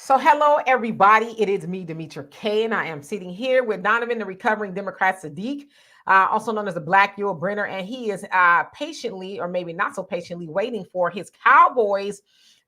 So, hello, everybody. It is me, Demetra K, and I am sitting here with Donovan, the recovering Democrat Sadiq, also known as the Black Yul Brenner, and he is patiently, or maybe not so patiently, waiting for his Cowboys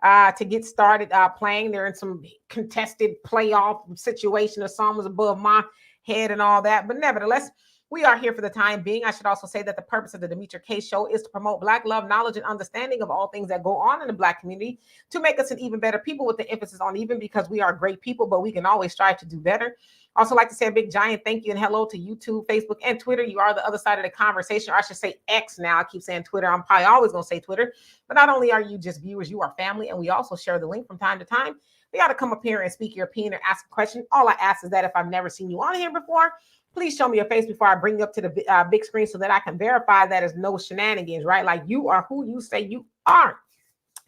to get started playing. They're in some contested playoff situation. The song was above my head and all that, but nevertheless, we are here for the time being. I should also say that the purpose of the Demetra K Show is to promote Black love, knowledge, and understanding of all things that go on in the Black community to make us an even better people, with the emphasis on even, because we are great people, but we can always strive to do better. Also like to say a big giant thank you and hello to YouTube, Facebook, and Twitter. You are the other side of the conversation, or I should say X now. I keep saying Twitter. I'm probably always going to say Twitter. But not only are you just viewers, you are family, and we also share the link from time to time. We got to come up here and speak your opinion or ask a question. All I ask is that if I've never seen you on here before, please show me your face before I bring you up to the big screen so that I can verify that there's no shenanigans, right? Like you are who you say you are.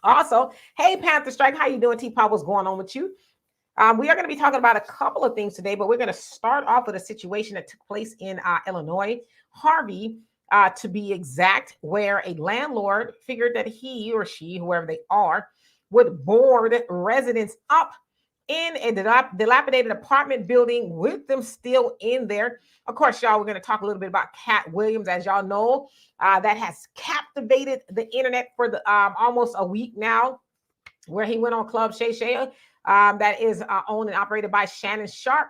Also, hey, Panther Strike, how you doing? T-Pop, what's going on with you? We are going to be talking about a couple of things today, but we're going to start off with a situation that took place in Illinois, Harvey, to be exact, where a landlord figured that he or she, whoever they are, would board residents up in a dilapidated apartment building with them still in there. Of course, y'all, we're going to talk a little bit about Katt Williams. As y'all know, that has captivated the internet for the almost a week now, where he went on Club Shay Shay, that is owned and operated by Shannon Sharp.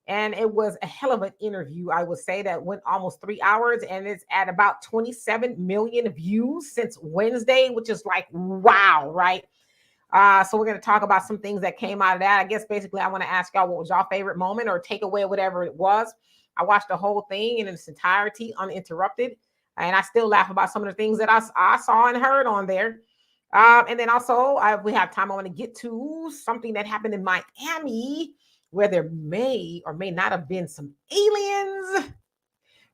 And it was a hell of an interview, I would say, that went almost 3 hours, and it's at about 27 million views since Wednesday, which is like, wow, right? So we're going to talk about some things that came out of that. I guess basically I want to ask y'all, what was y'all favorite moment or takeaway, whatever it was. I watched the whole thing in its entirety, uninterrupted, and I still laugh about some of the things that I saw and heard on there. And then also, if we have time, I want to get to something that happened in Miami, where there may or may not have been some aliens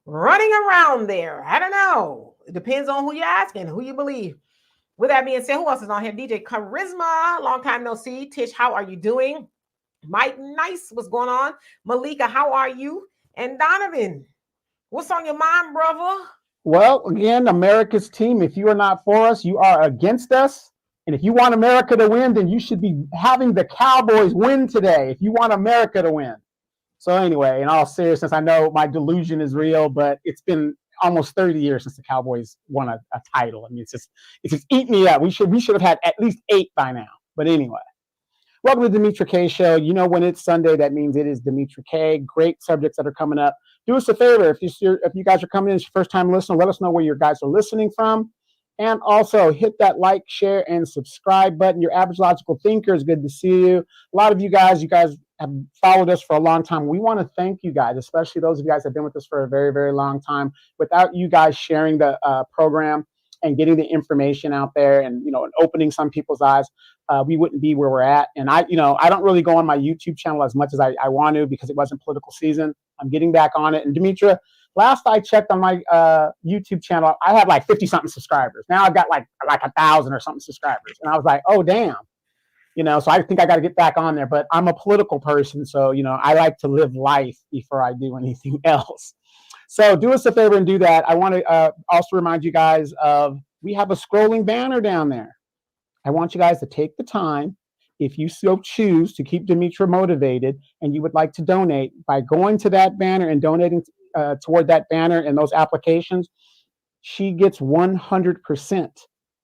running around there. I don't know. It depends on who you're asking, who you believe. With that being said, who else is on here? DJ Charisma, long time no see. Tish, how are you doing? Mike Nice, what's going on? Malika, how are you? And Donovan, what's on your mind, brother? Well, again, America's team. If you are not for us, you are against us. And if you want America to win, then you should be having the Cowboys win today if you want America to win. So anyway, in all seriousness, I know my delusion is real, but it's been almost 30 years since the Cowboys won a title. I mean, it's just eating me up. We should have had at least 8 by now. But anyway, welcome to the Demetra K Show. You know, when it's Sunday, that means it is Demetra K. Great subjects that are coming up. Do us a favor, if you guys are coming in as your first time listener, let us know where you guys are listening from. And also hit that like, share, and subscribe button. Your average logical thinker is good to see you. A lot of you guys have followed us for a long time. We want to thank you guys, especially those of you guys that have been with us for a very, very long time. Without you guys sharing the program and getting the information out there and, and opening some people's eyes, we wouldn't be where we're at. And I don't really go on my YouTube channel as much as I want to, because it wasn't political season. I'm getting back on it. And Demetra, last I checked on my YouTube channel, I had like 50 something subscribers. Now I've got like 1,000 or something subscribers. And I was like, oh, damn. So I think I got to get back on there. But I'm a political person. So, I like to live life before I do anything else. So do us a favor and do that. I want to also remind you guys of, we have a scrolling banner down there. I want you guys to take the time, if you so choose, to keep Demetra motivated and you would like to donate, by going to that banner and donating toward that banner and those applications. She gets 100%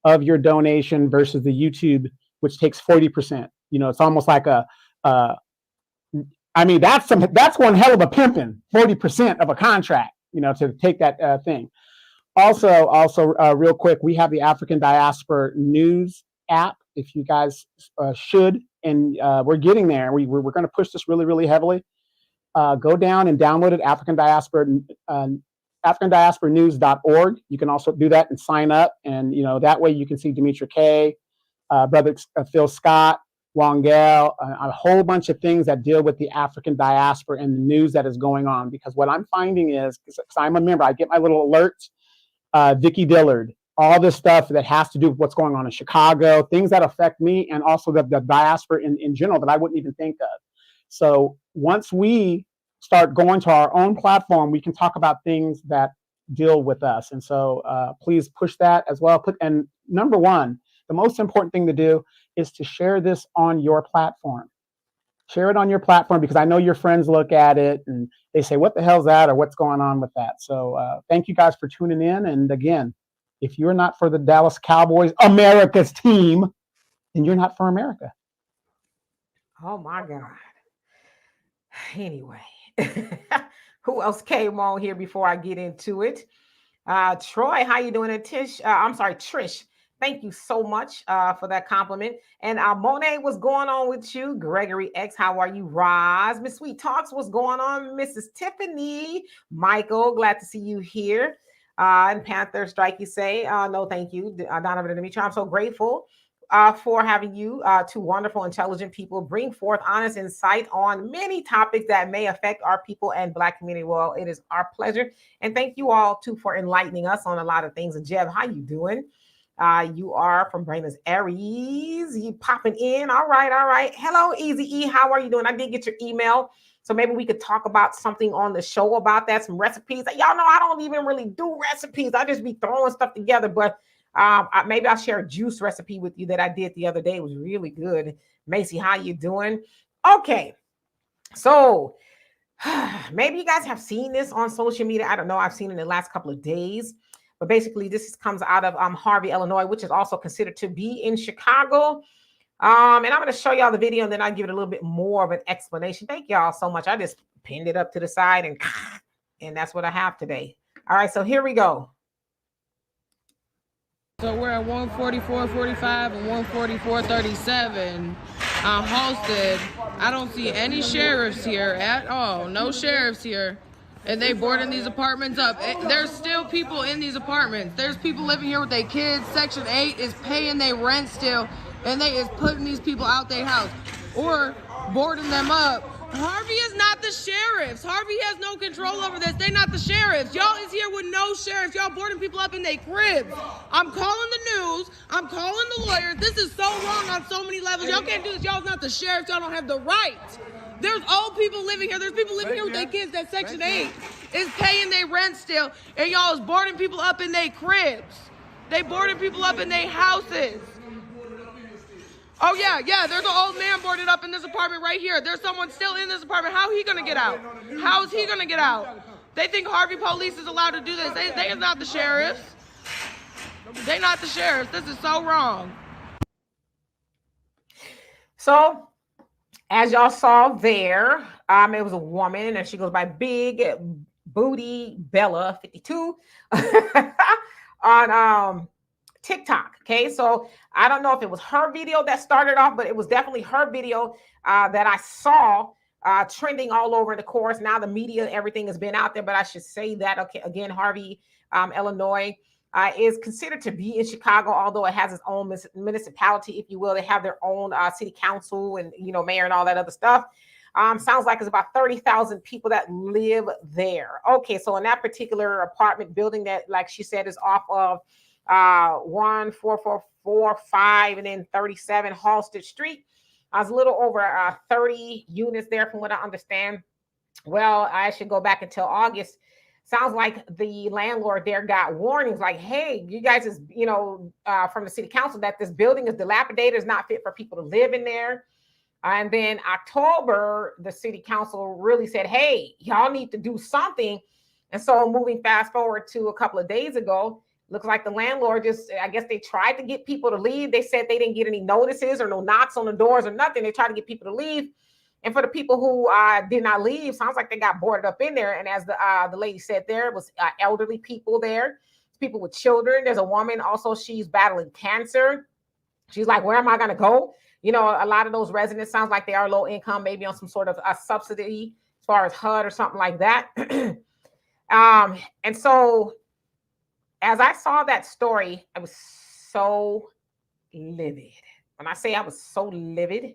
of your donation versus the YouTube, which takes 40%. It's almost like that's one hell of a pimping, 40% of a contract, to take that thing. Also, real quick, we have the African Diaspora News app. If you guys should, and we're getting there. We're going to push this really, really heavily. Go down and download it, AfricanDiasporaNews.org. You can also do that and sign up, and that way you can see Demetra K, brother Phil Scott, Wongel, a whole bunch of things that deal with the African diaspora and the news that is going on. Because what I'm finding is, because I'm a member, I get my little alerts. Vicky Dillard, all this stuff that has to do with what's going on in Chicago, things that affect me, and also the diaspora in general that I wouldn't even think of. So once we start going to our own platform, we can talk about things that deal with us. And so please push that as well. And number one, the most important thing to do is to share this on your platform. Share it on your platform, because I know your friends look at it and they say, what the hell's that, or what's going on with that? So thank you guys for tuning in. And again, if you're not for the Dallas Cowboys, America's team, then you're not for America. Oh my God. Anyway, who else came on here before I get into it? Troy, how you doing? And Tish, I'm sorry, Trish. Thank you so much for that compliment. And Monet, what's going on with you? Gregory X, how are you? Roz, Miss Sweet Talks, what's going on? Mrs. Tiffany, Michael, glad to see you here. And Panther Strike, you say, no, thank you. Donovan and Dimitri, I'm so grateful for having you, two wonderful, intelligent people, bring forth honest insight on many topics that may affect our people and Black community. Well, it is our pleasure. And thank you all, too, for enlightening us on a lot of things. And Jeb, how you doing? You are from Buenos Aires. You popping in. All right, all right. Hello, Easy E. How are you doing? I did get your email. So maybe we could talk about something on the show about that, some recipes. Y'all know I don't even really do recipes. I just be throwing stuff together. But maybe I'll share a juice recipe with you that I did the other day. It was really good. Macy, how you doing? Okay. So maybe you guys have seen this on social media. I don't know. I've seen it in the last couple of days. But basically, this comes out of Harvey, Illinois, which is also considered to be in Chicago. And I'm going to show y'all the video, and then I'll give it a little bit more of an explanation. Thank y'all so much. I just pinned it up to the side, and that's what I have today. All right, so here we go. So we're at 144.45 and 144.37 Halsted. I don't see any sheriffs here at all. No sheriffs here. And they boarding these apartments up. There's still people in these apartments. There's people living here with their kids. Section 8 is paying their rent still. And they is putting these people out their house. Or boarding them up. Harvey is not the sheriffs. Harvey has no control over this. They're not the sheriffs. Y'all is here with no sheriffs. Y'all boarding people up in their cribs. I'm calling the news. I'm calling the lawyers. This is so wrong on so many levels. Y'all can't do this. Y'all's not the sheriffs. Y'all don't have the right. There's old people living here. There's people living here with their kids. That Section 8 is paying their rent still. And y'all is boarding people up in their cribs. They boarding people up in their houses. Oh, yeah. There's an old man boarded up in this apartment right here. There's someone still in this apartment. How he going to get out? How is he going to get out? They think Harvey police is allowed to do this. They are not the sheriffs. They're not the sheriffs. This is so wrong. So, as y'all saw there, it was a woman, and she goes by Big Booty Bella 52 on TikTok. Okay, so I don't know if it was her video that started off, but it was definitely her video that I saw trending all over the course. Now the media, everything has been out there, but I should say that, okay, again, Harvey, Illinois, is considered to be in Chicago, although it has its own municipality, if you will. They have their own city council and, mayor and all that other stuff. Sounds like it's about 30,000 people that live there. Okay, so in that particular apartment building that, like she said, is off of 14445 and then 37 Halsted Street. I was a little over 30 units there from what I understand. Well, I should go back until August. Sounds like the landlord there got warnings like, hey, you guys is, from the city council that this building is dilapidated, is not fit for people to live in there. And then October, the city council really said, hey, y'all need to do something. And so moving fast forward to a couple of days ago, looks like the landlord I guess they tried to get people to leave. They said they didn't get any notices or no knocks on the doors or nothing. They tried to get people to leave. And for the people who did not leave, sounds like they got boarded up in there. And as the lady said, there was elderly people there, people with children. There's a woman also, she's battling cancer. She's like, where am I going to go? A lot of those residents sounds like they are low income, maybe on some sort of a subsidy as far as HUD or something like that. And so as I saw that story, I was so livid. When I say I was so livid,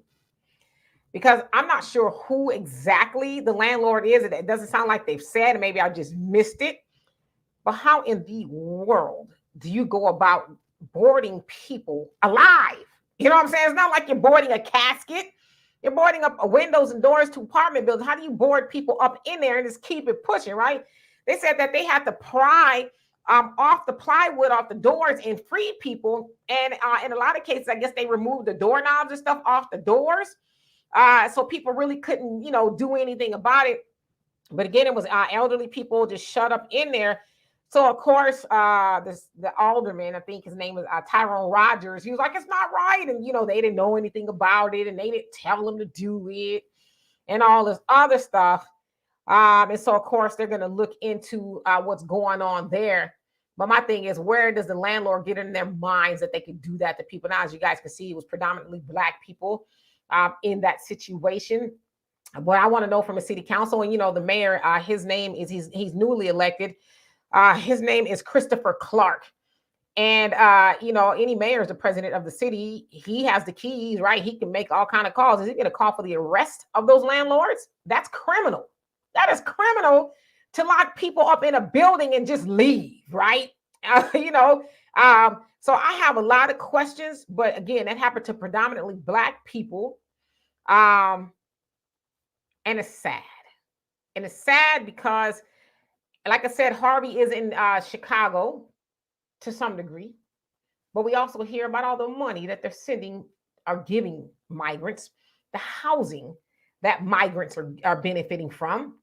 because I'm not sure who exactly the landlord is. It doesn't sound like they've said, and maybe I just missed it. But how in the world do you go about boarding people alive? You know what I'm saying? It's not like you're boarding a casket. You're boarding up windows and doors to apartment buildings. How do you board people up in there and just keep it pushing, right? They said that they had to pry off the plywood off the doors and free people. And in a lot of cases, I guess they removed the doorknobs and stuff off the doors. So people really couldn't, do anything about it. But again, it was elderly people just shut up in there. So of course, the alderman, I think his name is Tyrone Rogers. He was like, "It's not right," and they didn't know anything about it, and they didn't tell him to do it, and all this other stuff. And so of course they're going to look into what's going on there. But my thing is, where does the landlord get in their minds that they could do that to people? Now, as you guys can see, it was predominantly Black people in that situation. What I want to know from the city council, and the mayor, his name is he's newly elected. His name is Christopher Clark. And any mayor is the president of the city. He has the keys, right? He can make all kind of calls. Is he going to call for the arrest of those landlords? That's criminal. That is criminal to lock people up in a building and just leave, right? So I have a lot of questions, but again, that happened to predominantly Black people. And it's sad. And it's sad because, like I said, Harvey is in Chicago to some degree, but we also hear about all the money that they're giving migrants, the housing that migrants are benefiting from.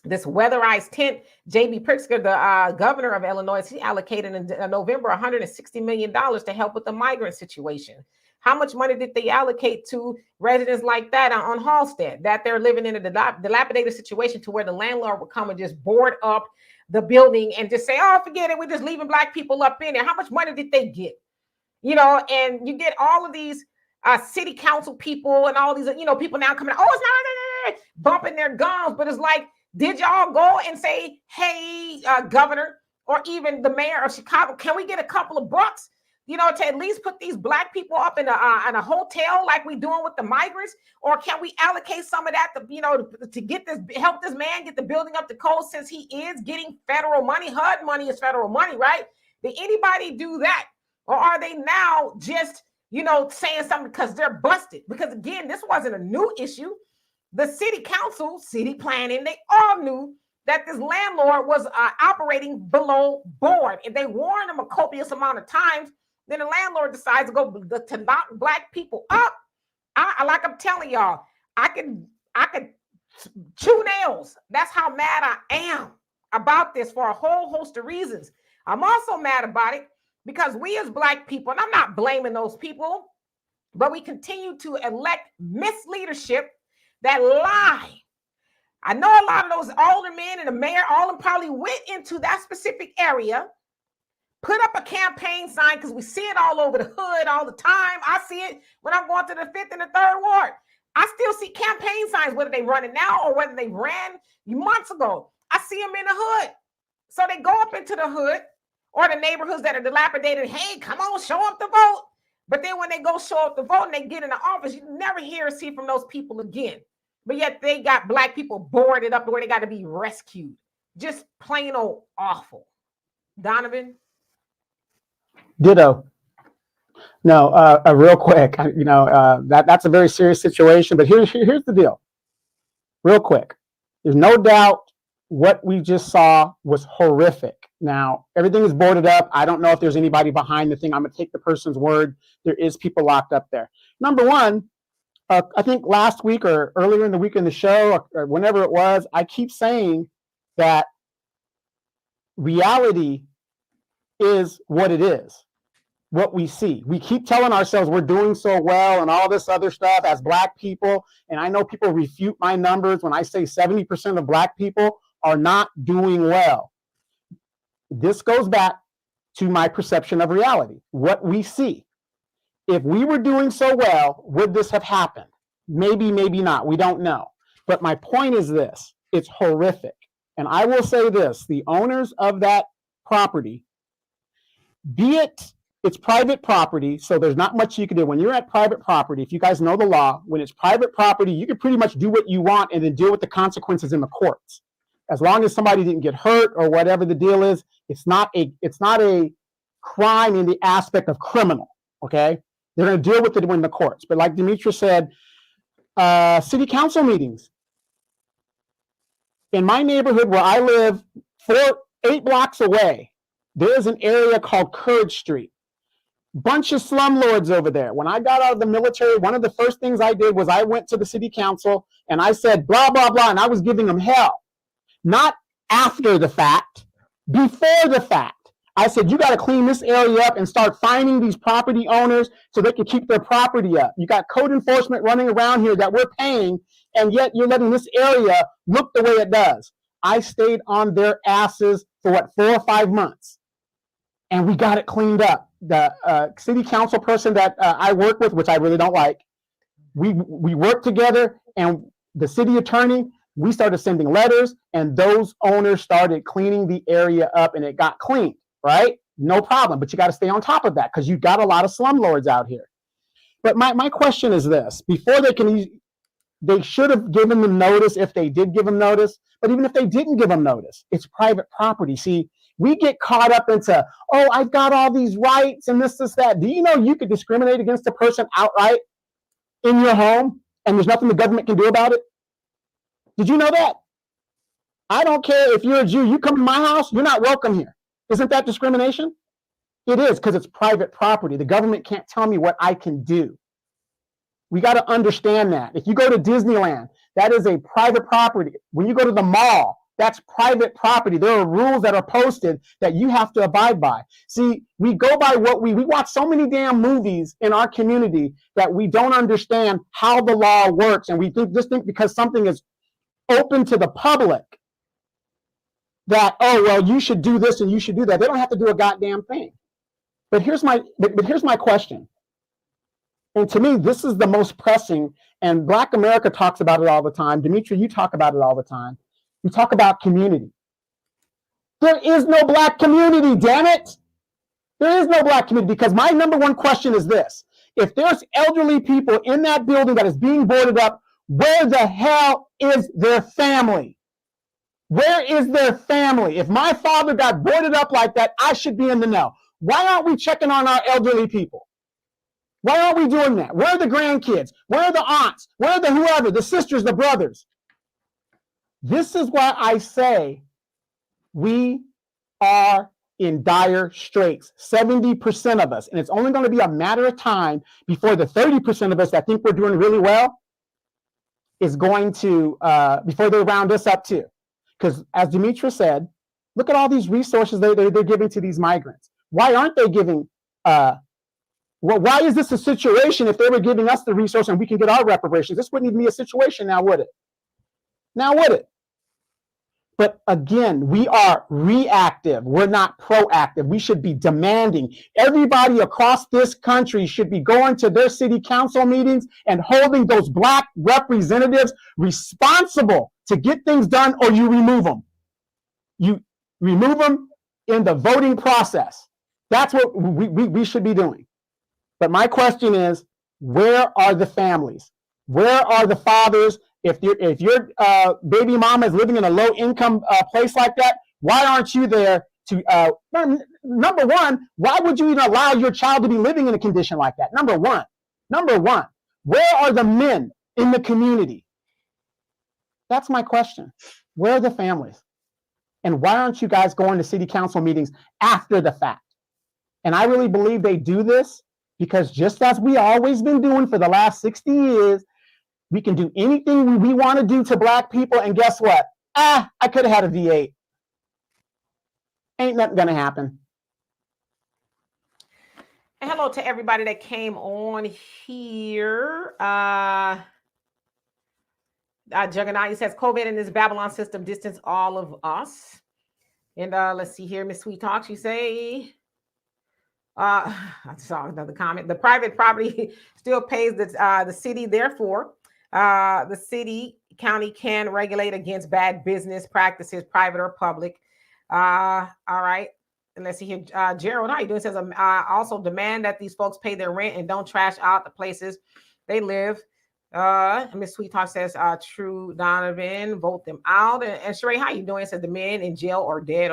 This weatherized tent, J.B. Pritzker, the governor of Illinois, he allocated in November $160 million to help with the migrant situation. How much money did they allocate to residents like that on Halstead, that they're living in a dilapidated situation to where the landlord would come and just board up the building and just say, "Oh, forget it, we're just leaving Black people up in there"? How much money did they get? And you get all of these city council people and all these, people now coming, "Oh, it's not," bumping their gums. But it's like, did y'all go and say, "Hey, governor," or even the mayor of Chicago, can we get a couple of bucks, to at least put these Black people up in a hotel like we doing with the migrants? Or can we allocate some of that to get help this man get the building up to code, since he is getting federal money? HUD money is federal money, right? Did anybody do that? Or are they now just, saying something because they're busted? Because again, this wasn't a new issue. The city council, city planning, they all knew that this landlord was operating below board, and they warned him a copious amount of times. Then the landlord decides to lock Black people up. Like I'm telling y'all, I could chew nails. That's how mad I am about this for a whole host of reasons. I'm also mad about it because we as Black people, and I'm not blaming those people, but we continue to elect misleadership that lie. I know a lot of those aldermen and the mayor, all of them probably went into that specific area, put up a campaign sign, because we see it all over the hood all the time. I see it when I'm going to the 5th and the 3rd Ward. I still see campaign signs, whether they running now or whether they ran months ago. I see them in the hood. So they go up into the hood or the neighborhoods that are dilapidated. "Hey, come on, show up the vote." But then when they go show up the vote and they get in the office, you never hear or see from those people again. But yet they got Black people boarded up where they got to be rescued. Just plain old awful. Donovan? Ditto. No, real quick, that's a very serious situation. But here's the deal. Real quick, there's no doubt what we just saw was horrific. Now, everything is boarded up. I don't know if there's anybody behind the thing. I'm going to take the person's word. There is people locked up there. Number one, I think last week or earlier in the week in the show, or whenever it was, I keep saying that reality is what it is, what we see. We keep telling ourselves we're doing so well and all this other stuff as Black people. And I know people refute my numbers when I say 70% of Black people are not doing well. This goes back to my perception of reality, what we see. If we were doing so well, would this have happened? Maybe, maybe not. We don't know. But my point is this: it's horrific. And I will say this: the owners of that property, it's private property, so there's not much you can do. When you're at private property, if you guys know the law, when it's private property, you can pretty much do what you want and then deal with the consequences in the courts. As long as somebody didn't get hurt or whatever the deal is, it's not a crime in the aspect of criminal, okay? They're going to deal with it in the courts. But like Demetra said, city council meetings. In my neighborhood where I live, 8 blocks away, there is an area called Courage Street. Bunch of slumlords over there. When I got out of the military, one of the first things I did was I went to the city council and I said, blah, blah, blah. And I was giving them hell. Not after the fact, before the fact. I said, you got to clean this area up and start finding these property owners so they can keep their property up. You got code enforcement running around here that we're paying, and yet you're letting this area look the way it does. I stayed on their asses for 4 or 5 months, and we got it cleaned up. The city council person that I work with, which I really don't like, we worked together, and the city attorney, we started sending letters, and those owners started cleaning the area up, and it got cleaned. Right? No problem. But you got to stay on top of that because you've got a lot of slumlords out here. But my question is this. Before they should have given them notice if they did give them notice. But even if they didn't give them notice, it's private property. See, we get caught up into, oh, I've got all these rights and this, that. Do you know you could discriminate against a person outright in your home and there's nothing the government can do about it? Did you know that? I don't care if you're a Jew. You come to my house, you're not welcome here. Isn't that discrimination? It is, because it's private property. The government can't tell me what I can do. We got to understand that. If you go to Disneyland, that is a private property. When you go to the mall, that's private property. There are rules that are posted that you have to abide by. See, we go by what we watch so many damn movies in our community that we don't understand how the law works. And we think because something is open to the public, that, oh, well, you should do this and you should do that. They don't have to do a goddamn thing. But here's my question. And to me, this is the most pressing, and Black America talks about it all the time. Dimitri, you talk about it all the time. We talk about community. There is no Black community, damn it. There is no Black community, because my number one question is this. If there's elderly people in that building that is being boarded up, where the hell is their family? Where is their family? If my father got boarded up like that, I should be in the know. Why aren't we checking on our elderly people? Why aren't we doing that? Where are the grandkids? Where are the aunts? Where are the whoever, the sisters, the brothers? This is why I say we are in dire straits, 70% of us. And it's only going to be a matter of time before the 30% of us that think we're doing really well is going to, before they round us up too. Because as Demetra said, look at all these resources they're giving to these migrants. Why aren't they giving, why is this a situation if they were giving us the resource and we can get our reparations? This wouldn't even be a situation now, would it? Now, would it? But again, we are reactive. We're not proactive. We should be demanding. Everybody across this country should be going to their city council meetings and holding those Black representatives responsible to get things done, or you remove them. You remove them in the voting process. That's what we should be doing. But my question is, where are the families? Where are the fathers? If your baby mama is living in a low-income place like that, why aren't you there to, number one, why would you even allow your child to be living in a condition like that? Number one, where are the men in the community? That's my question. Where are the families? And why aren't you guys going to city council meetings after the fact? And I really believe they do this because just as we always been doing for the last 60 years, we can do anything we want to do to Black people, and guess what? I could have had a V8. Ain't nothing gonna happen. And hello to everybody that came on here. Juggernaut says COVID and this Babylon system distance all of us. And let's see here, Miss Sweet Talk, she say, I saw another comment. The private property still pays the city, therefore, the city, county can regulate against bad business practices, private or public. All right. And let's see here. Gerald, how you doing? Says, also demand that these folks pay their rent and don't trash out the places they live. Miss Sweet Talk says, true, Donovan, vote them out. And Sheree, how you doing? Says the men in jail or dead.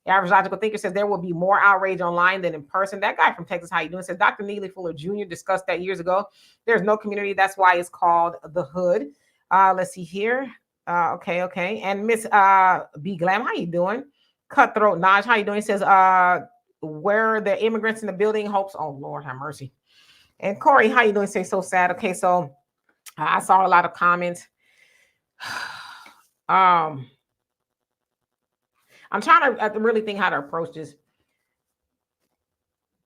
Average Logical Thinker says there will be more outrage online than in person. That guy from Texas, how you doing? Says Dr. Neely Fuller Jr. discussed that years ago. There's no community. That's why it's called the hood. Let's see here. Okay. And Miss B Glam, how you doing? Cutthroat Naj, how you doing? Says where the immigrants in the building hopes. Oh, Lord have mercy. And Corey, how you doing? Say so sad. Okay, so I saw a lot of comments. I'm trying to really think how to approach this.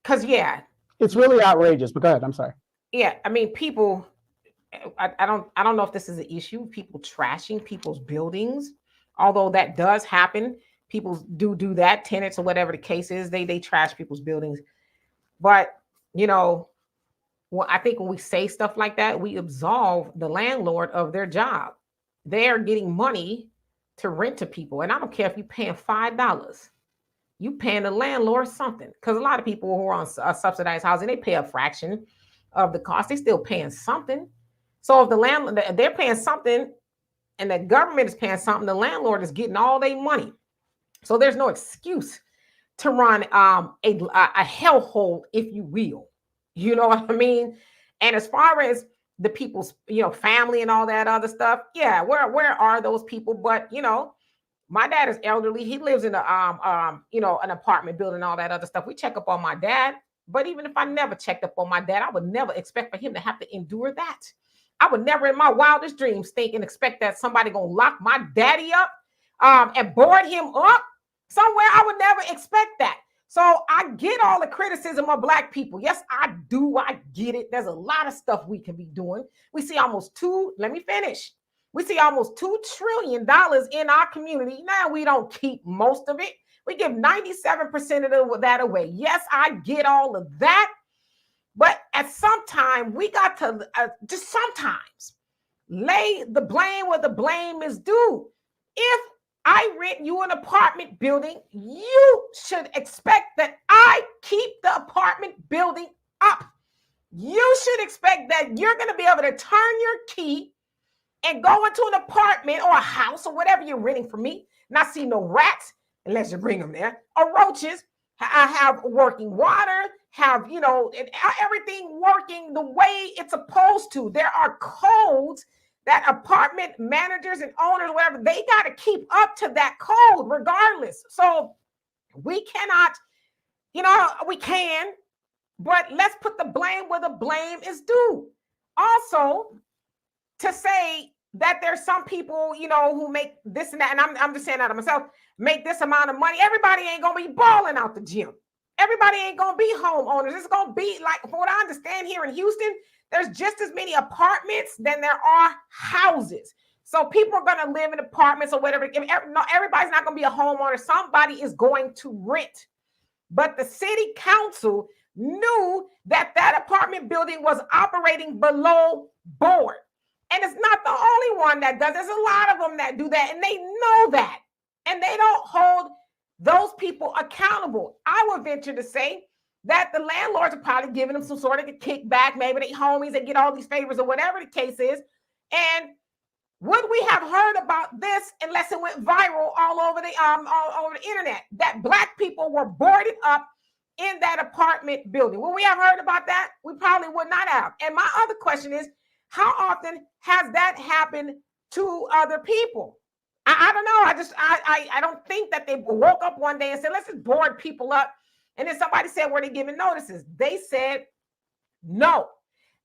Because, yeah. It's really outrageous, but go ahead. I'm sorry. Yeah, I mean, people, I don't know if this is an issue, people trashing people's buildings, although that does happen. People do that, tenants or whatever the case is, they trash people's buildings. But, you know, well, I think when we say stuff like that, we absolve the landlord of their job. They're getting money to rent to people. And I don't care if you're paying $5. You paying the landlord something. Because a lot of people who are on subsidized housing, they pay a fraction of the cost. They still paying something. So if the landlord, they're paying something and the government is paying something, the landlord is getting all their money. So there's no excuse to run a hellhole, if you will. You know what I mean? And as far as the people's, family and all that other stuff, yeah, where are those people? But, my dad is elderly. He lives in an apartment building, all that other stuff. We check up on my dad. But even if I never checked up on my dad, I would never expect for him to have to endure that. I would never in my wildest dreams think and expect that somebody gonna lock my daddy up and board him up somewhere. I would never expect that. So I get all the criticism of Black people. Yes, I do. I get it. There's a lot of stuff we can be doing. We see almost We see almost $2 trillion in our community. Now we don't keep most of it. We give 97% of that away. Yes, I get all of that. But at some time, we got to just sometimes lay the blame where the blame is due. If I rent you an apartment building, you should expect that I keep the apartment building up. You should expect that you're going to be able to turn your key and go into an apartment or a house or whatever you're renting from me, not see no rats, unless you bring them there, or roaches. I have working water, have, everything working the way it's supposed to. There are codes that apartment managers and owners, whatever, they got to keep up to that code regardless. So we cannot, we can, but let's put the blame where the blame is due. Also, to say that there's some people, who make this and that, and I'm just saying that to myself, make this amount of money. Everybody ain't going to be balling out the gym. Everybody ain't going to be homeowners. It's going to be like, from what I understand here in Houston, there's just as many apartments than there are houses. So people are going to live in apartments or whatever. Everybody's not going to be a homeowner. Somebody is going to rent. But the city council knew that that apartment building was operating below board. And it's not the only one that does. There's a lot of them that do that, and they know that. And they don't hold those people accountable. I would venture to say that the landlords are probably giving them some sort of a kickback. Maybe they homies, they get all these favors or whatever the case is. And would we have heard about this unless it went viral all over the internet, that Black people were boarded up in that apartment building? Would we have heard about that? We probably would not have. And my other question is, how often has that happened to other people? I don't know. I don't think that they woke up one day and said, let's just board people up. And then somebody said, were they giving notices? They said, no,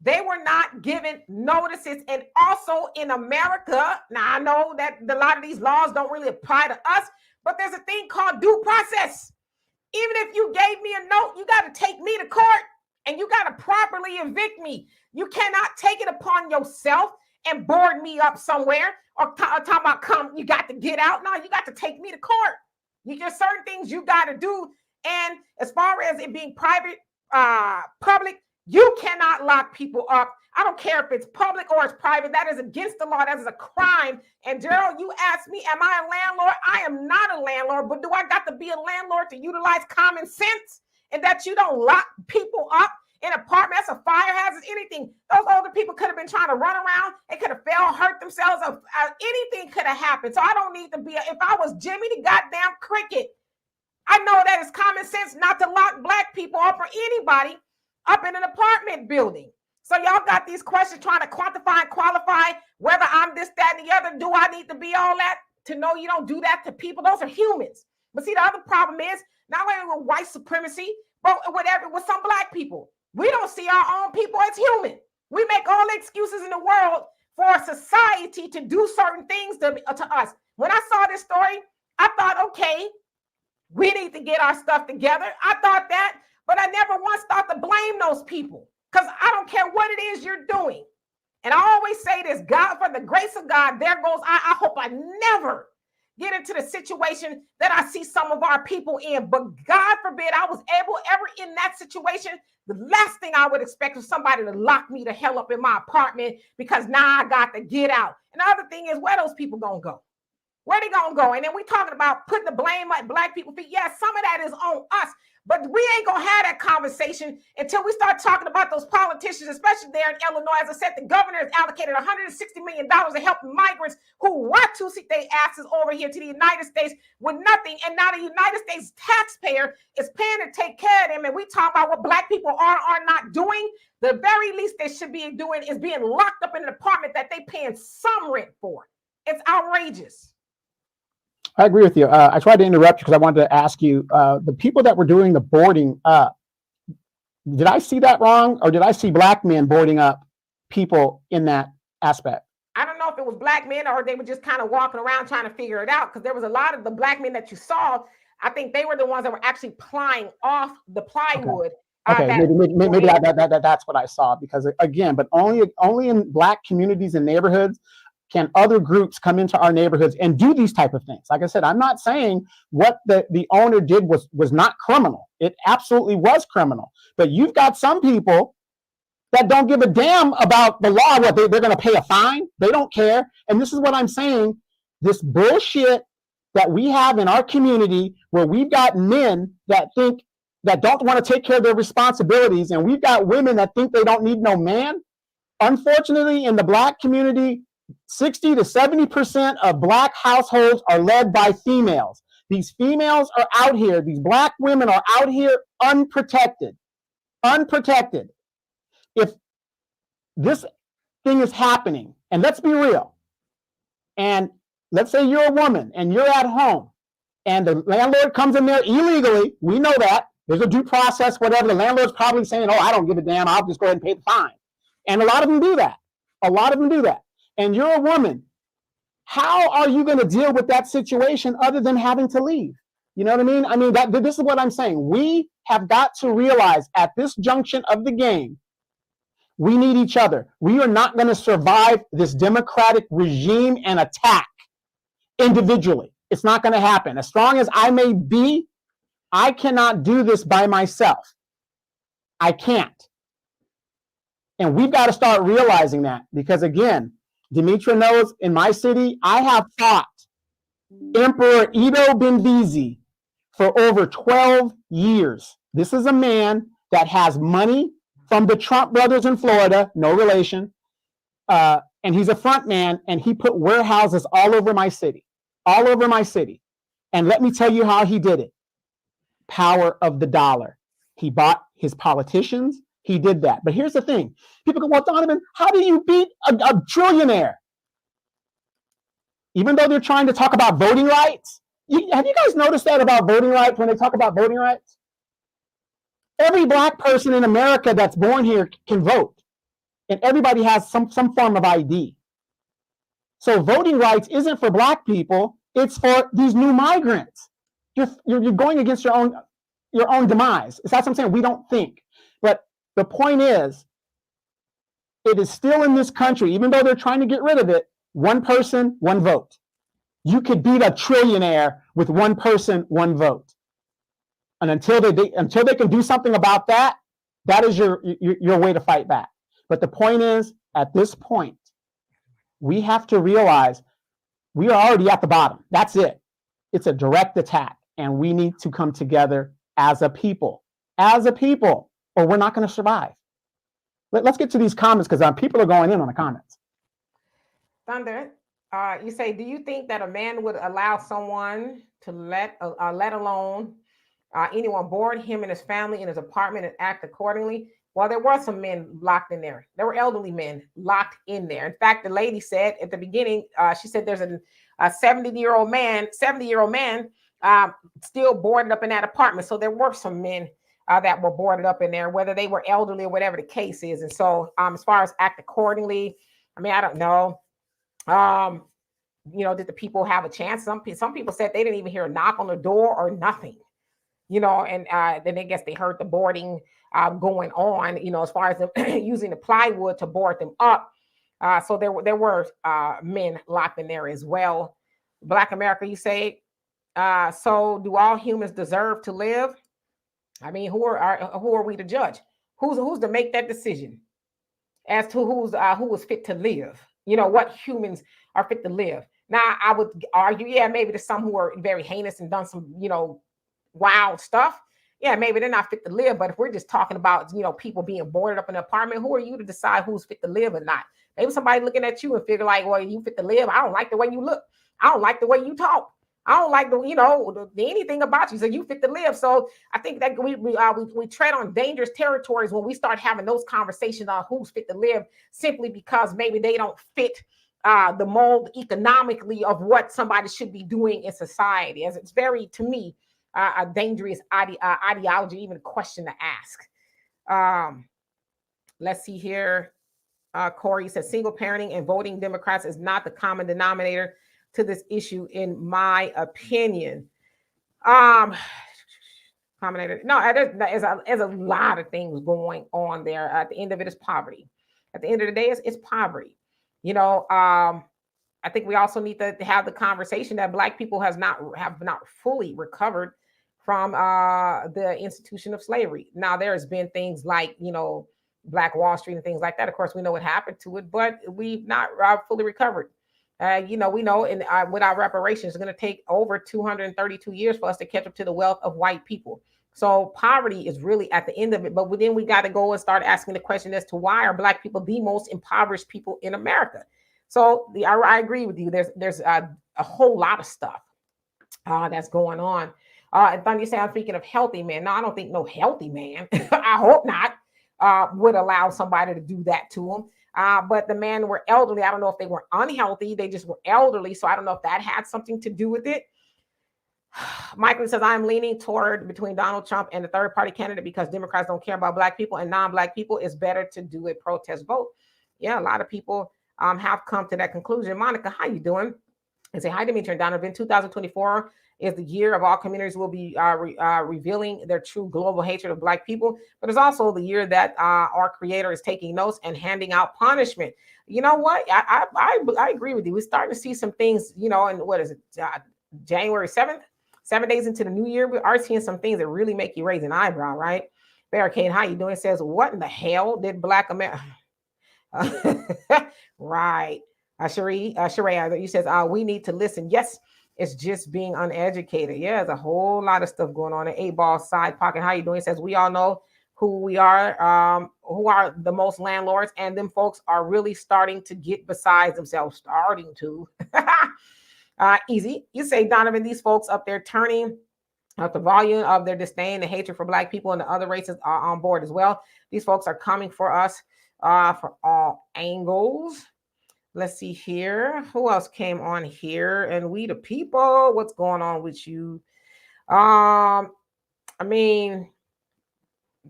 they were not given notices. And also in America, now I know that a lot of these laws don't really apply to us, but there's a thing called due process. Even if you gave me a note, you got to take me to court and you got to properly evict me. You cannot take it upon yourself and board me up somewhere or talk about you got to get out. No, you got to take me to court. There's certain things you got to do. And as far as it being private, public, you cannot lock people up. I don't care if it's public or it's private. That is against the law. That is a crime. And Gerald, you asked me, am I a landlord? I am not a landlord, but do I got to be a landlord to utilize common sense and that you don't lock people up in apartments, a fire hazard, anything? Those older people could have been trying to run around. They could have fell, hurt themselves. Anything could have happened. So I don't need to be, if I was Jimmy the goddamn Cricket, I know that it's common sense not to lock Black people up or anybody up in an apartment building. So y'all got these questions trying to quantify and qualify whether I'm this, that, and the other. Do I need to be all that to know you don't do that to people? Those are humans. But see, the other problem is not only with white supremacy, but with some black people. We don't see our own people as human. We make all the excuses in the world for society to do certain things to us. When I saw this story, I thought, okay, we need to get our stuff together. I thought that, but I never once thought to blame those people, because I don't care what it is you're doing. And I always say this, God, for the grace of God, there goes, I hope I never get into the situation that I see some of our people in. But God forbid I was ever in that situation. The last thing I would expect is somebody to lock me the hell up in my apartment because now I got to get out. And the other thing is, where those people gonna go? Where they gonna go? And then we talking about putting the blame at black people feet. Yeah, some of that is on us, but we ain't gonna have that conversation until we start talking about those politicians, especially there in Illinois. As I said, the governor has allocated $160 million to help migrants who want to seek their asses over here to the United States with nothing. And now the United States taxpayer is paying to take care of them. And we talk about what black people are not doing. The very least they should be doing is being locked up in an apartment that they paying some rent for. It's outrageous. I agree with you. I tried to interrupt you because I wanted to ask you, the people that were doing the boarding up, did I see that wrong? Or did I see black men boarding up people in that aspect? I don't know if it was black men or they were just kind of walking around trying to figure it out, because there was a lot of the black men that you saw. I think they were the ones that were actually plying off the plywood. Okay, maybe that's what I saw, because again, but only in black communities and neighborhoods can other groups come into our neighborhoods and do these type of things. Like I said, I'm not saying what the owner did was not criminal. It absolutely was criminal. But you've got some people that don't give a damn about the law. What they're going to pay a fine? They don't care. And this is what I'm saying. This bullshit that we have in our community, where we've got men that don't want to take care of their responsibilities, and we've got women that think they don't need no man. Unfortunately, in the black community, 60 to 70% of black households are led by females. These females are out here. These black women are out here unprotected. If this thing is happening, and let's be real, and let's say you're a woman and you're at home and the landlord comes in there illegally, we know that. There's a due process, whatever. The landlord's probably saying, oh, I don't give a damn. I'll just go ahead and pay the fine. And a lot of them do that. And you're a woman. How are you going to deal with that situation other than having to leave? You know what I mean? I mean, this is what I'm saying. We have got to realize at this junction of the game, we need each other. We are not going to survive this democratic regime and attack individually. It's not going to happen. As strong as I may be, I cannot do this by myself. I can't. And we've got to start realizing that, because again, Demetra knows in my city, I have fought Emperor Edo Benvizi for over 12 years. This is a man that has money from the Trump brothers in Florida, no relation. And he's a front man, and he put warehouses all over my city. And let me tell you how he did it. Power of the dollar. He bought his politicians. He did that. But here's the thing. People go, well, Donovan, how do you beat a trillionaire? Even though they're trying to talk about voting rights. Have you guys noticed that about voting rights when they talk about voting rights? Every black person in America that's born here can vote. And everybody has some form of ID. So voting rights isn't for black people. It's for these new migrants. You're going against your own demise. That's what I'm saying. We don't think. But the point is, it is still in this country, even though they're trying to get rid of it, one person, one vote. You could beat a trillionaire with one person, one vote. And until they can do something about that, that is your way to fight back. But the point is, at this point, we have to realize we are already at the bottom. That's it. It's a direct attack. And we need to come together as a people, or we're not going to survive. Let's get to these comments, because people are going in on the comments. Thunder, you say, do you think that a man would allow someone to let alone anyone board him and his family in his apartment and act accordingly? Well, there were some men locked in there. There were elderly men locked in there. In fact, the lady said at the beginning, she said there's a 70-year-old man still boarded up in that apartment. So there were some men that were boarded up in there, whether they were elderly or whatever the case is. And so as far as act accordingly, I mean, I don't know. Did the people have a chance? Some people said they didn't even hear a knock on the door or nothing, and then I guess they heard the boarding going on, as far as using the plywood to board them up. So there were men locked in there as well. Black America, you say. So do all humans deserve to live? I mean, who are we to judge? Who's to make that decision as to who is fit to live? What humans are fit to live. Now, I would argue, yeah, maybe there's some who are very heinous and done some, wild stuff. Yeah, maybe they're not fit to live. But if we're just talking about, people being boarded up in an apartment, who are you to decide who's fit to live or not? Maybe somebody looking at you and figure like, well, you fit to live. I don't like the way you look. I don't like the way you talk. I don't like the anything about you. So you fit to live. So I think that we tread on dangerous territories when we start having those conversations on who's fit to live, simply because maybe they don't fit the mold economically of what somebody should be doing in society. As it's very, to me, a dangerous ideology, even a question to ask. Let's see here. Corey says single parenting and voting Democrats is not the common denominator to this issue, in my opinion. No, there's a lot of things going on there. At the end of it is poverty. At the end of the day, it's poverty. I think we also need to have the conversation that Black people have not fully recovered from the institution of slavery. Now, there has been things like, Black Wall Street and things like that. Of course, we know what happened to it, but we've not fully recovered. We know without reparations, it's going to take over 232 years for us to catch up to the wealth of white people. So poverty is really at the end of it. But then we got to go and start asking the question as to why are Black people the most impoverished people in America? So I agree with you. There's a whole lot of stuff that's going on. And Thunder, you say I'm thinking of healthy men. No, I don't think no healthy man. I hope not. Would allow somebody to do that to them. But the men were elderly. I don't know if they were unhealthy. They just were elderly. So I don't know if that had something to do with it. Michael says, I'm leaning toward between Donald Trump and the third party candidate because Democrats don't care about Black people and non-Black people. It's better to do a protest vote. Yeah, a lot of people have come to that conclusion. Monica, how you doing? And say, hi, Dimitri and Donovan. 2024 is the year of all communities will be revealing their true global hatred of Black people. But it's also the year that our creator is taking notes and handing out punishment. You know what? I agree with you. We're starting to see some things, and what is it? January 7th, 7 days into the new year, we are seeing some things that really make you raise an eyebrow, right? Barricade, how you doing? It says, what in the hell did Black America? Right. Sheree, you says, we need to listen. Yes, it's just being uneducated. Yeah, there's a whole lot of stuff going on in 8-ball side pocket. How you doing? It says, we all know who we are, who are the most landlords, and them folks are really starting to get besides themselves, starting to. Easy. You say, Donovan, these folks up there turning up the volume of their disdain, the hatred for Black people and the other races are on board as well. These folks are coming for us from all angles. Let's see here. Who else came on here? And we the people, what's going on with you? I mean,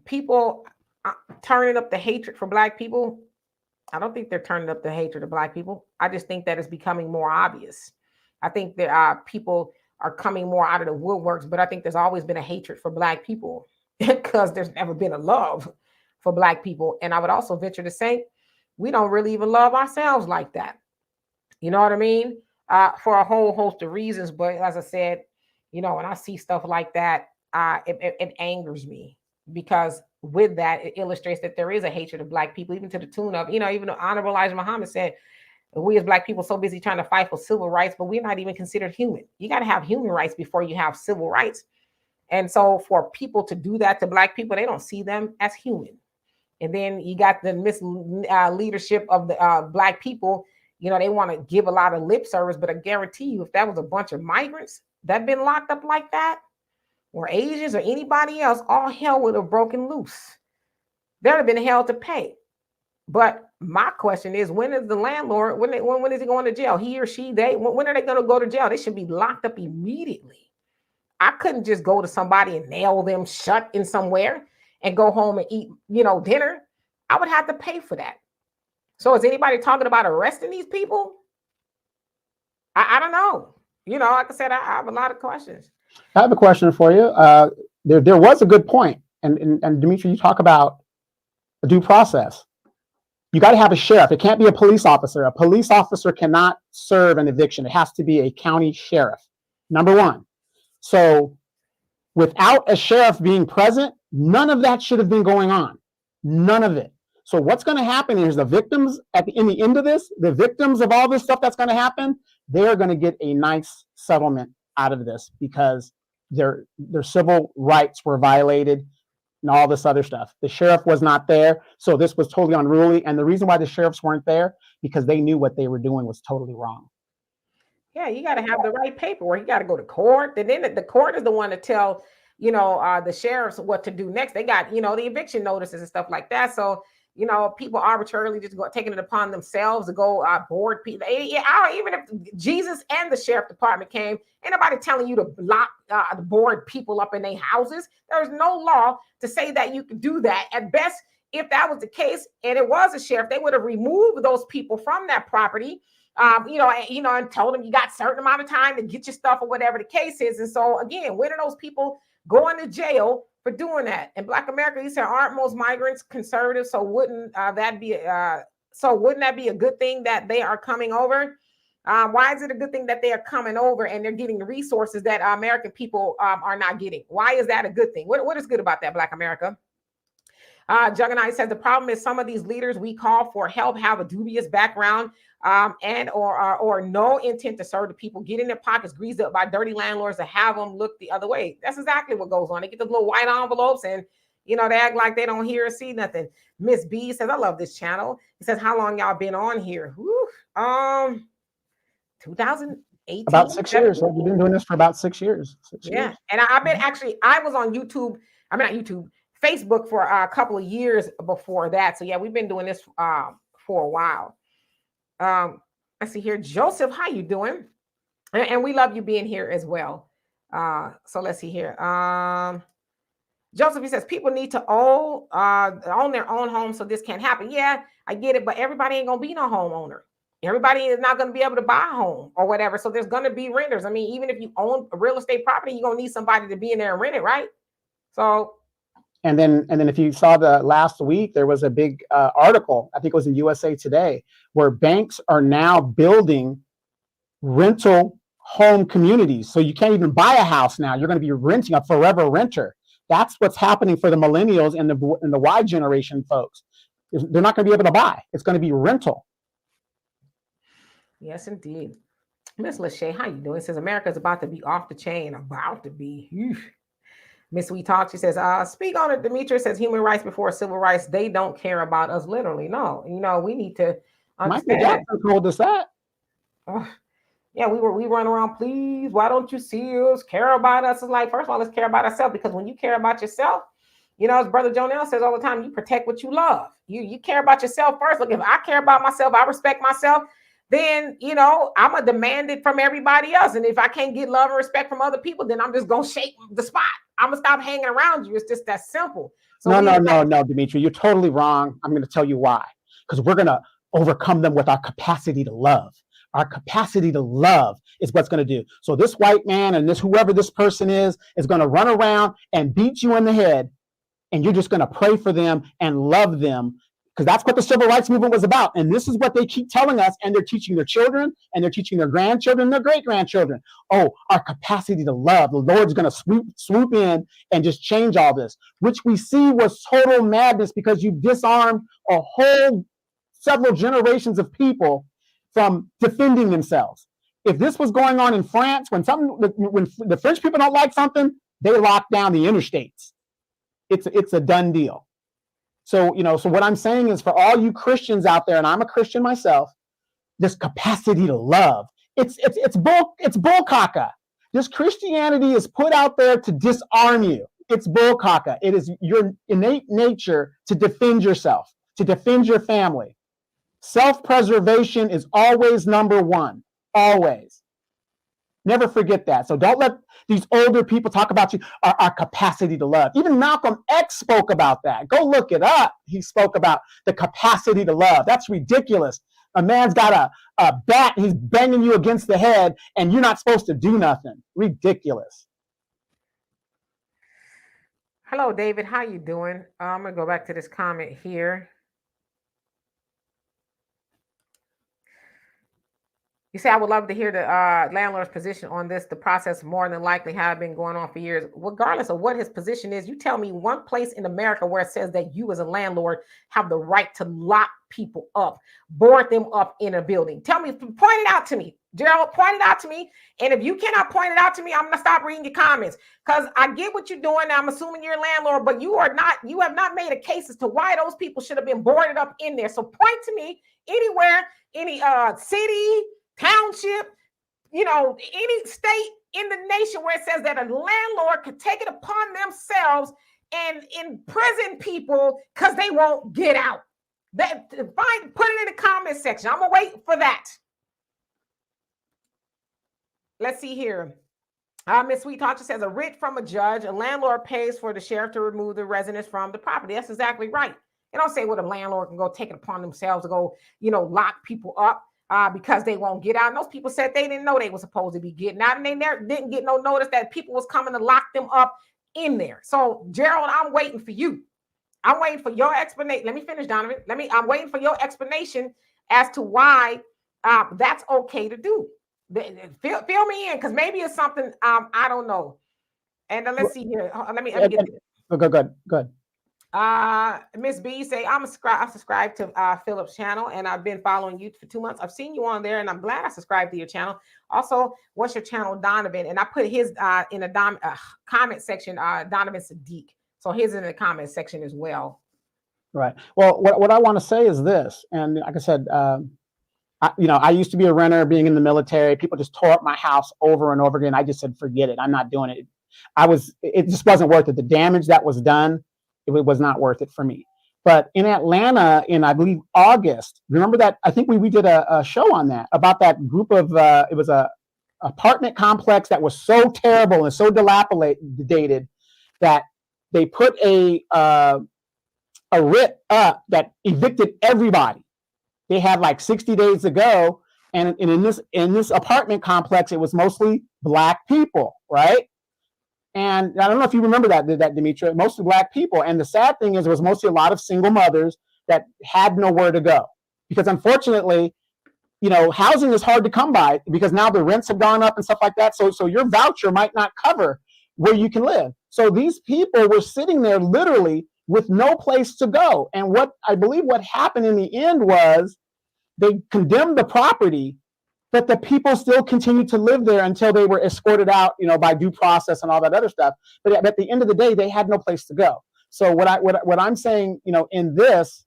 people turning up the hatred for Black people. I don't think they're turning up the hatred of Black people. I just think that it's becoming more obvious. I think that people are coming more out of the woodworks, but I think there's always been a hatred for Black people because there's never been a love for Black people. And I would also venture to say, we don't really even love ourselves like that. You know what I mean? For a whole host of reasons. But as I said, when I see stuff like that, it angers me because with that, it illustrates that there is a hatred of Black people, even to the tune of, even the Honorable Elijah Muhammad said, we as Black people so busy trying to fight for civil rights, but we're not even considered human. You got to have human rights before you have civil rights. And so for people to do that to Black people, they don't see them as human. And then you got the leadership of the Black people. They want to give a lot of lip service, but I guarantee you, if that was a bunch of migrants that been locked up like that, or Asians or anybody else, all hell would have broken loose. There'd have been hell to pay. But my question is, when is the landlord, when is he going to jail? He or she, when are they going to go to jail? They should be locked up immediately. I couldn't just go to somebody and nail them shut in somewhere and go home and eat, dinner. I would have to pay for that. So is anybody talking about arresting these people? I don't know. Like I said, I have a lot of questions. I have a question for you. There was a good point, and Dimitri, you talk about a due process. You got to have a sheriff. It can't be a police officer. A police officer cannot serve an eviction. It has to be a county sheriff, number one. So without a sheriff being present, none of that should have been going on. None of it. So what's going to happen is the victims in the end of this, the victims of all this stuff that's going to happen, they're going to get a nice settlement out of this because their civil rights were violated and all this other stuff. The sheriff was not there, so this was totally unruly. And the reason why the sheriffs weren't there, because they knew what they were doing was totally wrong. Yeah, you got to have the right paperwork. You got to go to court. And then the court is the one to tell, the sheriffs what to do next. They got, the eviction notices and stuff like that. So, people arbitrarily just taking it upon themselves to go board people. Even if Jesus and the sheriff department came, ain't nobody telling you to lock board people up in their houses. There's no law to say that you can do that. At best, if that was the case and it was a sheriff, they would have removed those people from that property. And told them you got a certain amount of time to get your stuff or whatever the case is. And so again, when are those people going to jail for doing that? In Black America, you said, aren't most migrants conservative? So wouldn't that be a good thing that they are coming over? Why is it a good thing that they are coming over and they're getting the resources that American people are not getting? Why is that a good thing? What is good about that, Black America? Juggernaut says the problem is some of these leaders we call for help have a dubious background and or no intent to serve the people, get in their pockets greased up by dirty landlords to have them look the other way. That's exactly what goes on. They get those little white envelopes and they act like they don't hear or see nothing. Miss B says, I love this channel. He says, how long y'all been on here? 2018. About 6 years. So we've been doing this for about 6 years. 6 years. Yeah. And I've been I was on YouTube. I mean, not YouTube, Facebook for a couple of years before that. So yeah, we've been doing this for a while. I see here, Joseph, how you doing? And we love you being here as well. So let's see here. Joseph, he says people need to own their own home so this can't happen. Yeah, I get it, but everybody ain't gonna be no homeowner. Everybody is not gonna be able to buy a home or whatever. So there's gonna be renters. I mean, even if you own a real estate property, you're gonna need somebody to be in there and rent it, right? So. And then if you saw the last week, there was a big article, I think it was in USA Today, where banks are now building rental home communities. So you can't even buy a house now. You're going to be renting, a forever renter. That's what's happening for the millennials and the Y generation folks. They're not going to be able to buy. It's going to be rental. Yes, indeed. Miss Lachey, how you doing? It says America's about to be off the chain, about to be. Miss We Talk, she says, speak on it. Demetri says human rights before civil rights. They don't care about us, literally. No, we need to understand. Michael Jackson told us that. Yeah, we run around, please, why don't you see us, care about us? It's like, first of all, let's care about ourselves, because when you care about yourself, as Brother Jonell says all the time, you protect what you love. You care about yourself first. Look, if I care about myself, I respect myself, then, I'm going to demand it from everybody else. And if I can't get love and respect from other people, then I'm just going to shake the spot. I'm going to stop hanging around you. It's just that simple. So no, Dimitri, you're totally wrong. I'm going to tell you why. Because we're going to overcome them with our capacity to love. Our capacity to love is what's going to do. So this white man and whoever this person is going to run around and beat you in the head. And you're just going to pray for them and love them. Because that's what the civil rights movement was about. And this is what they keep telling us. And they're teaching their children, and they're teaching their grandchildren, and their great-grandchildren. Oh, our capacity to love. The Lord's going to swoop in and just change all this, which we see was total madness, because you disarmed a whole several generations of people from defending themselves. If this was going on in France, when the French people don't like something, they lock down the interstates. It's a done deal. So, so what I'm saying is, for all you Christians out there, and I'm a Christian myself, this capacity to love, it's bull caca. This Christianity is put out there to disarm you. It's bull caca. It is your innate nature to defend yourself, to defend your family. Self-preservation is always number one, always. Never forget that. So don't let these older people talk about you, our capacity to love. Even Malcolm X spoke about that. Go look it up. He spoke about the capacity to love. That's ridiculous. A man's got a bat, he's banging you against the head, and you're not supposed to do nothing. Ridiculous. Hello, David. How you doing? I'm going to go back to this comment here. You say, I would love to hear the landlord's position on this. The process more than likely have been going on for years. Regardless of what his position is, you tell me one place in America where it says that you as a landlord have the right to lock people up, board them up in a building. Tell me, point it out to me. Gerald, point it out to me. And if you cannot point it out to me, I'm going to stop reading your comments, because I get what you're doing. I'm assuming you're a landlord, but you have not made a case as to why those people should have been boarded up in there. So point to me anywhere, any city, township, any state in the nation where it says that a landlord could take it upon themselves and imprison people because they won't get out. Put it in the comment section. I'm gonna wait for that. Let's see here. Ms. Sweet Talker says, a writ from a judge, a landlord pays for the sheriff to remove the residents from the property. That's exactly right. They don't say what a landlord can go take it upon themselves to go, lock people up. Because they won't get out. And those people said they didn't know they were supposed to be getting out, and they never didn't get no notice that people was coming to lock them up in there. So, Gerald, I'm waiting for you. I'm waiting for your explanation. Let me finish, Donovan. I'm waiting for your explanation as to why that's okay to do. Fill me in, because maybe it's something I don't know. And let's see here. Let me get this. Good. Miss B say, I subscribed to Philip's channel, and I've been following you for 2 months. I've seen you on there, and I'm glad I subscribed to your channel. Also, what's your channel, Donovan? And I put his in the comment section, Donovan Sadiq. So his in the comment section as well. Right. Well, what I want to say is this, and like I said, I used to be a renter, being in the military. People just tore up my house over and over again. I just said, forget it. I'm not doing it. It just wasn't worth it. The damage that was done, it was not worth it for me. But in Atlanta, in I believe August, remember that? I think we did a show on that, about that group of it was a apartment complex that was so terrible and so dilapidated that they put a writ up that evicted everybody. They had like 60 days to go, and in this apartment complex, it was mostly Black people, right? And I don't know if you remember that Demetria, mostly Black people. And the sad thing is, it was mostly a lot of single mothers that had nowhere to go, because unfortunately, housing is hard to come by, because now the rents have gone up and stuff like that. So your voucher might not cover where you can live. So these people were sitting there literally with no place to go. And what I believe what happened in the end was they condemned the property, but the people still continued to live there until they were escorted out, by due process and all that other stuff. But at the end of the day, they had no place to go. So what I'm saying, in this,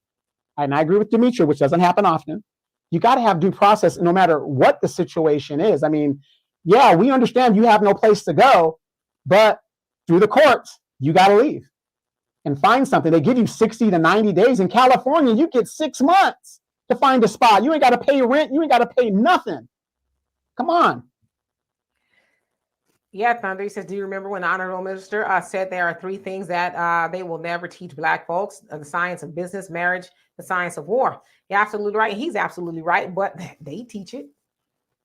and I agree with Demetria, which doesn't happen often, you got to have due process no matter what the situation is. I mean, yeah, we understand you have no place to go, but through the courts, you got to leave and find something. They give you 60 to 90 days. In California, you get 6 months to find a spot. You ain't got to pay rent. You ain't got to pay nothing. Come on. Yeah, Thunder, he says, do you remember when the Honorable Minister said there are 3 things that they will never teach Black folks: the science of business, marriage, the science of war? You're absolutely right. He's absolutely right, but they teach it.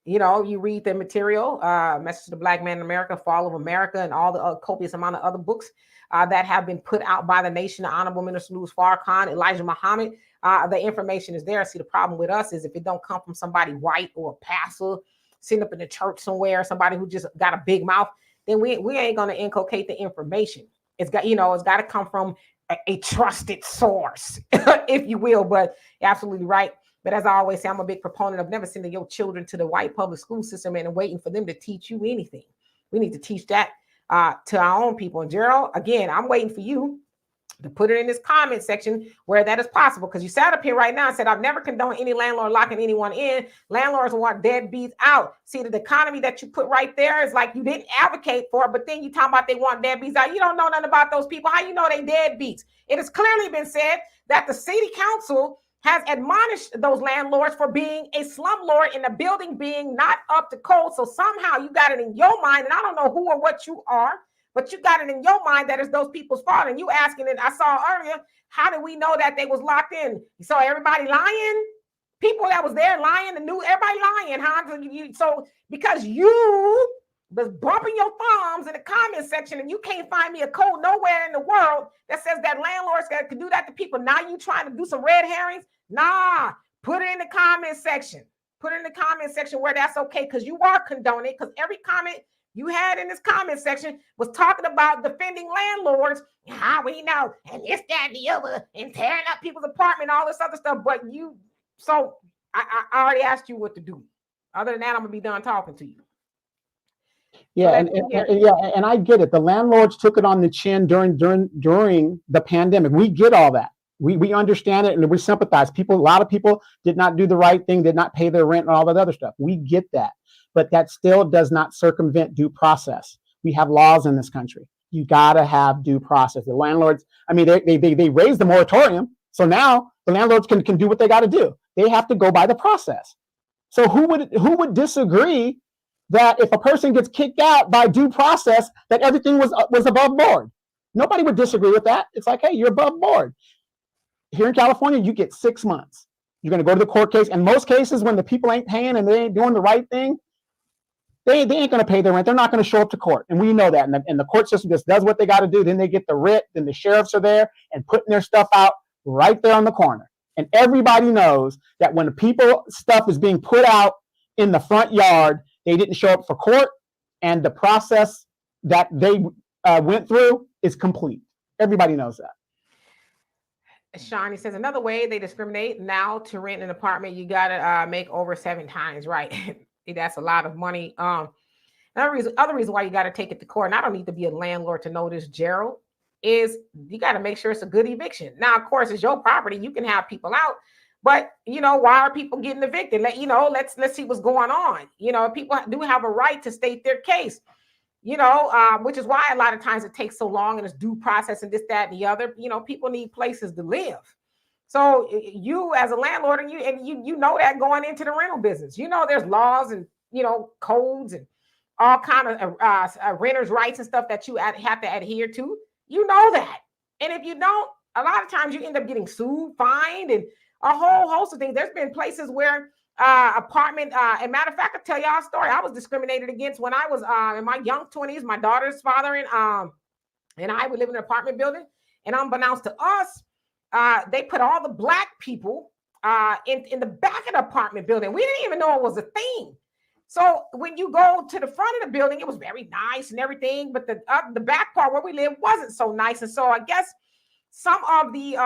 You read the material, Message to the Black Man in America, Fall of America, and all the copious amount of other books that have been put out by the nation, the Honorable Minister Louis Farrakhan, Elijah Muhammad. The information is there. See, the problem with us is if it don't come from somebody white or a pastor sitting up in the church somewhere, somebody who just got a big mouth, then we ain't going to inculcate the information. It's got to come from a trusted source, if you will. But you're absolutely right. But as I always say, I'm a big proponent of never sending your children to the white public school system and waiting for them to teach you anything. We need to teach that to our own people. And Gerald, again, I'm waiting for you to put it in this comment section where that is possible, because you sat up here right now and said, I've never condoned any landlord locking anyone in. Landlords want deadbeats out. See, the economy that you put right there is like you didn't advocate for it, but then you talk about they want deadbeats out. You don't know nothing about those people. How you know they deadbeats? It has clearly been said that the city council has admonished those landlords for being a slumlord and the building being not up to code. So somehow you got it in your mind, and I don't know who or what you are, but you got it in your mind that it's those people's fault. And you asking it, I saw earlier, how did we know that they was locked in? So everybody lying? People that was there lying and knew everybody lying, huh? So because you was bumping your thumbs in the comment section and you can't find me a code nowhere in the world that says that landlords can do that to people. Now you trying to do some red herrings? Nah, put it in the comment section. Put it in the comment section where that's okay, because you are condoning, because every comment you had in this comment section was talking about defending landlords, how we know, and this, that, and the other, and tearing up people's apartment, all this other stuff. But so I already asked you what to do. Other than that, I'm gonna be done talking to you. Yeah, and I get it. The landlords took it on the chin during the pandemic. We get all that. We understand it and we sympathize. A lot of people did not do the right thing, did not pay their rent and all that other stuff. We get that. But that still does not circumvent due process. We have laws in this country. You gotta have due process. The landlords, I mean, they raised the moratorium. So now the landlords can do what they gotta do. They have to go by the process. So who would disagree that if a person gets kicked out by due process, that everything was above board? Nobody would disagree with that. It's like, hey, you're above board. Here in California, you get 6 months. You're going to go to the court case. In most cases, when the people ain't paying and they ain't doing the right thing, they ain't going to pay their rent. They're not going to show up to court. And we know that. And the court system just does what they got to do. Then they get the writ. Then the sheriffs are there and putting their stuff out right there on the corner. And everybody knows that when the people stuff is being put out in the front yard, they didn't show up for court, and the process that they went through is complete. Everybody knows that. Shawnee says, another way they discriminate now to rent an apartment, you got to make over 7 times, right? That's a lot of money. Other reason why you got to take it to court, and I don't need to be a landlord to know this, Gerald, is you got to make sure it's a good eviction. Now, of course, it's your property. You can have people out. But, why are people getting evicted? Let's see what's going on. People do have a right to state their case, which is why a lot of times it takes so long and it's due process and this, that, and the other. People need places to live. So you as a landlord, and you know that going into the rental business, there's laws and, codes and all kind of renters' rights and stuff that you have to adhere to. You know that. And if you don't, a lot of times you end up getting sued, fined, and a whole host of things. There's been places where apartment, and matter of fact, I'll tell y'all a story. I was discriminated against when I was in my young 20s. My daughter's father and I would live in an apartment building, and unbeknownst to us, they put all the Black people in the back of the apartment building. We didn't even know it was a thing. So when you go to the front of the building, it was very nice and everything, but the back part where we live wasn't so nice. And so I guess some of the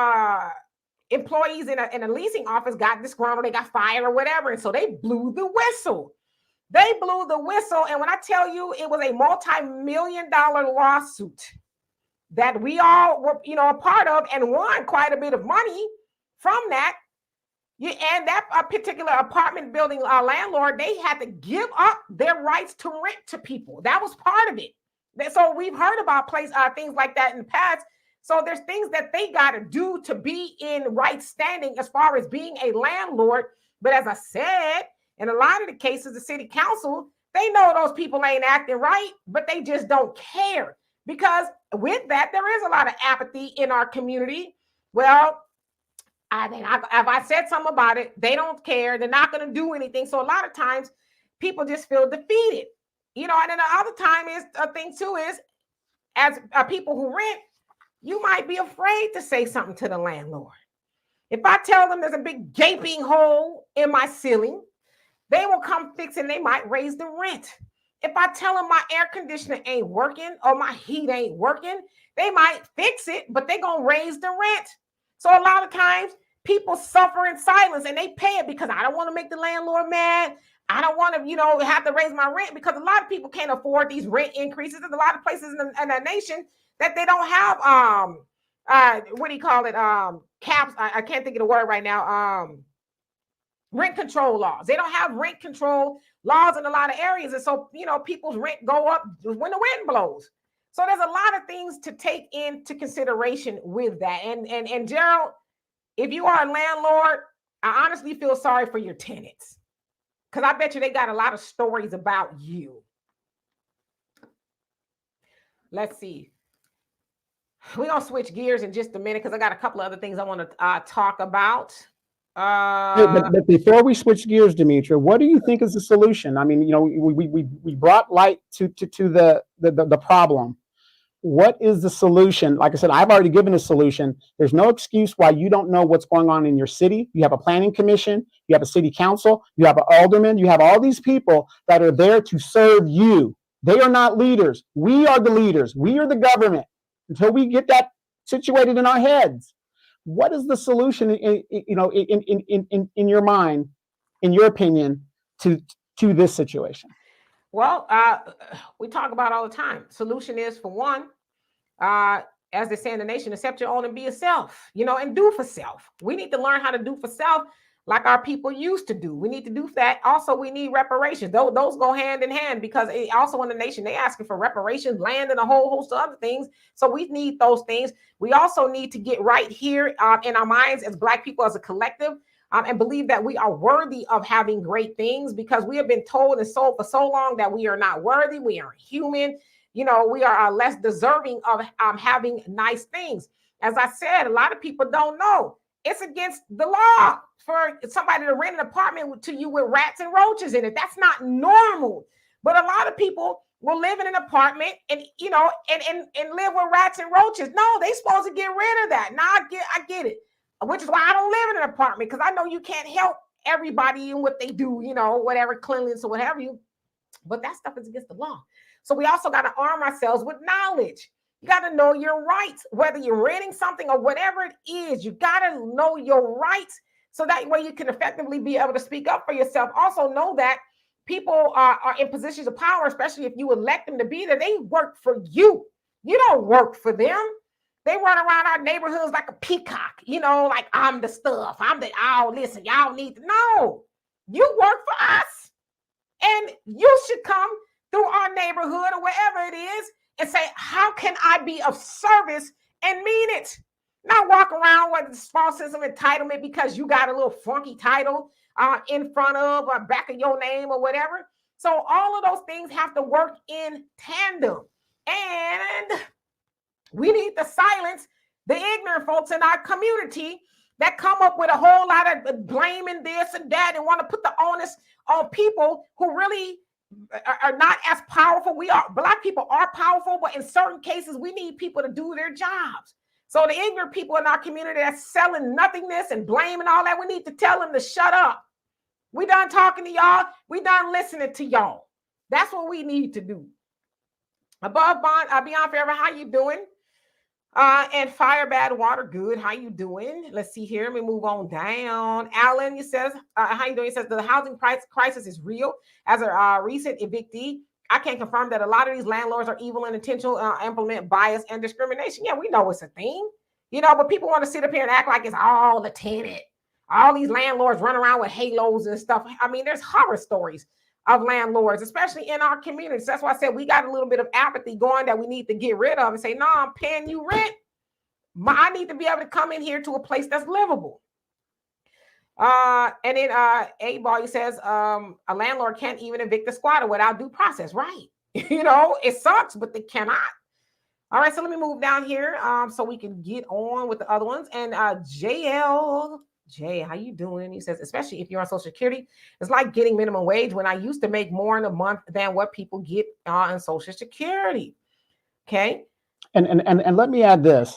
employees in a leasing office got disgruntled, they got fired or whatever, and so they blew the whistle. And when I tell you, it was a multi-million-dollar lawsuit that we all were, a part of, and won quite a bit of money from that. And that particular apartment building landlord, they had to give up their rights to rent to people. That was part of it. So we've heard about things like that in the past. So there's things that they got to do to be in right standing as far as being a landlord. But as I said, in a lot of the cases, the city council, they know those people ain't acting right, but they just don't care. Because with that, there is a lot of apathy in our community. Well, if I said something about it, they don't care. They're not going to do anything. So a lot of times people just feel defeated, and then the other time is a thing too is as people who rent, you might be afraid to say something to the landlord. If I tell them there's a big gaping hole in my ceiling, they will come fix it and they might raise the rent. If I tell them my air conditioner ain't working or my heat ain't working, they might fix it, but they're going to raise the rent. So a lot of times people suffer in silence and they pay it because I don't want to make the landlord mad. I don't want to, have to raise my rent, because a lot of people can't afford these rent increases. There's a lot of places in the nation that they don't have, what do you call it? Caps. I can't think of the word right now. Rent control laws. They don't have rent control laws in a lot of areas. And so, people's rent go up when the wind blows. So there's a lot of things to take into consideration with that. And Gerald, if you are a landlord, I honestly feel sorry for your tenants, because I bet you they got a lot of stories about you. Let's see. We're going to switch gears in just a minute because I got a couple of other things I want to talk about. But before we switch gears, Demetra, what do you think is the solution? I mean, we brought light to the problem. What is the solution? Like I said, I've already given a solution. There's no excuse why you don't know what's going on in your city. You have a planning commission, you have a city council, you have an alderman, you have all these people that are there to serve you. They are not leaders. We are the leaders. We are the government. Until we get that situated in our heads, what is the solution in your mind, in your opinion, to this situation? Well, we talk about all the time. Solution is, for one, as they say in the nation, accept your own and be yourself, and do for self. We need to learn how to do for self like our people used to do. We need to do that. Also, we need reparations. Those go hand in hand, because also in the nation, they asking for reparations, land, and a whole host of other things. So we need those things. We also need to get right here in our minds as Black people, as a collective, and believe that we are worthy of having great things, because we have been told and sold for so long that we are not worthy. We aren't human. We are less deserving of having nice things. As I said, a lot of people don't know it's against the law for somebody to rent an apartment to you with rats and roaches in it. That's not normal. But a lot of people will live in an apartment and live with rats and roaches. No, they supposed to get rid of that. Now I get it. Which is why I don't live in an apartment, because I know you can't help everybody in what they do, whatever, cleanliness or whatever you. But that stuff is against the law. So we also got to arm ourselves with knowledge. You got to know your rights, whether you're renting something or whatever it is. You got to know your rights, so that way you can effectively be able to speak up for yourself. Also know that people are in positions of power, especially if you elect them to be there. They work for you. You don't work for them. They run around our neighborhoods like a peacock, like I'm the stuff. Listen, y'all need to know. You work for us. And you should come through our neighborhood or wherever it is and say, how can I be of service, and mean it? Not walk around with this false sense of entitlement because you got a little funky title in front of or back of your name or whatever. So all of those things have to work in tandem. And we need to silence the ignorant folks in our community that come up with a whole lot of blaming this and that and want to put the onus on people who really are not as powerful. Black people are powerful, but in certain cases, we need people to do their jobs. So the ignorant people in our community that's selling nothingness and blaming all that, we need to tell them to shut up. We done talking to y'all. We done listening to y'all. That's what we need to do. Above Bond, Beyond Forever, how you doing? And Fire Bad Water, good. How you doing? Let's see here. Let me move on down. Alan, he says, how you doing? He says the housing crisis is real. As a recent evictee, I can confirm that a lot of these landlords are evil and intentional, implement bias and discrimination. Yeah, we know it's a thing, but people want to sit up here and act like it's all the tenant. All these landlords run around with halos and stuff. I mean, there's horror stories of landlords, especially in our communities. That's why I said we got a little bit of apathy going that we need to get rid of and say, no, I'm paying you rent. I need to be able to come in here to a place that's livable. And then A-Ball, he says, a landlord can't even evict a squatter without due process, right? It sucks, but they cannot. All right, so let me move down here so we can get on with the other ones. And Jay, how you doing? He says, especially if you're on Social Security, it's like getting minimum wage when I used to make more in a month than what people get on Social Security. Okay. And let me add this.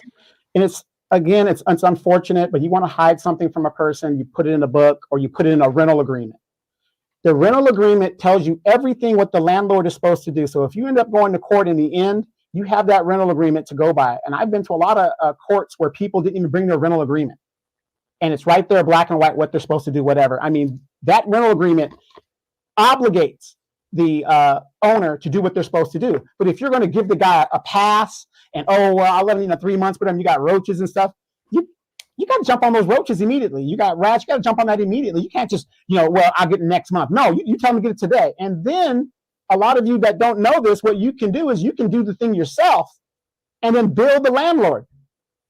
And it's unfortunate, but you want to hide something from a person, you put it in a book or you put it in a rental agreement. The rental agreement tells you everything what the landlord is supposed to do. So if you end up going to court in the end, you have that rental agreement to go by. And I've been to a lot of courts where people didn't even bring their rental agreement. And it's right there, black and white, what they're supposed to do, whatever. I mean, that rental agreement obligates the owner to do what they're supposed to do. But if you're going to give the guy a pass and, I'll let him in 3 months, but then you got roaches and stuff, you got to jump on those roaches immediately. You got rats, you got to jump on that immediately. You can't just, I'll get it next month. No, you tell them to get it today. And then a lot of you that don't know this, what you can do is you can do the thing yourself and then bill the landlord.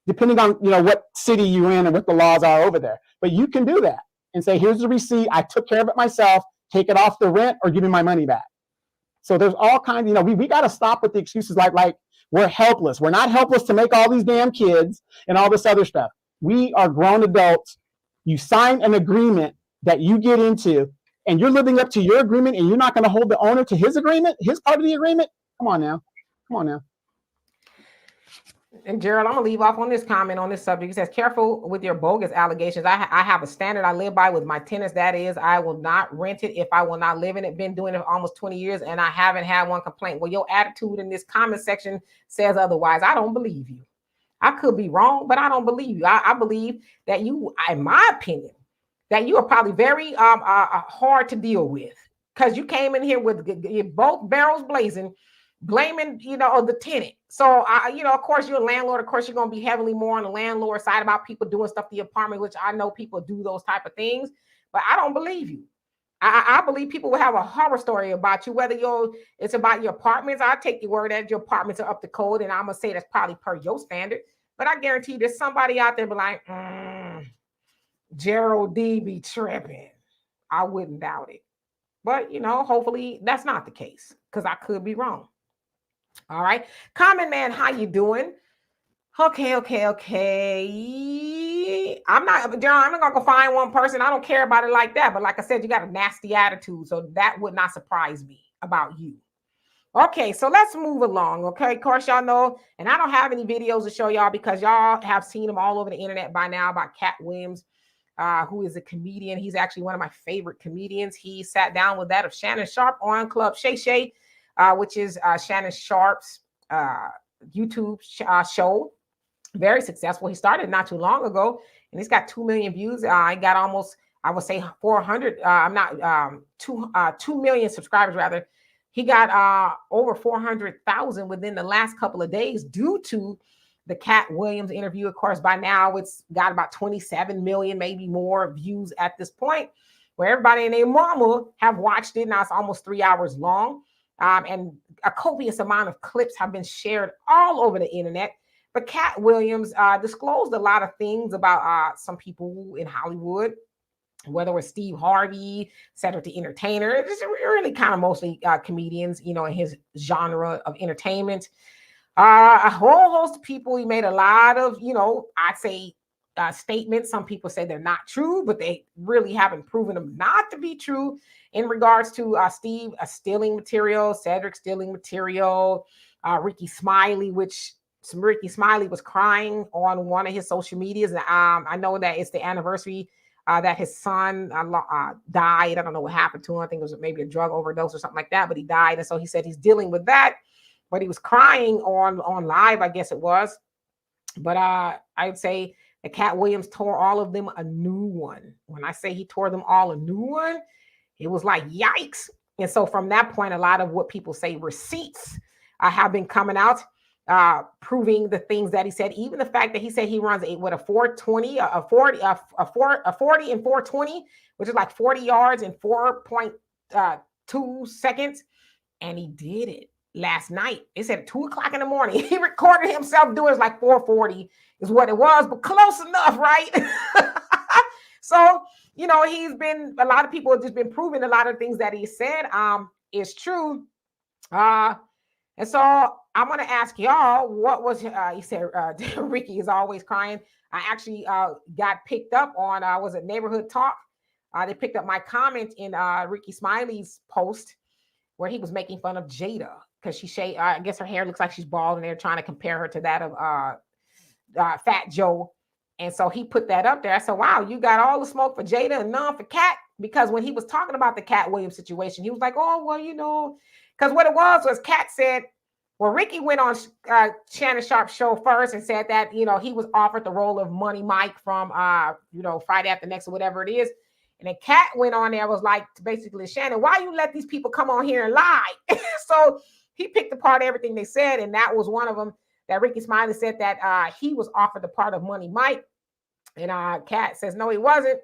depending on, what city you're in and what the laws are over there. But you can do that and say, here's the receipt. I took care of it myself. Take it off the rent or give me my money back. So there's all kinds, we got to stop with the excuses like we're helpless. We're not helpless to make all these damn kids and all this other stuff. We are grown adults. You sign an agreement that you get into, and you're living up to your agreement, and you're not going to hold the owner to his agreement, his part of the agreement. Come on now. And Gerald, I'm gonna leave off on this comment on this subject. He says, careful with your bogus allegations. I have a standard I live by with my tenants. That is, I will not rent it if I will not live in it. Been doing it for almost 20 years and I haven't had one complaint. Well, your attitude in this comment section says otherwise. I don't believe you. I could be wrong, but I don't believe you. I believe that you, in my opinion, that you are probably very hard to deal with, because you came in here with both barrels blazing, blaming, the tenant. So, of course, you're a landlord. Of course, you're going to be heavily more on the landlord side about people doing stuff to the apartment, which I know people do those type of things, but I don't believe you. I believe people will have a horror story about you, whether it's about your apartments. I take your word that your apartments are up to code, and I'm going to say that's probably per your standard, but I guarantee there's somebody out there be like, Gerald D be tripping. I wouldn't doubt it. But, hopefully that's not the case, because I could be wrong. All right. Common Man, how you doing? Okay. I'm not going to go find one person. I don't care about it like that. But like I said, you got a nasty attitude. So that would not surprise me about you. Okay, so let's move along. Okay, of course, y'all know, and I don't have any videos to show y'all because y'all have seen them all over the internet by now about Katt Williams, who is a comedian. He's actually one of my favorite comedians. He sat down with that of Shannon Sharpe on Club Shay Shay, which is Shannon Sharpe's YouTube show. Very successful. He started not too long ago, and he's got 2 million views. I got almost, I would say 400. 2 million subscribers rather. He got over 400,000 within the last couple of days due to the Katt Williams interview. Of course, by now it's got about 27 million, maybe more views at this point, where everybody and their mama have watched it. Now it's almost 3 hours long. And a copious amount of clips have been shared all over the internet. But Katt Williams disclosed a lot of things about some people in Hollywood, whether it was Steve Harvey, Cedric the Entertainer. It's really kind of mostly comedians, in his genre of entertainment. A whole host of people. He made a lot of, I'd say statements. Some people say they're not true, but they really haven't proven them not to be true in regards to Steve stealing material, Cedric stealing material, Ricky Smiley, which Ricky Smiley was crying on one of his social medias. I know that it's the anniversary that his son died. I don't know what happened to him. I think it was maybe a drug overdose or something like that, but he died. And so he said he's dealing with that, but he was crying on live, I guess it was. But I'd say that Katt Williams tore all of them a new one. When I say he tore them all a new one, it was like, yikes. And so from that point, a lot of what people say receipts have been coming out, proving the things that he said. Even the fact that he said he runs a 420, a 40 and 420, which is like 40 yards in 4.2 seconds. And he did it last night. It said 2 o'clock in the morning. He recorded himself doing it, like 440 is what it was, but close enough, right? So, he's been, a lot of people have just been proving a lot of things that he said is true. And so I'm going to ask y'all, what was, he said, Ricky is always crying. I actually got picked up on, was it Neighborhood Talk? They picked up my comment in Ricky Smiley's post where he was making fun of Jada because I guess her hair looks like she's bald, and they're trying to compare her to that of Fat Joe. And so he put that up there. I said, wow, you got all the smoke for Jada and none for Katt. Because when he was talking about the Katt Williams situation, he was like, oh, well, because what it was Katt said, well, Ricky went on Shannon Sharpe's show first and said that, he was offered the role of Money Mike from, Friday After Next or whatever it is. And then Katt went on there, was like, basically, Shannon, why you let these people come on here and lie? So he picked apart everything they said. And that was one of them, that Ricky Smiley said that he was offered the part of Money Mike. And Katt says, no, he wasn't.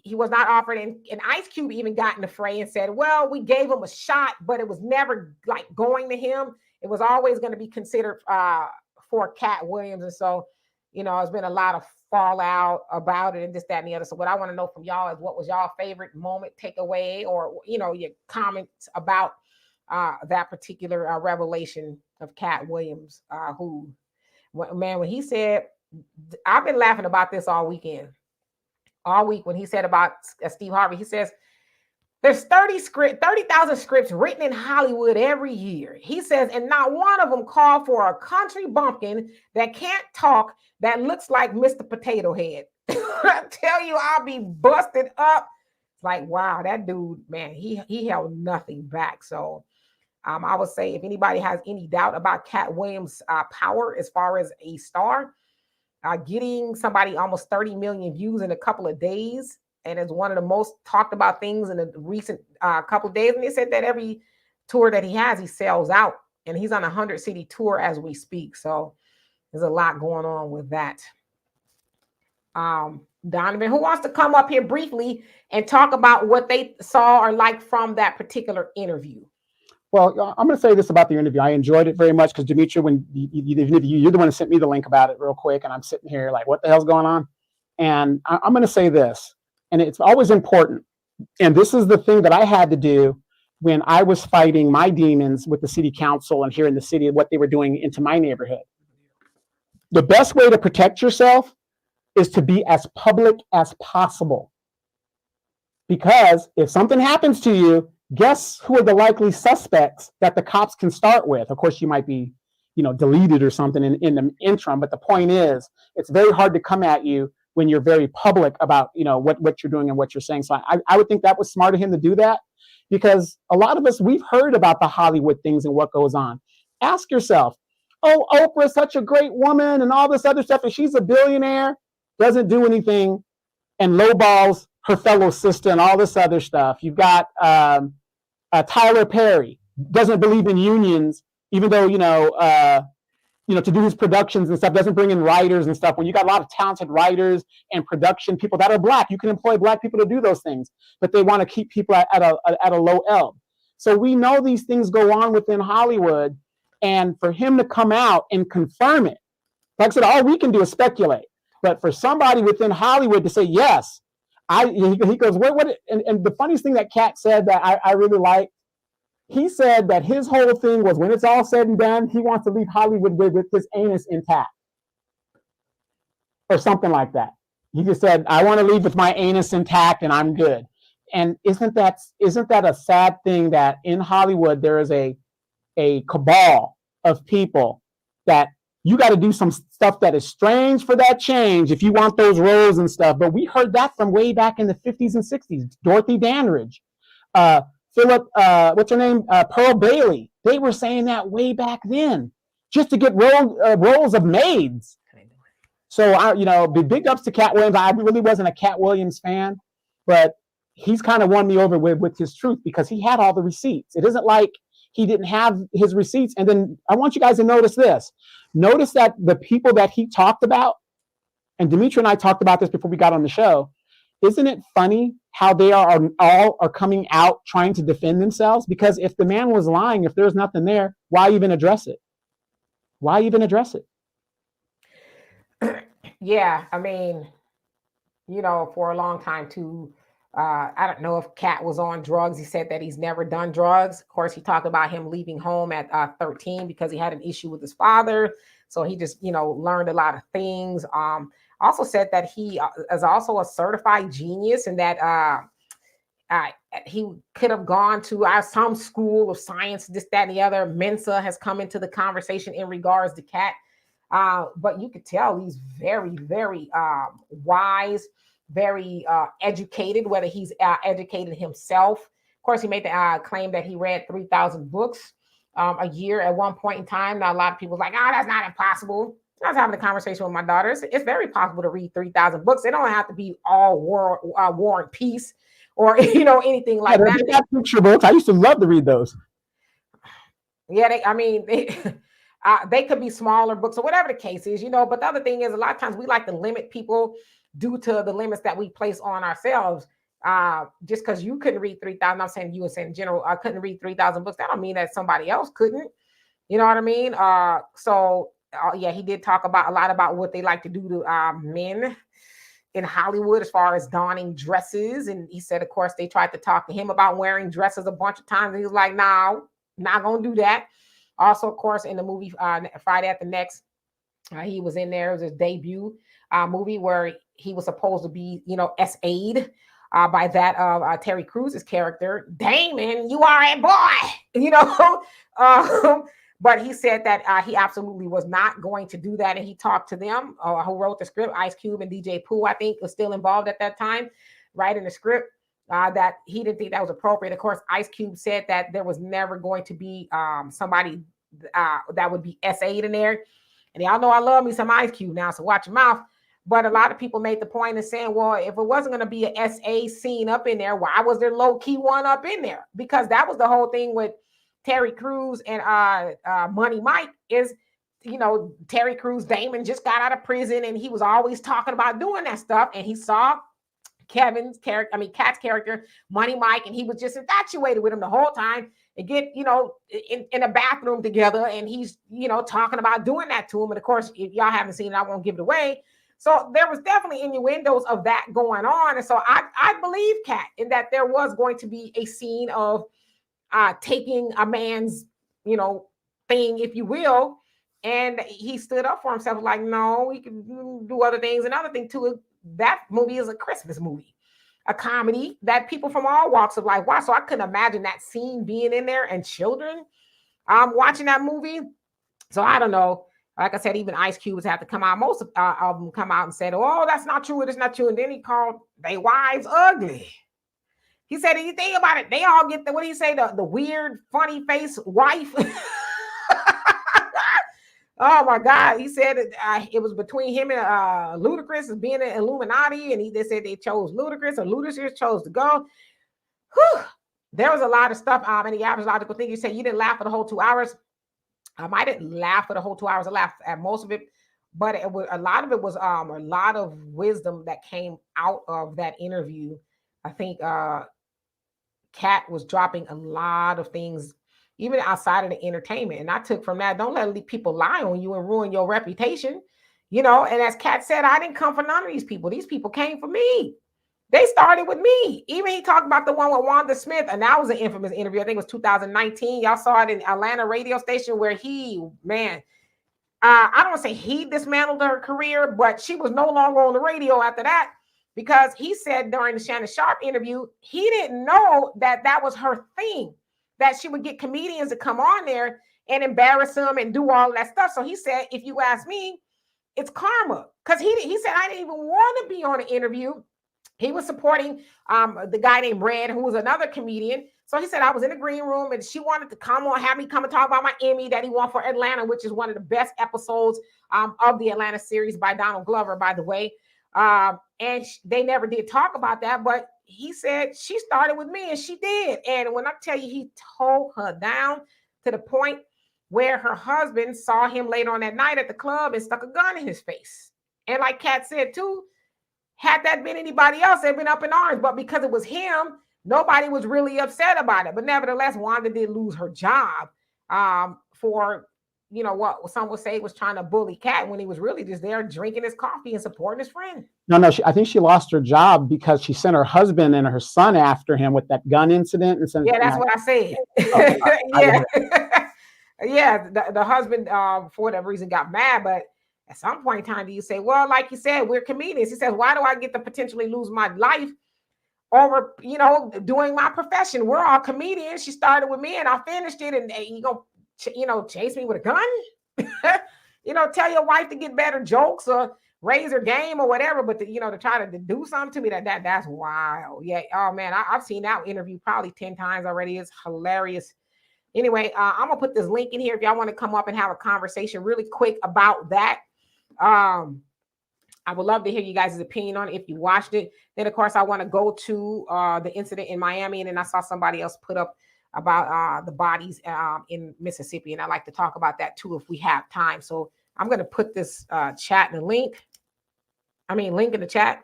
He was not offered. And Ice Cube even got in the fray and said, well, we gave him a shot, but it was never like going to him. It was always going to be considered for Katt Williams. And so there's been a lot of fallout about it and this, that, and the other. So what I want to know from y'all is, what was y'all favorite moment, takeaway, or, your comments about that particular revelation of Katt Williams, who, man, when he said, I've been laughing about this all week when he said about Steve Harvey. He says, there's 30,000 scripts written in Hollywood every year. He says, and not one of them call for a country bumpkin that can't talk, that looks like Mr. Potato Head. I tell you, I'll be busted up. It's like, wow, that dude, man, he held nothing back. So I would say, if anybody has any doubt about Katt Williams' power as far as a star, getting somebody almost 30 million views in a couple of days, and it's one of the most talked about things in the recent couple of days. And they said that every tour that he has, he sells out, and he's on a 100-city tour as we speak. So there's a lot going on with that. Donovan, who wants to come up here briefly and talk about what they saw or liked from that particular interview? Well, I'm going to say this about the interview. I enjoyed it very much because, Demetria, when you're the one who sent me the link about it real quick, and I'm sitting here like, what the hell's going on? And I'm going to say this, and it's always important. And this is the thing that I had to do when I was fighting my demons with the city council and here in the city, what they were doing into my neighborhood. The best way to protect yourself is to be as public as possible. Because if something happens to you, guess who are the likely suspects that the cops can start with? Of course, you might be, deleted or something in the interim. But the point is, it's very hard to come at you when you're very public about, what you're doing and what you're saying. So I would think that was smart of him to do that, because a lot of us, we've heard about the Hollywood things and what goes on. Ask yourself, oh, Oprah's such a great woman and all this other stuff, and she's a billionaire, doesn't do anything, and lowballs her fellow sister and all this other stuff. You've got Tyler Perry, doesn't believe in unions, even though, to do his productions and stuff, doesn't bring in writers and stuff. When you got a lot of talented writers and production people that are Black, you can employ Black people to do those things, but they want to keep people at a low ebb. So we know these things go on within Hollywood, and for him to come out and confirm it, like I said, all we can do is speculate. But for somebody within Hollywood to say, yes, he goes, what? And the funniest thing that Katt said that I really like, he said that his whole thing was, when it's all said and done, he wants to leave Hollywood with his anus intact, or something like that. He just said, I want to leave with my anus intact and I'm good. And isn't that a sad thing that in Hollywood there is a cabal of people that you got to do some stuff that is strange for that change if you want those roles and stuff. But we heard that from way back in the 50s and 60s. Dorothy Dandridge, Philip, what's her name? Pearl Bailey. They were saying that way back then, just to get roles of maids. So, big ups to Katt Williams. I really wasn't a Katt Williams fan, but he's kind of won me over with his truth, because he had all the receipts. It isn't like he didn't have his receipts. And then I want you guys to notice this. Notice that the people that he talked about, and Demetria and I talked about this before we got on the show, isn't it funny how they all are coming out trying to defend themselves? Because if the man was lying, if there's nothing there, why even address it? Why even address it? Yeah, I mean, for a long time too, I don't know if Katt was on drugs. He said that he's never done drugs. Of course, he talked about him leaving home at 13 because he had an issue with his father. So he just, learned a lot of things. Also said that he is also a certified genius, and that he could have gone to some school of science, this, that, and the other. Mensa has come into the conversation in regards to Katt. But you could tell he's very, very wise, very educated, whether he's educated himself. Of course, he made the claim that he read 3,000 books a year at one point in time. Now, a lot of people are like, that's not impossible. I was having a conversation with my daughters. It's very possible to read 3,000 books. They don't have to be all war and peace, or anything like that. They got picture books. I used to love to read those. Yeah, they could be smaller books or whatever the case is, But the other thing is, a lot of times we like to limit people due to the limits that we place on ourselves. Just because you couldn't read 3,000, I'm saying you and saying in general, I couldn't read 3,000 books. That don't mean that somebody else couldn't. You know what I mean? So yeah, he did talk about a lot about what they like to do to men in Hollywood as far as donning dresses. And he said, of course, they tried to talk to him about wearing dresses a bunch of times. And he was like, no, not going to do that. Also, of course, in the movie Friday After Next, he was in there. It was his debut movie where he was supposed to be, SA'd by that of Terry Crews's character. Damon, you are a boy, but he said that he absolutely was not going to do that. And he talked to them who wrote the script. Ice Cube and DJ Pooh, I think, was still involved at that time, writing the script, that he didn't think that was appropriate. Of course, Ice Cube said that there was never going to be somebody that would be SA'd in there. And y'all know I love me some Ice Cube now, so watch your mouth. But a lot of people made the point of saying, well, if it wasn't going to be an SA scene up in there, why was there low-key one up in there? Because that was the whole thing with Terry Crews and Money Mike is, Terry Crews, Damon just got out of prison, and he was always talking about doing that stuff. And he saw Katt's character, Money Mike, and he was just infatuated with him the whole time. And get, in a bathroom together, and he's, talking about doing that to him. And of course, if y'all haven't seen it, I won't give it away. So there was definitely innuendos of that going on. And so I believe, Katt, in that there was going to be a scene of taking a man's, thing, if you will. And he stood up for himself like, no, he can do other things. Another thing too, that movie is a Christmas movie, a comedy that people from all walks of life watch. So I couldn't imagine that scene being in there and children watching that movie. So I don't know. Like I said, even Ice Cube has had to come out. Most of them come out and said, oh, that's not true. It's not true. And then he called their wives ugly. He said, if you think about it, they all get what do you say? The weird, funny face wife. Oh my God. He said it was between him and Ludacris as being an Illuminati. And they said they chose Ludacris, or Ludacris chose to go. Whew. There was a lot of stuff. And the average logical thing, you said you didn't laugh for the whole 2 hours. I didn't laugh for the whole 2 hours. I laughed at most of it, but a lot of it was a lot of wisdom that came out of that interview. I think Katt was dropping a lot of things, even outside of the entertainment. And I took from that, don't let people lie on you and ruin your reputation. And as Katt said, I didn't come for none of these people. These people came for me. They started with me. Even he talked about the one with Wanda Smith, and that was an infamous interview. I think it was 2019. Y'all saw it in Atlanta radio station where I don't want to say he dismantled her career, but she was no longer on the radio after that, because he said during the Shannon Sharp interview, he didn't know that was her thing, that she would get comedians to come on there and embarrass them and do all of that stuff. So he said, if you ask me, it's karma. Because he said, I didn't even want to be on an interview. He was supporting the guy named Red, who was another comedian. So he said, I was in the green room and she wanted to have me come and talk about my Emmy that he won for Atlanta, which is one of the best episodes of the Atlanta series by Donald Glover, by the way. And they never did talk about that, but he said she started with me, and she did. And when I tell you, he tore her down to the point where her husband saw him later on that night at the club and stuck a gun in his face. And like Katt said too, had that been anybody else, they'd been up in arms. But because it was him, nobody was really upset about it. But nevertheless, Wanda did lose her job for, what some would say was trying to bully Katt, when he was really just there drinking his coffee and supporting his friend. No, I think she lost her job because she sent her husband and her son after him with that gun incident. And yeah, that's what I said. Yeah. Yeah, the husband, for whatever reason, got mad. But at some point in time, do you say, well, like you said, we're comedians. He says, why do I get to potentially lose my life over, doing my profession? We're all comedians. She started with me and I finished it. And you go, chase me with a gun? Tell your wife to get better jokes or raise her game or whatever. But to try to do something to me, that's wild. Yeah. Oh man, I've seen that interview probably 10 times already. It's hilarious. Anyway, I'm gonna put this link in here if y'all want to come up and have a conversation really quick about that. I would love to hear you guys' opinion on it if you watched it. Then, of course, I want to go to the incident in Miami, and then I saw somebody else put up about the bodies in Mississippi, and I'd like to talk about that too if we have time. So I'm going to put this link in the chat.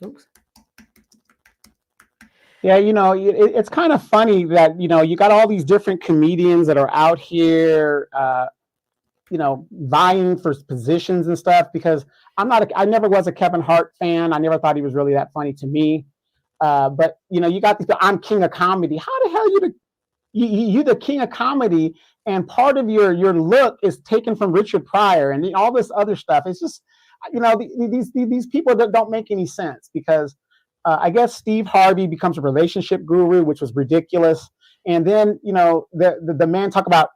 Oops. Yeah, it's kind of funny that, you got all these different comedians that are out here vying for positions and stuff, because I never was a Kevin Hart fan. I never thought he was really that funny to me. But you got these, I'm king of comedy. How the hell you the king of comedy, and part of your look is taken from Richard Pryor and all this other stuff? It's just, these people that don't make any sense, because I guess Steve Harvey becomes a relationship guru, which was ridiculous. And then, the man talk about,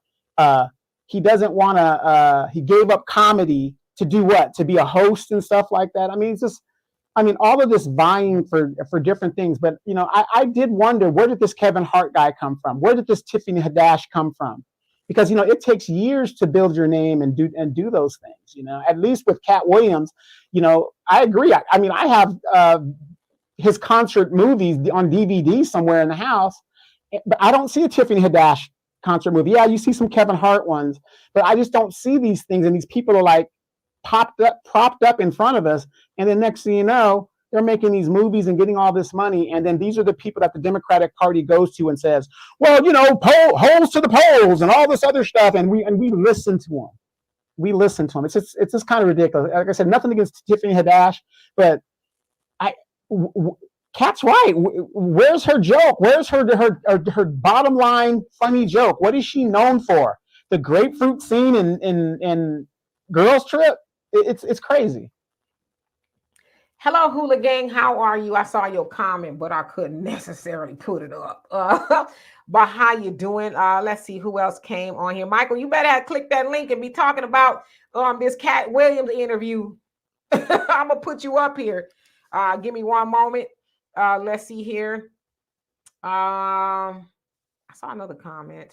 he doesn't want to, he gave up comedy to do what? To be a host and stuff like that. I mean, it's just, all of this vying for different things. But, I did wonder, where did this Kevin Hart guy come from? Where did this Tiffany Haddish come from? Because, it takes years to build your name and do those things, at least with Katt Williams. I agree. I have his concert movies on DVD somewhere in the house, but I don't see a Tiffany Haddish concert movie. Yeah, you see some Kevin Hart ones, but I just don't see these things. And these people are like propped up in front of us. And then next thing you know, they're making these movies and getting all this money. And then these are the people that the Democratic Party goes to and says, well, polls to the polls and all this other stuff. And we listen to them. We listen to them. It's just kind of ridiculous. Like I said, nothing against Tiffany Haddish, but Katt's right. Where's her joke? Where's her bottom line funny joke? What is she known for? The grapefruit scene in Girls Trip? It's crazy. Hello, Hula Gang. How are you? I saw your comment, but I couldn't necessarily put it up. But how you doing? Let's see who else came on here. Michael, you better have clicked that link and be talking about this Katt Williams interview. I'm gonna put you up here. Give me one moment. Let's see here. I saw another comment.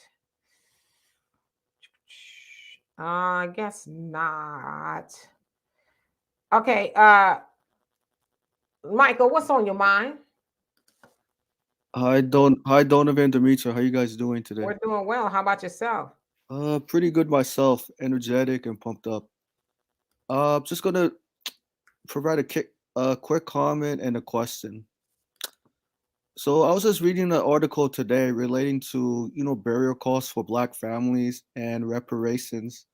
I guess not. Okay. Michael, what's on your mind? Hi Donovan, Demetra. How you guys doing today? We're doing well. How about yourself? Pretty good myself. Energetic and pumped up. Just gonna provide a quick comment and a question. So I was just reading an article today relating to burial costs for Black families and reparations,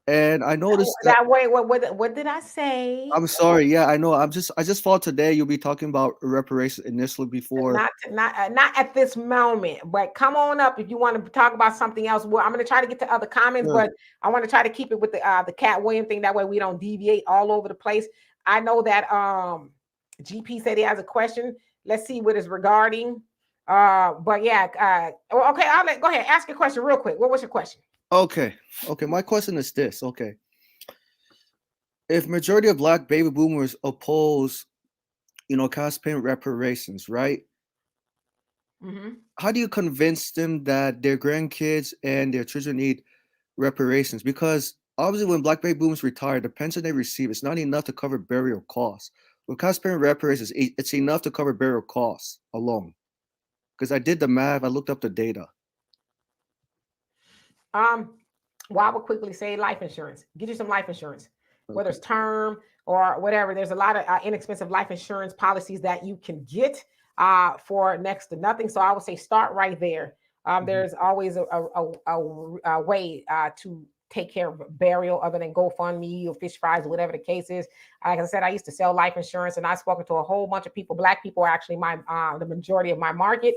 and I noticed that. Wait, what did I say? I'm sorry. Yeah, I know. I just thought today you'll be talking about reparations initially before. Not at this moment, but come on up if you want to talk about something else. Well, I'm going to try to get to other comments, but I want to try to keep it with the Katt Williams thing. That way we don't deviate all over the place. I know that GP said he has a question. Let's see what is regarding. But yeah, okay. Go ahead. Ask your question real quick. What was your question? Okay. My question is this. Okay. If majority of Black baby boomers oppose, cash payment reparations, right? Mm-hmm. How do you convince them that their grandkids and their children need reparations? Because obviously when Black baby boomers retire, the pension they receive is not enough to cover burial costs. With cash payment reparations, it's enough to cover burial costs alone. Because I did the math, I looked up the data. Well, I would quickly say life insurance. Get you some life insurance, whether it's term or whatever. There's a lot of inexpensive life insurance policies that you can get for next to nothing. So I would say start right there. There's always a way to take care of burial other than GoFundMe or fish fries or whatever the case is. Like I said, I used to sell life insurance, and I've spoken to a whole bunch of people. Black people are actually the majority of my market,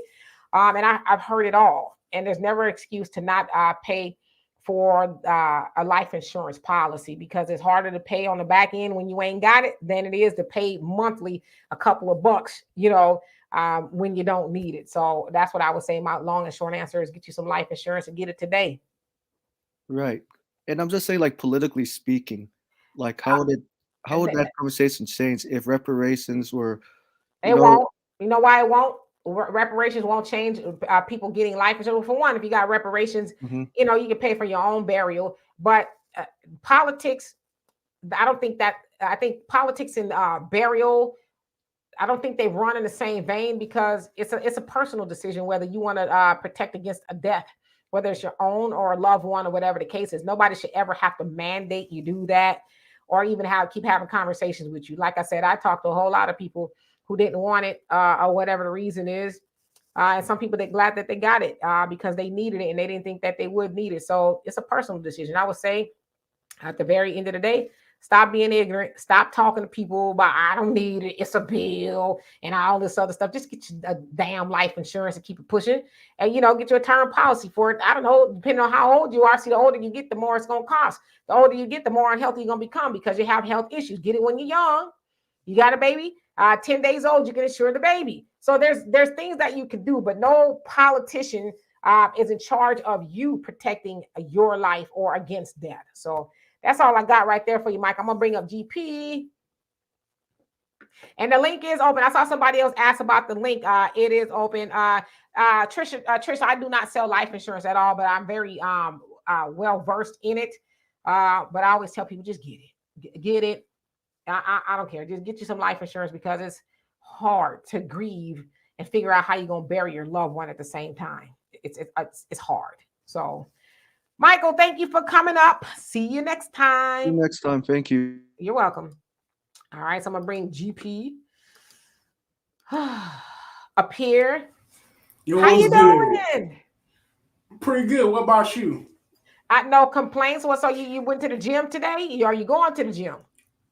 and I've heard it all. And there's never an excuse to not pay for a life insurance policy, because it's harder to pay on the back end when you ain't got it than it is to pay monthly a couple of bucks, when you don't need it. So that's what I would say. My long and short answer is get you some life insurance and get it today. Right. And I'm just saying, like, politically speaking, like how would that conversation change if reparations were? It won't. You know why it won't? Reparations won't change people getting life insurance. For one, if you got reparations, you can pay for your own burial. But politics, I think politics and burial, I don't think they run in the same vein, because it's a personal decision whether you want to protect against a death, whether it's your own or a loved one or whatever the case is. Nobody should ever have to mandate you do that, or even keep having conversations with you. Like I said, I talked to a whole lot of people who didn't want it or whatever the reason is. And some people, they're glad that they got it because they needed it and they didn't think that they would need it. So it's a personal decision. I would say at the very end of the day, stop being ignorant. Stop talking to people about, I don't need it, it's a bill, and all this other stuff. Just get you a damn life insurance and keep it pushing. And, get you a term policy for it. I don't know, depending on how old you are. See, the older you get, the more it's going to cost. The older you get, the more unhealthy you're going to become because you have health issues. Get it when you're young. You got a baby, 10 days old, you can insure the baby. So there's things that you can do, but no politician is in charge of you protecting your life or against death. So that's all I got right there for you, Mike. I'm going to bring up GP. And the link is open. I saw somebody else ask about the link. It is open. Trisha, I do not sell life insurance at all, but I'm very well-versed in it. But I always tell people, just get it. Get it. I don't care. Just get you some life insurance because it's hard to grieve and figure out how you're going to bury your loved one at the same time. It's hard. So, Michael, thank you for coming up. See you next time. See you next time. Thank you. You're welcome. All right. So I'm going to bring GP up here. How you doing? Pretty good. What about you? No complaints. So you went to the gym today? Are you going to the gym?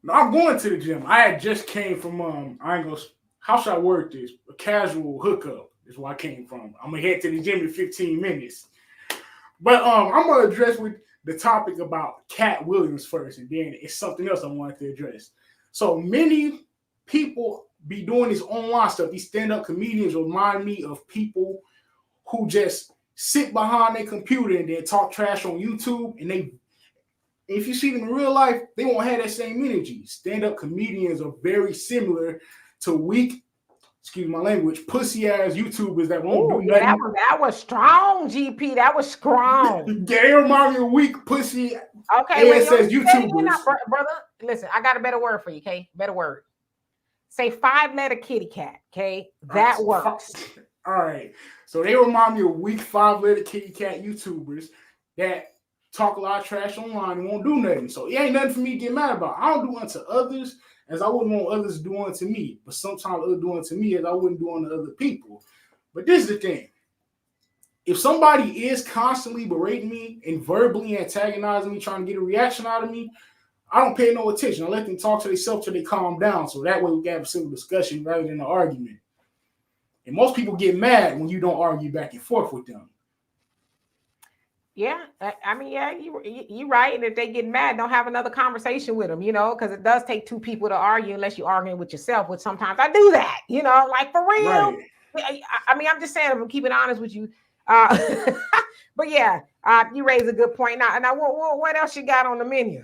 No, I'm going to the gym. I had just came from how should I word this? A casual hookup is where I came from. I'm gonna head to the gym in 15 minutes. But I'm gonna address with the topic about Katt Williams first, and then it's something else I wanted to address. So many people be doing this online stuff. These stand-up comedians remind me of people who just sit behind their computer and then talk trash on YouTube, and if you see them in real life, they won't have that same energy. Stand-up comedians are very similar to weak, excuse my language, pussy-ass YouTubers that won't do nothing. That was strong, GP. That was strong. They remind me of weak, pussy, okay, ASS YouTubers. Brother, listen, I got a better word for you, okay? Better word. Say 5-letter kitty cat, okay? That works. All right. So they remind me of weak 5-letter kitty cat YouTubers that talk a lot of trash online and won't do nothing. So it ain't nothing for me to get mad about. I don't do unto others as I wouldn't want others to do unto me. But sometimes others do unto me as I wouldn't do unto other people. But this is the thing. If somebody is constantly berating me and verbally antagonizing me, trying to get a reaction out of me, I don't pay no attention. I let them talk to themselves till they calm down. So that way we can have a civil discussion rather than an argument. And most people get mad when you don't argue back and forth with them. Yeah, I mean, yeah, you're right. And if they get mad, don't have another conversation with them, because it does take two people to argue unless you're arguing with yourself, which sometimes I do that, like for real. Right. I mean, I'm just saying, I'm keeping honest with you. But yeah, you raise a good point. Now what else you got on the menu?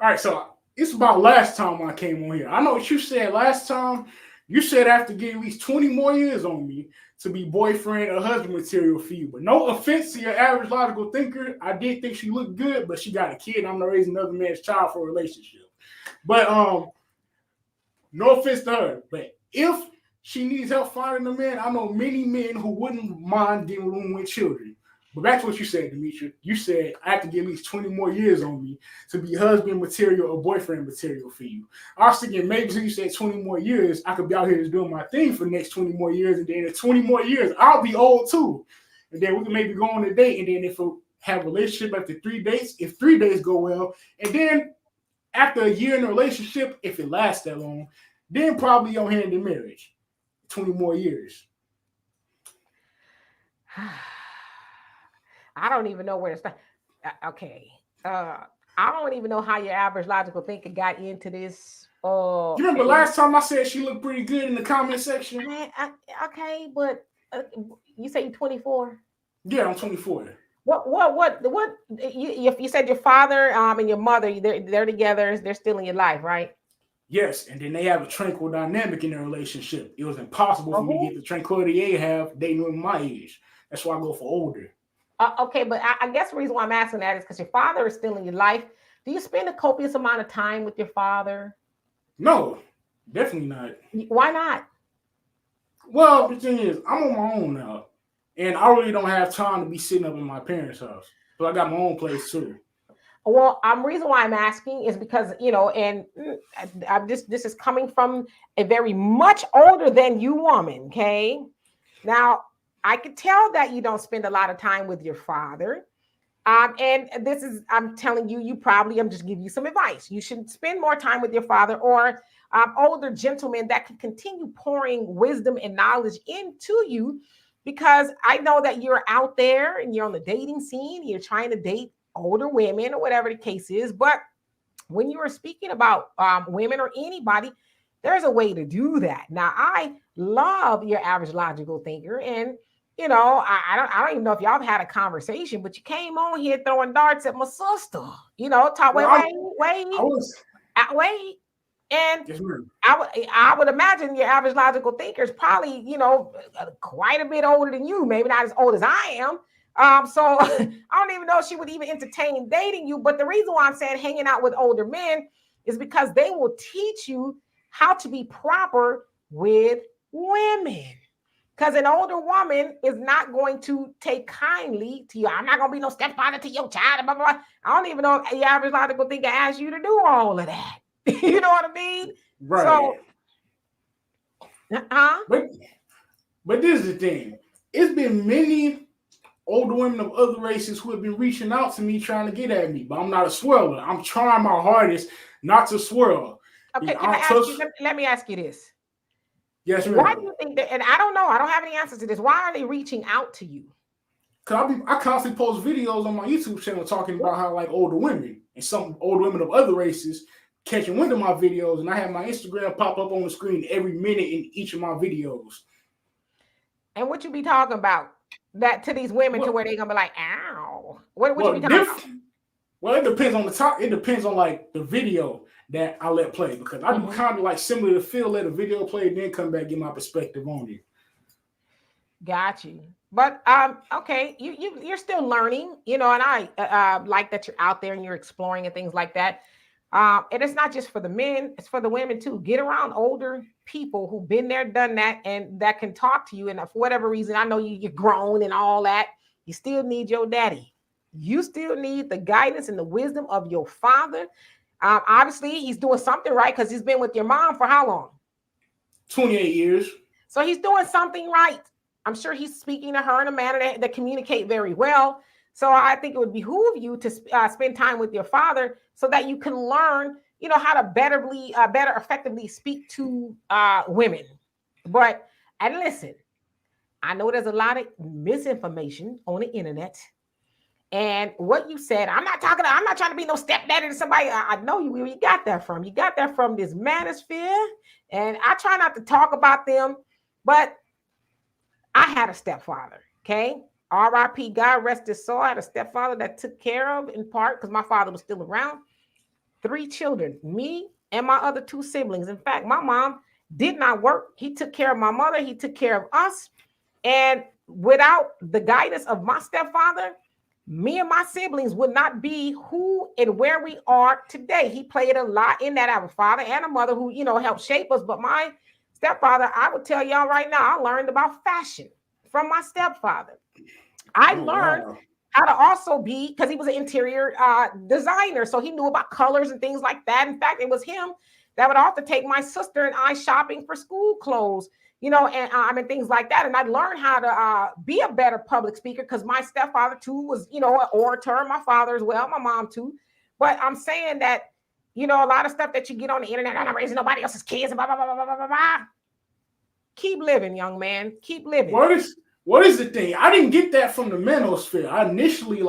All right, so it's about last time I came on here. I know what you said last time. You said I have to get at least 20 more years on me to be boyfriend or husband material for you. But no offense to your average logical thinker. I did think she looked good, but she got a kid. I'm not raising another man's child for a relationship. But no offense to her. But if she needs help finding a man, I know many men who wouldn't mind getting room with children. But back to what you said, Demetria. You said I have to get at least 20 more years on me to be husband material or boyfriend material for you. I was thinking maybe since you said 20 more years, I could be out here just doing my thing for the next 20 more years. And then in 20 more years, I'll be old too. And then we can maybe go on a date. And then if we have a relationship after 3 dates, if 3 days go well, and then after a year in a relationship, if it lasts that long, then probably your hand in marriage. 20 more years. I don't even know where to start. Okay. I don't even know how your average logical thinker got into this. You remember last time I said she looked pretty good in the comment section? Okay, but you say you're 24? Yeah, I'm 24. What? You said your father and your mother, they're together. They're still in your life, right? Yes, and then they have a tranquil dynamic in their relationship. It was impossible for me to get the tranquility they have dating with my age. That's why I go for older. Okay, but I guess the reason why I'm asking that is because your father is still in your life. Do you spend a copious amount of time with your father? No, definitely not. Why not? Well, the thing is, I'm on my own now, and I really don't have time to be sitting up in my parents' house. So I got my own place too. Well, reason why I'm asking is because, and this is coming from a very much older than you woman, okay? Now, I could tell that you don't spend a lot of time with your father. And this is, I'm telling you, I'm just giving you some advice. You should spend more time with your father or older gentlemen that can continue pouring wisdom and knowledge into you, because I know that you're out there and you're on the dating scene. You're trying to date older women or whatever the case is. But when you are speaking about women or anybody, there's a way to do that. Now, I love your average logical thinker, and I don't even know if y'all have had a conversation, but you came on here throwing darts at my sister. Talk wait. And Yes, I would imagine your average logical thinker is probably, quite a bit older than you, maybe not as old as I am. So I don't even know if she would even entertain dating you. But the reason why I'm saying hanging out with older men is because they will teach you how to be proper with women. Because an older woman is not going to take kindly to you. I'm not going to be no stepfather to your child. Blah, blah, blah. I don't even know if the average logical thinker asked you to do all of that. You know what I mean? right. So, But this is the thing. It's been many older women of other races who have been reaching out to me trying to get at me, but I'm not a swirler. I'm trying my hardest not to swirl. Okay, let me ask you this. Yes, ma'am. Why do you think that, and I don't know, I don't have any answers to this. Why are they reaching out to you? Because I constantly post videos on my YouTube channel talking about how like older women and some older women of other races catching wind of my videos, and I have my Instagram pop up on the screen every minute in each of my videos. And what you be talking about that to these women to where they gonna be like, ow? What you be talking about? Well, it depends on the top. It depends on like the video that I let play, because I do kind of like similar to Phil, let a video play and then come back, get my perspective on it. Got you. But okay, you're still learning, and I like that you're out there and you're exploring and things like that. And it's not just for the men, it's for the women too. Get around older people who've been there, done that, and that can talk to you. And for whatever reason, I know you're grown and all that, you still need your daddy. You still need the guidance and the wisdom of your father. Obviously, he's doing something right because he's been with your mom for how long? 28 years. So he's doing something right. I'm sure he's speaking to her in a manner that communicate very well. So I think it would behoove you to spend time with your father so that you can learn, how to better effectively speak to women. And listen, I know there's a lot of misinformation on the internet. And what you said, I'm not trying to be no stepdaddy to somebody. I know you where you got that from. You got that from this manosphere. And I try not to talk about them, but I had a stepfather, okay? R.I.P. God rest his soul. I had a stepfather that took care of, in part, because my father was still around, 3 children, me and my other 2 siblings. In fact, my mom did not work. He took care of my mother. He took care of us. And without the guidance of my stepfather, me and my siblings would not be who and where we are today. He played a lot in that. I have a father and a mother who, helped shape us. But my stepfather, I would tell y'all right now, I learned about fashion from my stepfather. I learned how to also be, because he was an interior designer. So he knew about colors and things like that. In fact, it was him that would often take my sister and I shopping for school clothes, and things like that. And I learned how to be a better public speaker because my stepfather too was, an orator, my father as well, my mom too. But I'm saying that, a lot of stuff that you get on the internet, I'm not raising nobody else's kids, blah, blah, blah, blah, blah, blah, blah. Keep living, young man. Keep living. What is the thing? I didn't get that from the manosphere. I initially,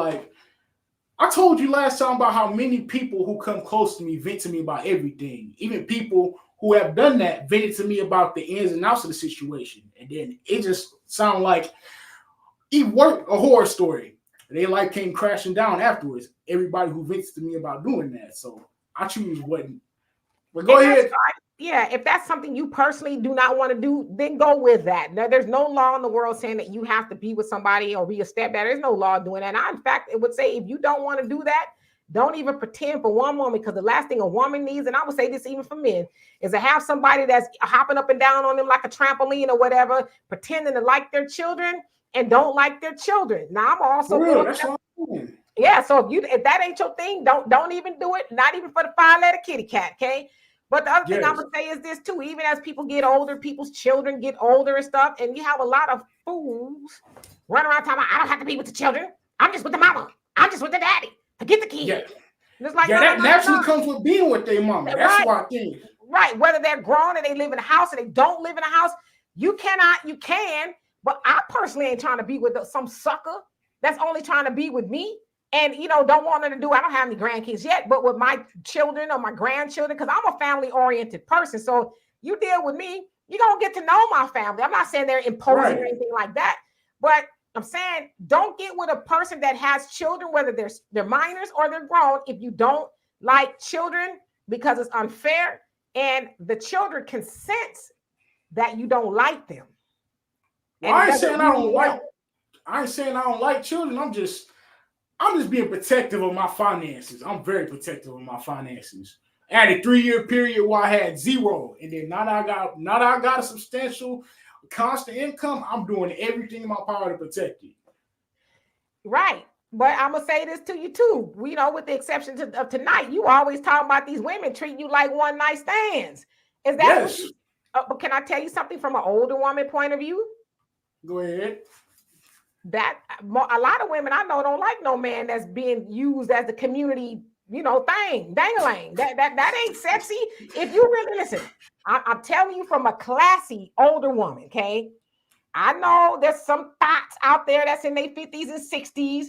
I told you last time about how many people who come close to me vent to me about everything. Even people who have done that vented to me about the ins and outs of the situation. And then it just sounded like it worked, a horror story. Their life came crashing down afterwards. Everybody who vents to me about doing that. So I choose what. But go ahead. Yeah, if that's something you personally do not want to do, then go with that. Now, there's no law in the world saying that you have to be with somebody or be a stepdad. There's no law doing that. And I, in fact, it would say if you don't want to do that, don't even pretend for one moment, because the last thing a woman needs, and I would say this even for men, is to have somebody that's hopping up and down on them like a trampoline or whatever, pretending to like their children and don't like their children. Now, I'm also yeah. So if that ain't your thing, don't even do it. Not even for the 5-letter kitty cat. Okay. But the other thing I'm gonna say is this too: even as people get older, people's children get older and stuff, and you have a lot of fools running around talking about, I don't have to be with the children. I'm just with the mama. I'm just with the daddy. Forget the kid. Yeah, it's like, that naturally comes with being with their mama. That's why I think. Right, whether they're grown and they live in a house or they don't live in a house, you can, but I personally ain't trying to be with some sucker that's only trying to be with me. And, don't want her to do, I don't have any grandkids yet, but with my children or my grandchildren, because I'm a family-oriented person. So you deal with me, you're going to get to know my family. I'm not saying they're imposing or anything like that, but I'm saying don't get with a person that has children, whether they're minors or they're grown, if you don't like children, because it's unfair and the children can sense that you don't like them. Well, I ain't saying I don't like children. I'm just being protective of my finances. I'm very protective of my finances. I had a 3-year period where I had zero, and then now that I got a substantial, constant income, I'm doing everything in my power to protect it. Right, but I'm gonna say this to you too. With the exception of tonight, you always talk about these women treating you like one night stands. Is that? Yes. But can I tell you something from an older woman point of view? Go ahead. That a lot of women I know don't like no man that's being used as the community, thing, dangling. That ain't sexy. If you really listen, I'm telling you from a classy older woman, okay? I know there's some thoughts out there that's in their 50s and 60s,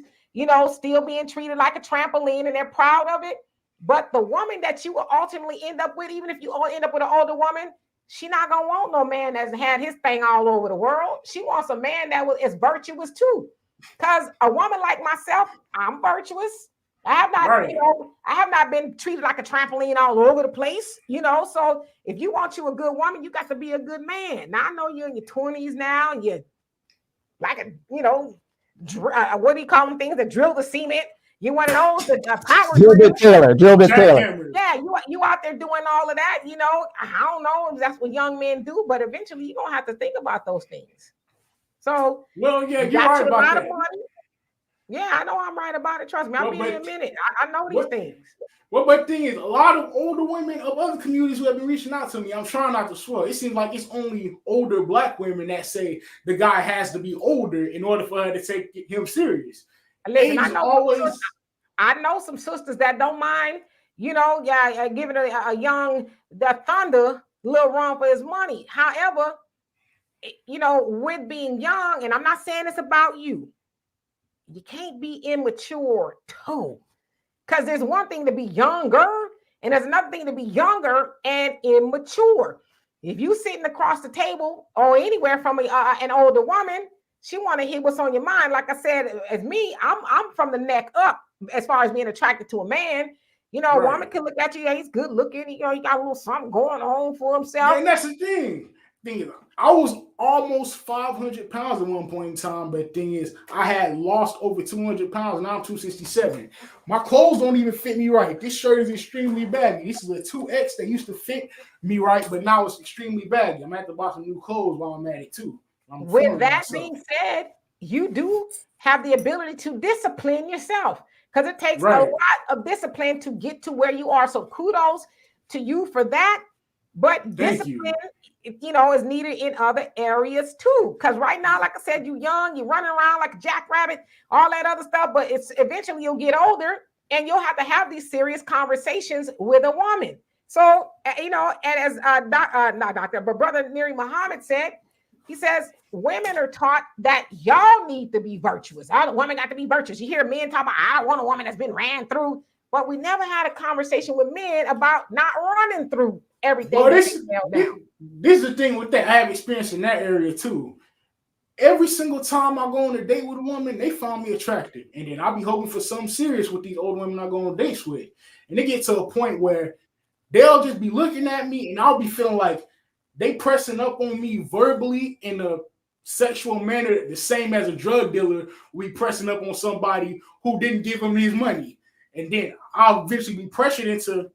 still being treated like a trampoline and they're proud of it. But the woman that you will ultimately end up with, even if you end up with an older woman, she not gonna want no man that's had his thing all over the world. She wants a man that is virtuous too. Because a woman like myself, I'm virtuous. I have not, I have not been treated like a trampoline all over the place, So if you want you a good woman, you got to be a good man. Now I know you're in your 20s now, and you're like what do you call them things that drill the cement? You one of those power drill bit Taylor. Yeah, you out there doing all of that. I don't know if that's what young men do, but eventually you're gonna have to think about those things. So you're right about that. Yeah, I know I'm right about it. Trust me, I'll be in a minute. I know these things. Well, but the thing is, a lot of older women of other communities who have been reaching out to me, I'm trying not to swear. It seems like it's only older Black women that say the guy has to be older in order for her to take him serious. Listen, I know some sisters that don't mind, giving a young the thunder little run for his money. However, with being young, and I'm not saying it's about you. You can't be immature too, because there's one thing to be younger and there's another thing to be younger and immature. If you sitting across the table or anywhere from an older woman, she want to hear what's on your mind. Like I said, as me, I'm from the neck up as far as being attracted to a man. A woman can look at you, he's good looking, he got a little something going on for himself. Yeah, and that's the thing. I was almost 500 pounds at one point in time, but the thing is, I had lost over 200 pounds, and now I'm 267. My clothes don't even fit me right. This shirt is extremely baggy. This is a 2X that used to fit me right, but now it's extremely baggy. I'm going to have to buy some new clothes while I'm at it, too. With that being said, you do have the ability to discipline yourself, because it takes a lot of discipline to get to where you are. So kudos to you for that. But discipline, is needed in other areas too. Because right now, like I said, you're young, you're running around like a jackrabbit, all that other stuff. But it's eventually you'll get older and you'll have to have these serious conversations with a woman. So, and as Brother Neri Muhammad said, he says, women are taught that y'all need to be virtuous. All the women got to be virtuous. You hear men talk about, I want a woman that's been ran through. But we never had a conversation with men about not running through everything. Well, this is the thing with that. I have experience in that area too. Every single time I go on a date with a woman, they find me attractive. And then I'll be hoping for something serious with these old women I go on dates with. And they get to a point where they'll just be looking at me and I'll be feeling like they pressing up on me verbally in a sexual manner, the same as a drug dealer we pressing up on somebody who didn't give him his money. And then I'll eventually be pressured into,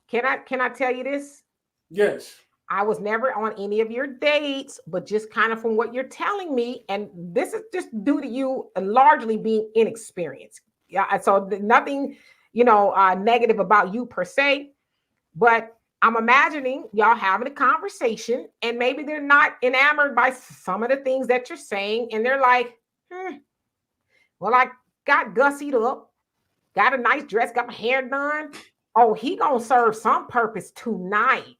Can I tell you this? Yes. I was never on any of your dates, but just kind of from what you're telling me, and this is just due to you largely being inexperienced. Yeah, so nothing, negative about you per se, But I'm imagining y'all having a conversation, and maybe they're not enamored by some of the things that you're saying, and they're like, well, I got gussied up, got a nice dress, got my hair done. Oh, he gonna serve some purpose tonight.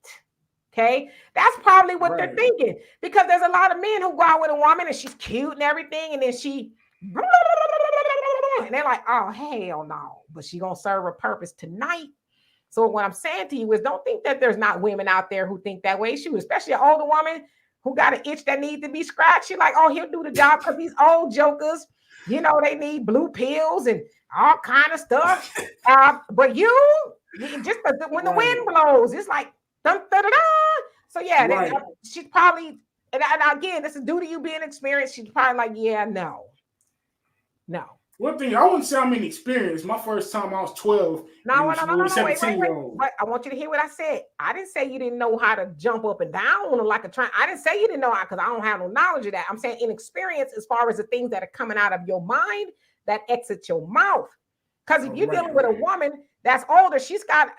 Okay, that's probably what they're thinking, because there's a lot of men who go out with a woman and she's cute and everything, and then she, and they're like, oh hell no, but she gonna serve a purpose tonight. So what I'm saying to you is, don't think that there's not women out there who think that way. Shoot, especially an older woman who got an itch that needs to be scratched. She's like, oh, he'll do the job, because these old jokers, you know, they need blue pills and all kind of stuff. But you just when the wind blows, it's like dun, dun, dun, dun. So yeah, she's probably, and again, this is due to you being experienced. She's probably like, yeah, no. One thing, I wouldn't say I'm inexperienced. My first time I was 12. No, wait. But I want you to hear what I said. I didn't say you didn't know how to jump up and down like a train. I didn't say you didn't know how, because I don't have no knowledge of that. I'm saying inexperience as far as the things that are coming out of your mind that exit your mouth. Because if you're dealing with a woman that's older, she's got,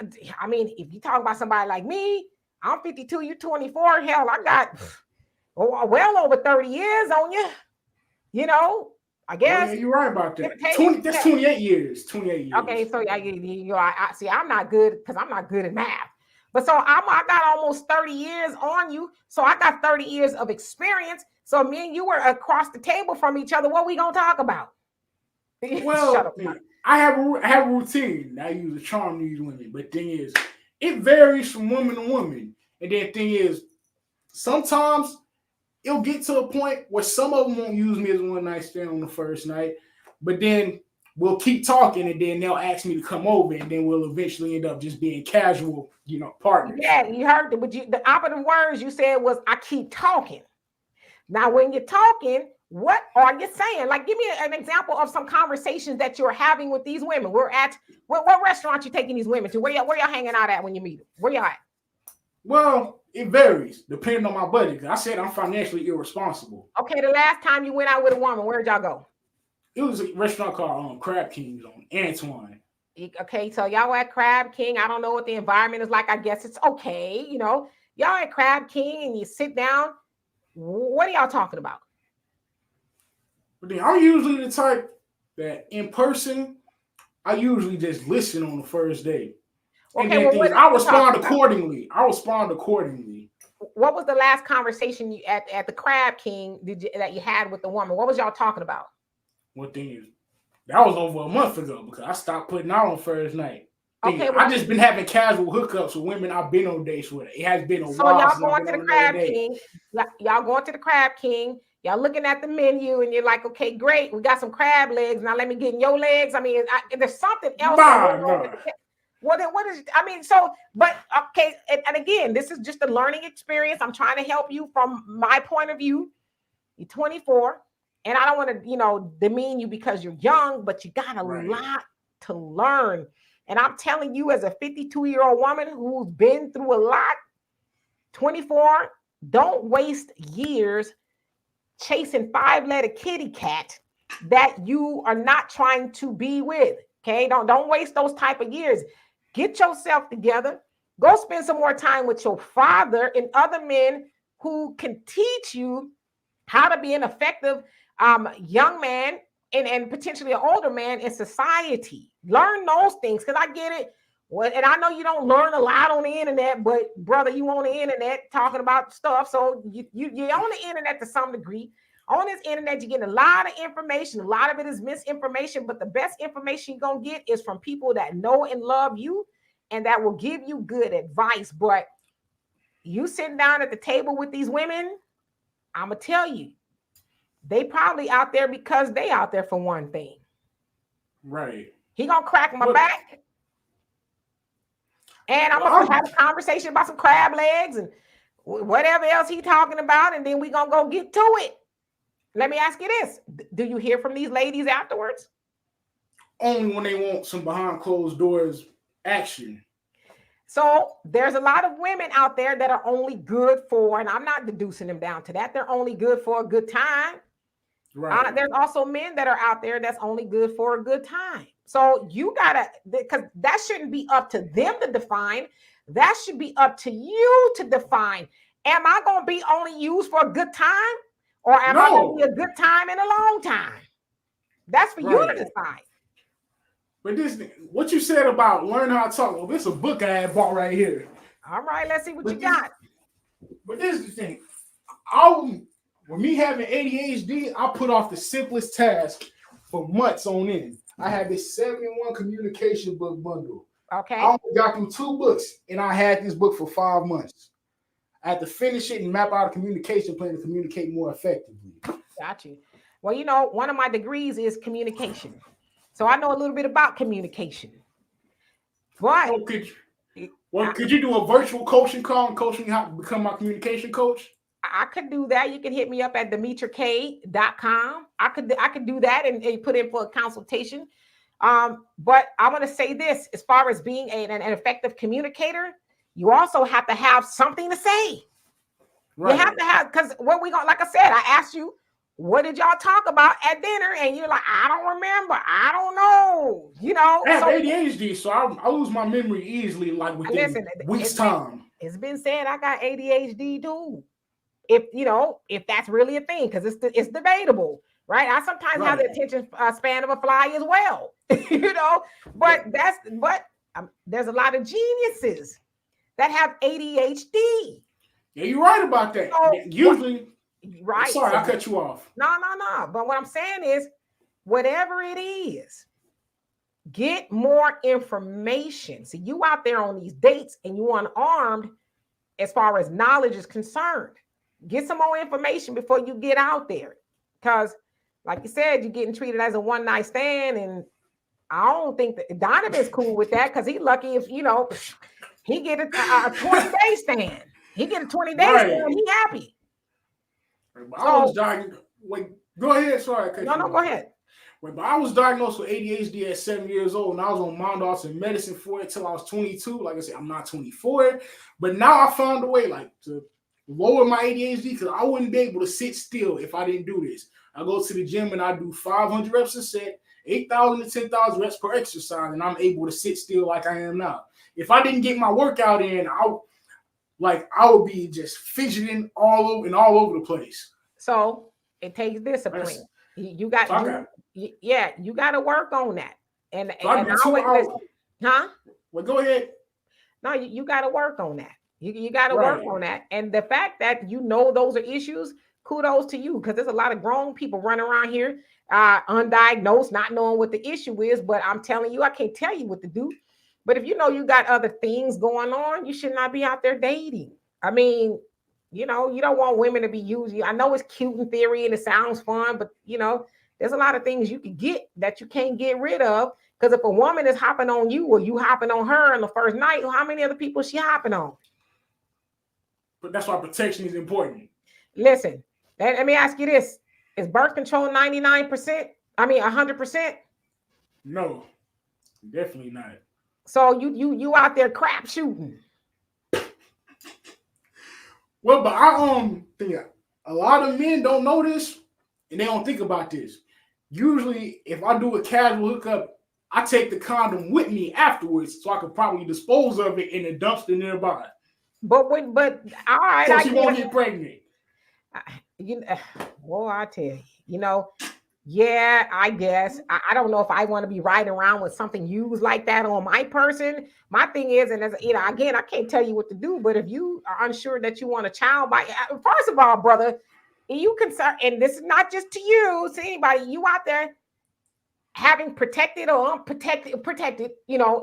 I mean, if you talk about somebody like me, I'm 52, you're 24. Hell, I got well over 30 years on you. You know, I guess. Yeah, you're right about that. That's 28 years. 28 years. Okay, so I see. I'm not good, because I'm not good at math. But so I got almost 30 years on you. So I got 30 years of experience. So me and you were across the table from each other. What we gonna talk about? Well, I have a routine. I use a charm to these women. But thing is, it varies from woman to woman. And then thing is, sometimes it'll get to a point where some of them won't use me as a one night stand on the first night, but then we'll keep talking, and then they'll ask me to come over, and then we'll eventually end up just being casual, partners. Yeah, you heard it, but the operative words you said was, I keep talking. Now, when you're talking, what are you saying? Like, give me an example of some conversations that you're having with these women. We're at, what restaurant you taking these women to? Where y'all hanging out at when you meet them? Where y'all at? Well, it varies depending on my budget. I said I'm financially irresponsible. Okay, the last time you went out with a woman, where'd y'all go? It was a restaurant called Crab King's on Antoine. Okay, so y'all at Crab King. I don't know what the environment is like. I guess it's okay. Y'all at Crab King and you sit down. What are y'all talking about? But then I'm usually the type that in person, I usually just listen on the first date. Okay, and then I respond accordingly. What was the last conversation you at the Crab King that you had with the woman? What was y'all talking about? One thing is, that was over a month ago, because I stopped putting out on first night. Okay, I just been having casual hookups with women I've been on dates with. It has been a while. So y'all going to the Crab King. Y'all going to the Crab King. Y'all looking at the menu and you're like, okay, great. We got some crab legs. Now let me get in your legs. I mean, there's something else. Well, then what is, but okay. And again, this is just a learning experience. I'm trying to help you from my point of view. You're 24, and I don't want to, demean you because you're young, but you got a lot to learn. And I'm telling you, as a 52-year-old woman who's been through a lot, 24, don't waste years chasing 5-letter kitty cat that you are not trying to be with. Okay, don't waste those type of years. Get yourself together. Go spend some more time with your father and other men who can teach you how to be an effective young man and potentially an older man in society. Learn those things, because I get it. Well, and I know you don't learn a lot on the internet, but brother, you on the internet talking about stuff. So you're on the internet to some degree. On this internet, you're getting a lot of information. A lot of it is misinformation, but the best information you're going to get is from people that know and love you and that will give you good advice. But you sitting down at the table with these women, I'm going to tell you, they probably out there because they out there for one thing. Right. He going to crack my back. And I'm going to have a conversation about some crab legs and whatever else he talking about. And then we going to go get to it. Let me ask you this. Do you hear from these ladies afterwards? Only when they want some behind closed doors action. So there's a lot of women out there that are only good for, and I'm not deducing them down to that, they're only good for a good time. Right. There's also men that are out there that's only good for a good time. So you gotta, because that shouldn't be up to them to define. That should be up to you to define. Am I going to be only used for a good time, or am I going to be a good time and a long time? That's for you to decide. But this, what you said about learn how to talk, well, this is a book I had bought right here. All right, let's see what you got. But this is the thing. With me having ADHD, I put off the simplest task for months on end. I had this 71 communication book bundle. Okay. I only got through 2 books, and I had this book for 5 months. I had to finish it and map out a communication plan to communicate more effectively. Got you. Well, you know, one of my degrees is communication. So I know a little bit about communication. But could you do a virtual coaching call and coach me how to become my communication coach? I could do that. You can hit me up at demetrek.com. I could do that and put in for a consultation. But I want to say this, as far as being an effective communicator, you also have to have something to say. Right. You have to have, because what we going, like I said, I asked you, what did y'all talk about at dinner? And you're like, I don't remember. I don't know. You know, I have ADHD, so I lose my memory easily, like within weeks' time. It's been said I got ADHD too. If that's really a thing, because it's debatable, right? I sometimes have the attention span of a fly as well, but there's a lot of geniuses that have ADHD. Yeah, you're right about that. So, usually, right. Sorry, I cut you off. No. But what I'm saying is, whatever it is, get more information. See, you out there on these dates and you unarmed as far as knowledge is concerned. Get some more information before you get out there. Because, like you said, you're getting treated as a one-night stand. And I don't think that Donovan's cool with that, because he's lucky if, he get a 20-day stand. He get a 20-day stand, he happy. I was diagnosed. Wait, go ahead. Sorry. No, go ahead. But I was diagnosed with ADHD at 7 years old, and I was on Mondox medicine for it till I was 22. Like I said, I'm not 24, but now I found a way, like, to lower my ADHD, because I wouldn't be able to sit still if I didn't do this. I go to the gym and I do 500 reps a set, 8,000 to 10,000 reps per exercise, and I'm able to sit still like I am now. If I didn't get my workout in, I would be just fidgeting all over the place. So it takes discipline. You got to work on that. And Well, go ahead. No, you got to work on that. You got to work on that. And the fact that those are issues, kudos to you, because there's a lot of grown people running around here undiagnosed, not knowing what the issue is. But I'm telling you, I can't tell you what to do. But if you got other things going on, you should not be out there dating. I mean, you don't want women to be using. I know it's cute in theory and it sounds fun, but there's a lot of things you can get that you can't get rid of. Because if a woman is hopping on you or you hopping on her on the first night, how many other people is she hopping on? But that's why protection is important. Listen, let me ask you this. Is birth control 99%? I mean, 100%? No, definitely not. So you out there crap shooting. Well, but I think a lot of men don't know this and they don't think about this. Usually, if I do a casual hookup, I take the condom with me afterwards, so I could probably dispose of it in a dumpster nearby. But all right, so she won't get pregnant. Well, I tell you, yeah, I guess. I don't know if I want to be riding around with something used like that on my person. My thing is, and again, I can't tell you what to do, but if you are unsure that you want a child, first of all, brother, you concern, and this is not just to you, to anybody, you out there having protected or unprotected,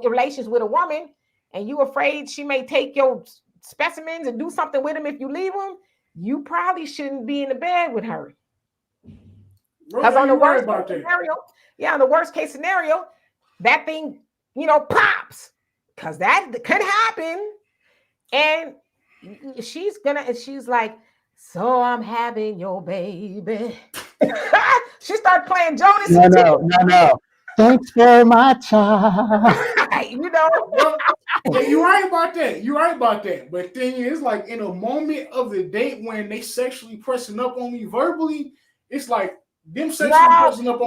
relations with a woman, and you afraid she may take your specimens and do something with them if you leave them, you probably shouldn't be in the bed with her. Because on the worst case scenario, that thing, pops. Because that could happen. And she's like, so I'm having your baby. She started playing Jonas. No. Thanks for my child. Yeah, you're right about that. But the thing is, like, in a moment of the date when they sexually pressing up on me verbally, it's like them sexually pressing up on me.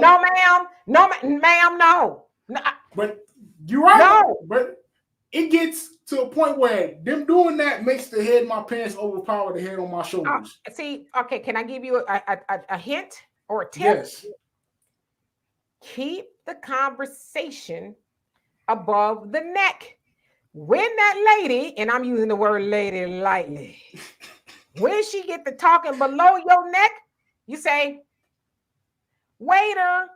No, ma'am. No. But you're right. No. But it gets to a point where them doing that makes the head of my pants overpower the head on my shoulders. See, okay, can I give you a hint or a tip? Yes. Keep the conversation above the neck. When that lady, and I'm using the word lady lightly, when she get to talking below your neck, you say, waiter.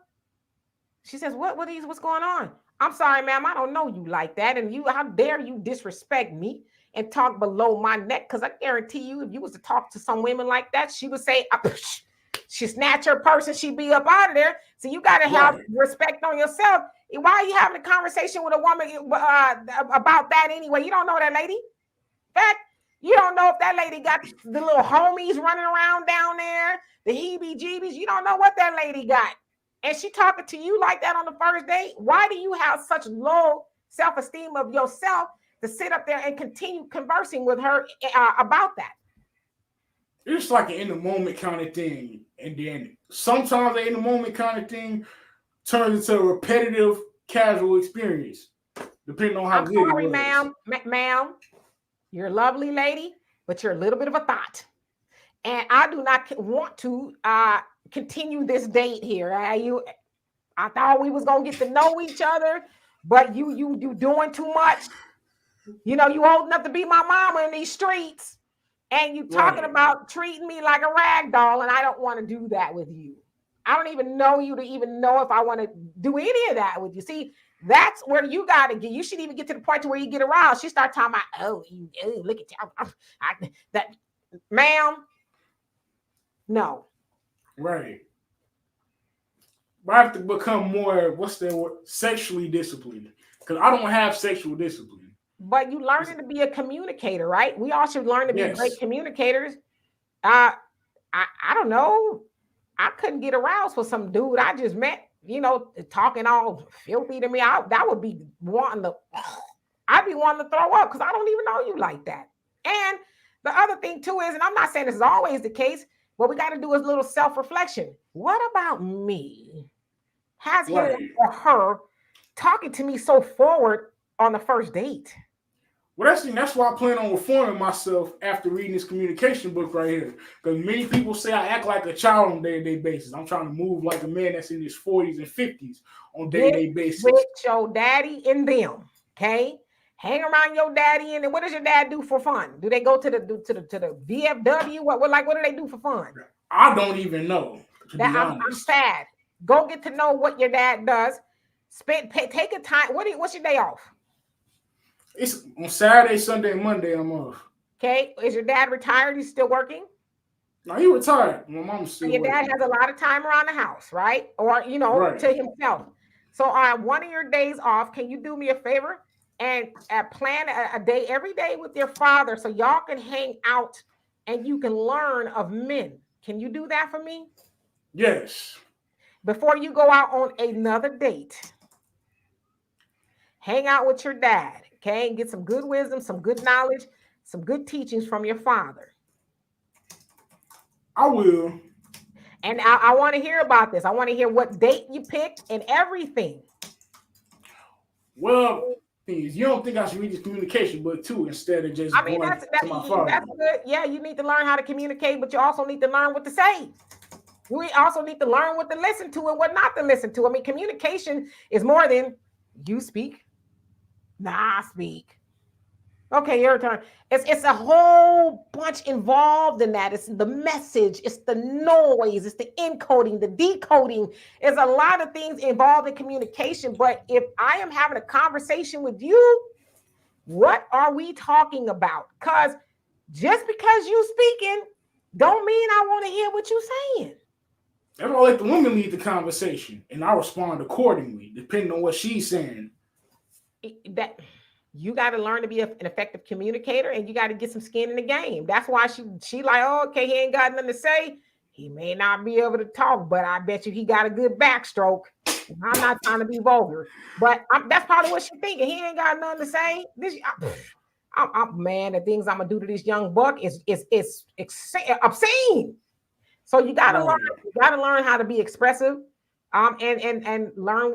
She says, what's going on? I'm sorry, ma'am, I don't know you like that. And you, how dare you disrespect me and talk below my neck? Because I guarantee you, if you was to talk to some women like that, she would say, she snatch her purse and she'd be up out of there. So you got to have respect on yourself. Why are you having a conversation with a woman about that anyway? You don't know that lady. In fact, you don't know if that lady got the little homies running around down there, the heebie-jeebies. You don't know what that lady got. And she talking to you like that on the first date. Why do you have such low self-esteem of yourself to sit up there and continue conversing with her about that? It's like an in the moment kind of thing. And then sometimes the in the moment kind of thing turns into a repetitive, casual experience, depending on how I'm good sorry, it was. ma'am. You're a lovely lady, but you're a little bit of a thought. And I do not want to continue this date here. I thought we was gonna get to know each other, but you doing too much. You know, you old enough to be my mama in these streets, and you talking about treating me like a rag doll, and I don't want to do that with you. I don't even know you to even know if I want to do any of that with you. See, that's where you got to get. You should even get to the point to where you get aroused. She start talking about, look at you. That, ma'am, no. Right. But I have to become more, sexually disciplined. Because I don't have sexual discipline. But you learning to be a communicator, right? We all should learn to be great communicators. I don't know. I couldn't get aroused for some dude I just met, talking all filthy to me. I'd be wanting to throw up because I don't even know you like that. And the other thing too is, and I'm not saying this is always the case, what we got to do is a little self-reflection. What about me has him or her talking to me so forward on the first date? Well, that's why I plan on reforming myself after reading this communication book right here. Because many people say I act like a child on a day-to-day basis. I'm trying to move like a man that's in his 40s and 50s on a day-to-day basis. With your daddy and them, okay? Hang around your daddy, and what does your dad do for fun? Do they go to the VFW? What do they do for fun? I don't even know. I'm sad. Go get to know what your dad does. Take a time. What's your day off? It's on Saturday, Sunday, and Monday. I'm off. Okay. Is your dad retired? He's still working? No, he retired. My mom's still working. Your dad has a lot of time around the house, right? Or to himself. So on one of your days off, can you do me a favor and plan a day every day with your father so y'all can hang out and you can learn of men? Can you do that for me? Yes. Before you go out on another date, hang out with your dad, okay? And get some good wisdom, some good knowledge, some good teachings from your father. I will. And I want to hear about this. I want to hear what date you picked and everything. Well, you don't think I should read this communication book too instead of just going to my father? That's good. Yeah, you need to learn how to communicate, but you also need to learn what to say. We also need to learn what to listen to and what not to listen to. I mean, communication is more than you speak. Nah, I speak. Okay, your turn. It's a whole bunch involved in that. It's the message, it's the noise, it's the encoding, the decoding. There's a lot of things involved in communication. But if I am having a conversation with you, what are we talking about? Because just because you speaking don't mean I want to hear what you're saying. That's why I let the woman lead the conversation, and I respond accordingly, depending on what she's saying. That you got to learn to be an effective communicator, and you got to get some skin in the game. That's why she like, oh, okay, he ain't got nothing to say. He may not be able to talk, but I bet you he got a good backstroke. I'm not trying to be vulgar, but that's probably what she's thinking. He ain't got nothing to say. Man, the things I'm gonna do to this young buck is obscene. So you gotta learn how to be expressive, and learn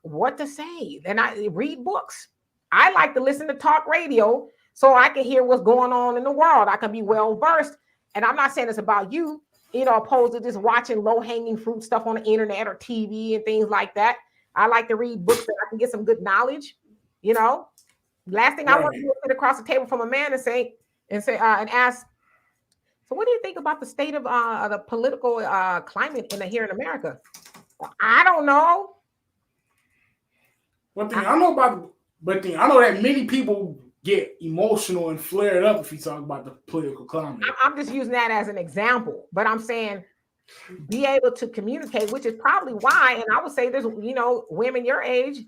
what to say. And I read books. I like to listen to talk radio so I can hear what's going on in the world. I can be well versed. And I'm not saying it's about you, opposed to just watching low-hanging fruit stuff on the internet or TV and things like that. I like to read books that I can get some good knowledge. Last thing I want to do is sit across the table from a man and ask, so what do you think about the state of the political climate here in America? Well, I don't know. One thing I know I know that many people get emotional and flared up if you talk about the political climate. I'm just using that as an example, but I'm saying be able to communicate, which is probably why, and I would say there's, women your age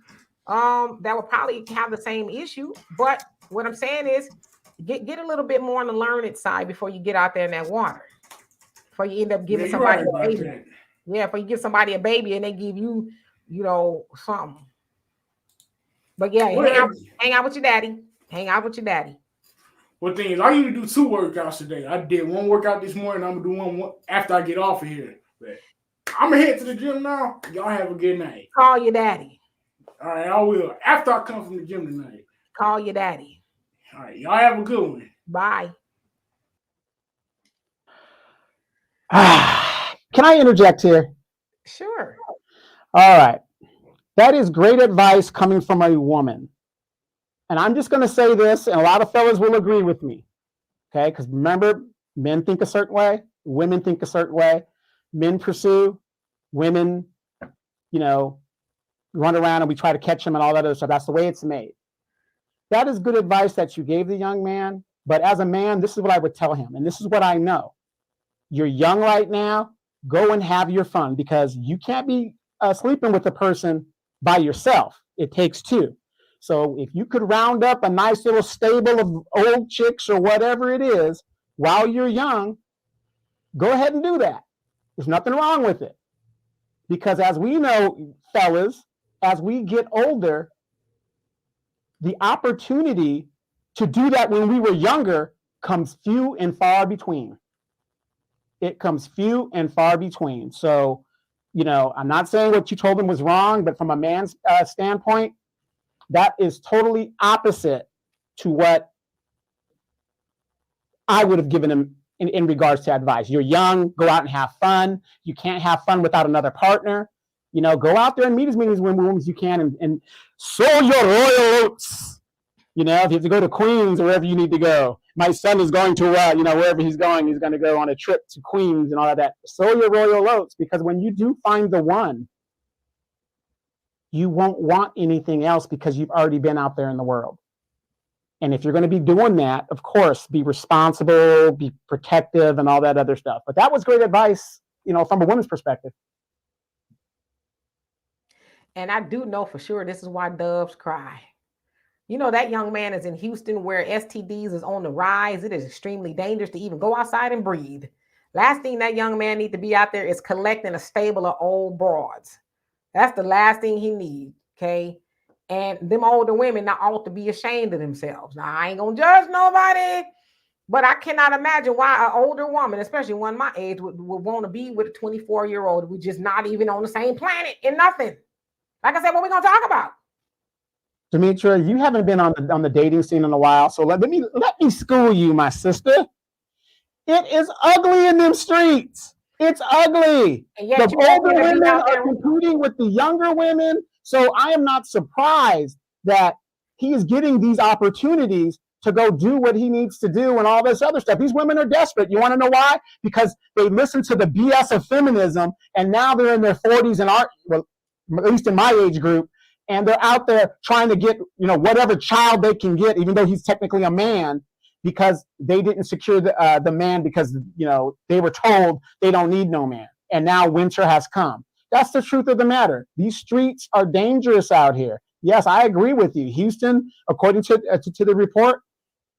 that will probably have the same issue. But what I'm saying is get a little bit more on the learned side before you get out there in that water. Before you end up giving somebody a baby. That. Yeah, before you give somebody a baby and they give you, something. But yeah, hang out with your daddy. Hang out with your daddy. Well, thing is, I usually do 2 workouts today. I did 1 workout this morning. I'm gonna do one after I get off of here. But I'm gonna head to the gym now. Y'all have a good night. Call your daddy. All right, I will. After I come from the gym tonight. Call your daddy. All right, y'all have a good one. Bye. Can I interject here? Sure. All right. That is great advice coming from a woman. And I'm just going to say this, and a lot of fellas will agree with me. Okay? Because remember, men think a certain way, women think a certain way. Men pursue, women, run around and we try to catch them and all that other stuff. That's the way it's made. That is good advice that you gave the young man. But as a man, this is what I would tell him. And this is what I know. You're young right now. Go and have your fun, because you can't be sleeping with a person by yourself. It takes 2. So if you could round up a nice little stable of old chicks or whatever it is while you're young, go ahead and do that. There's nothing wrong with it. Because as we know, fellas, as we get older, the opportunity to do that when we were younger comes few and far between. It comes few and far between. So, I'm not saying what you told him was wrong, but from a man's standpoint, that is totally opposite to what I would have given him in regards to advice. You're young, go out and have fun. You can't have fun without another partner. Go out there and meet as many women as you can and sow your royal oats. If you have to go to Queens or wherever you need to go. My son is going to, wherever he's going to go on a trip to Queens and all of that. Sow your royal oats, because when you do find the one, you won't want anything else because you've already been out there in the world. And if you're going to be doing that, of course, be responsible, be protective, and all that other stuff. But that was great advice, from a woman's perspective. And I do know for sure this is why doves cry. That young man is in Houston where STDs is on the rise. It is extremely dangerous to even go outside and breathe. Last thing that young man needs to be out there is collecting a stable of old broads. That's the last thing he needs, okay? And them older women now ought to be ashamed of themselves. Now, I ain't going to judge nobody, but I cannot imagine why an older woman, especially one my age, would want to be with a 24-year-old. We're just not even on the same planet and nothing. Like I said, what we going to talk about? Demetra, you haven't been on the dating scene in a while, so let me school you, my sister. It is ugly in them streets. It's ugly. The older women are competing with the younger women, so I am not surprised that he is getting these opportunities to go do what he needs to do and all this other stuff. These women are desperate. You want to know why? Because they listen to the BS of feminism, and now they're in their 40s and at least in my age group, and they're out there trying to get, whatever child they can get, even though he's technically a man, because they didn't secure the man because, they were told they don't need no man. And now winter has come. That's the truth of the matter. These streets are dangerous out here. Yes, I agree with you. Houston, according to the report,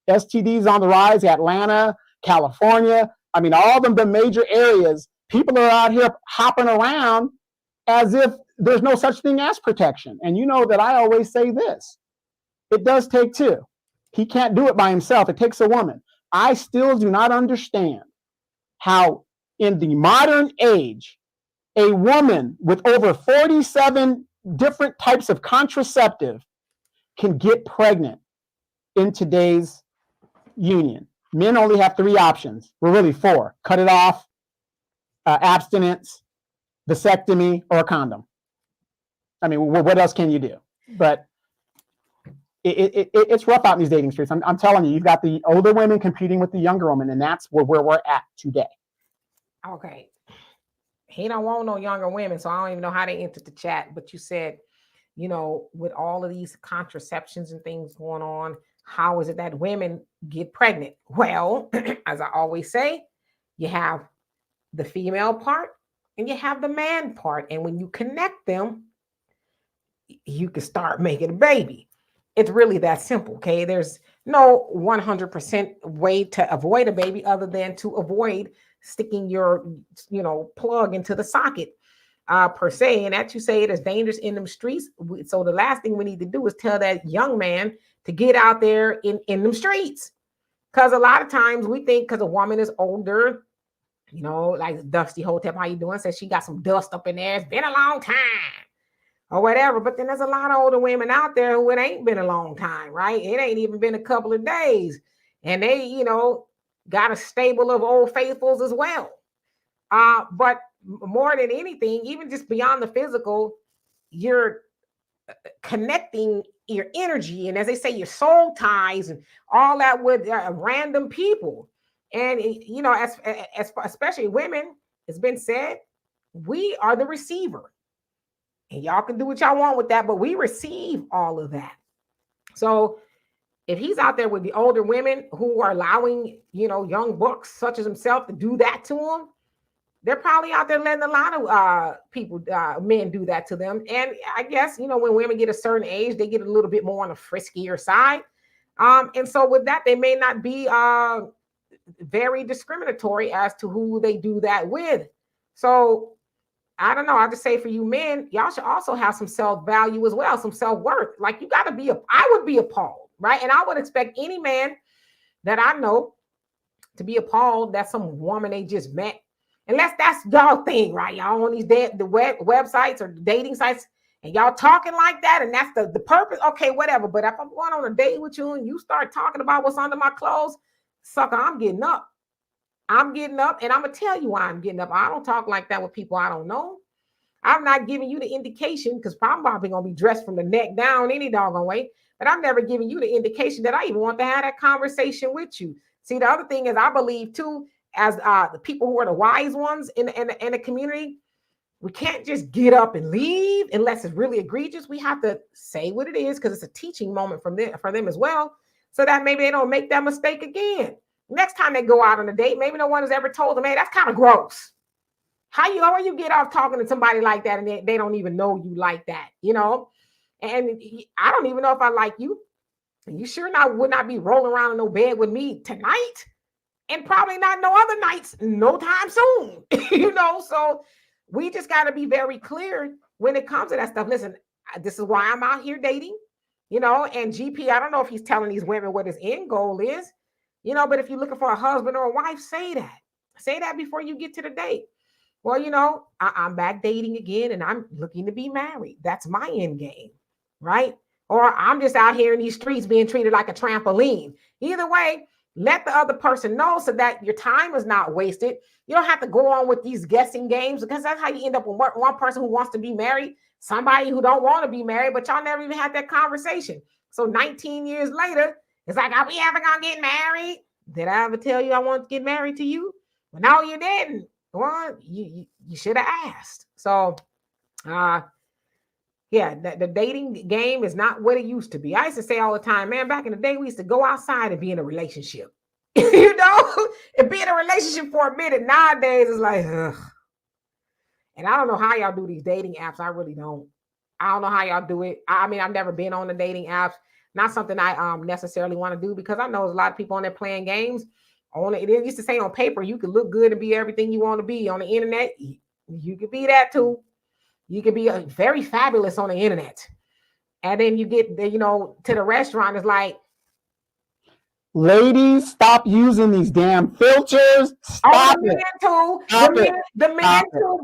STDs on the rise. Atlanta, California. I mean, all of the major areas, people are out here hopping around as if there's no such thing as protection. And you know that I always say this. It does take 2. He can't do it by himself. It takes a woman. I still do not understand how in the modern age, a woman with over 47 different types of contraceptive can get pregnant in today's union. Men only have 3 options. Well, really 4. Cut it off, abstinence, vasectomy, or a condom. I mean, what else can you do? But it's rough out in these dating streets. I'm telling you, you've got the older women competing with the younger women, and that's where we're at today. Okay. He don't want no younger women, so I don't even know how they entered the chat. But you said, you know, with all of these contraceptions and things going on, how is it that women get pregnant? Well, as I always say, you have the female part and you have the man part. And when you connect them, you can start making a baby. It's really that simple, okay? There's no 100% way to avoid a baby other than to avoid sticking your, plug into the socket per se. And that you say it is dangerous in them streets. So the last thing we need to do is tell that young man to get out there in them streets. Because a lot of times we think because a woman is older, like Dusty Hotep, how you doing? Says she got some dust up in there. It's been a long time. Or whatever, but then there's a lot of older women out there who it ain't been a long time, right? It ain't even been a couple of days, and they, got a stable of old faithfuls as well. But more than anything, even just beyond the physical, you're connecting your energy, and as they say, your soul ties and all that with random people, and as especially women, it's been said, we are the receiver. And y'all can do what y'all want with that, but we receive all of that. So if he's out there with the older women who are allowing, young bucks such as himself to do that to him, they're probably out there letting a lot of men do that to them. And I guess, when women get a certain age, they get a little bit more on the friskier side. And so with that, they may not be very discriminatory as to who they do that with. So I don't know. I just say for you men, y'all should also have some self-value as well, some self-worth. Like you got to be, I would be appalled, right? And I would expect any man that I know to be appalled that some woman they just met. Unless that's y'all thing, right? Y'all on these websites or dating sites and y'all talking like that and that's the purpose. Okay, whatever. But if I'm going on a date with you and you start talking about what's under my clothes, sucker, I'm getting up. I'm getting up and I'm going to tell you why I'm getting up. I don't talk like that with people I don't know. I'm not giving you the indication because I'm probably going to be dressed from the neck down any doggone way, but I'm never giving you the indication that I even want to have that conversation with you. See, the other thing is I believe too, as the people who are the wise ones in the community, we can't just get up and leave unless it's really egregious. We have to say what it is because it's a teaching moment for them as well, so that maybe they don't make that mistake again. Next time they go out on a date, maybe no one has ever told them, hey, that's kind of gross. How you get off talking to somebody like that and they don't even know you like that, And I don't even know if I like you. You sure would not be rolling around in no bed with me tonight and probably not no other nights no time soon, So we just got to be very clear when it comes to that stuff. Listen, this is why I'm out here dating, and GP, I don't know if he's telling these women what his end goal is. But if you're looking for a husband or a wife, say that before you get to the date. Well, I'm back dating again and I'm looking to be married. That's my end game, right? Or I'm just out here in these streets being treated like a trampoline. Either way, let the other person know so that your time is not wasted. You don't have to go on with these guessing games because that's how you end up with one person who wants to be married, somebody who don't want to be married, but y'all never even had that conversation. So 19 years later, it's like, are we ever going to get married? Did I ever tell you I want to get married to you? Well, no, you didn't. Well, you should have asked. So, the dating game is not what it used to be. I used to say all the time, man, back in the day, we used to go outside and be in a relationship, and be in a relationship for a minute. Nowadays, it's like, ugh. And I don't know how y'all do these dating apps. I really don't. I don't know how y'all do it. I mean, I've never been on the dating apps. Not something I necessarily want to do because I know there's a lot of people on there playing games. It used to say on paper, you can look good and be everything you want to be. On the internet, you could be that too. You can be very fabulous on the internet. And then you get, to the restaurant, it's like, ladies, stop using these damn filters. Stop the man too,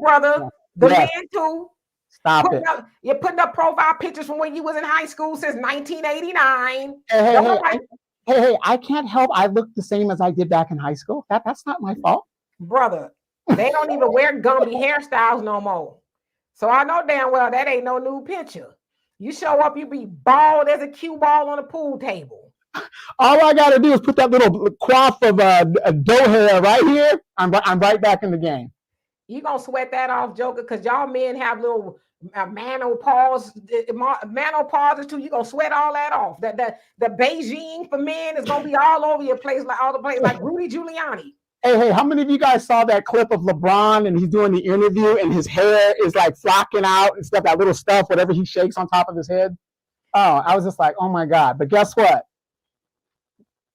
brother. The man too. Stop it. You're putting up profile pictures from when you was in high school since 1989. Hey, I can't help. I look the same as I did back in high school. That's not my fault. Brother, they don't even wear Gumby hairstyles no more. So I know damn well that ain't no new picture. You show up, you be bald as a cue ball on a pool table. All I got to do is put that little coif of dough hair right here. I'm right back in the game. You gonna sweat that off, Joker, because y'all men have little menopause too. You gonna sweat all that off. The Beijing for men is gonna be all over your place, like all the place, like Rudy Giuliani. Hey, how many of you guys saw that clip of LeBron and he's doing the interview and his hair is like flocking out and stuff, that little stuff, whatever he shakes on top of his head? Oh, I was just like, oh my God. But guess what?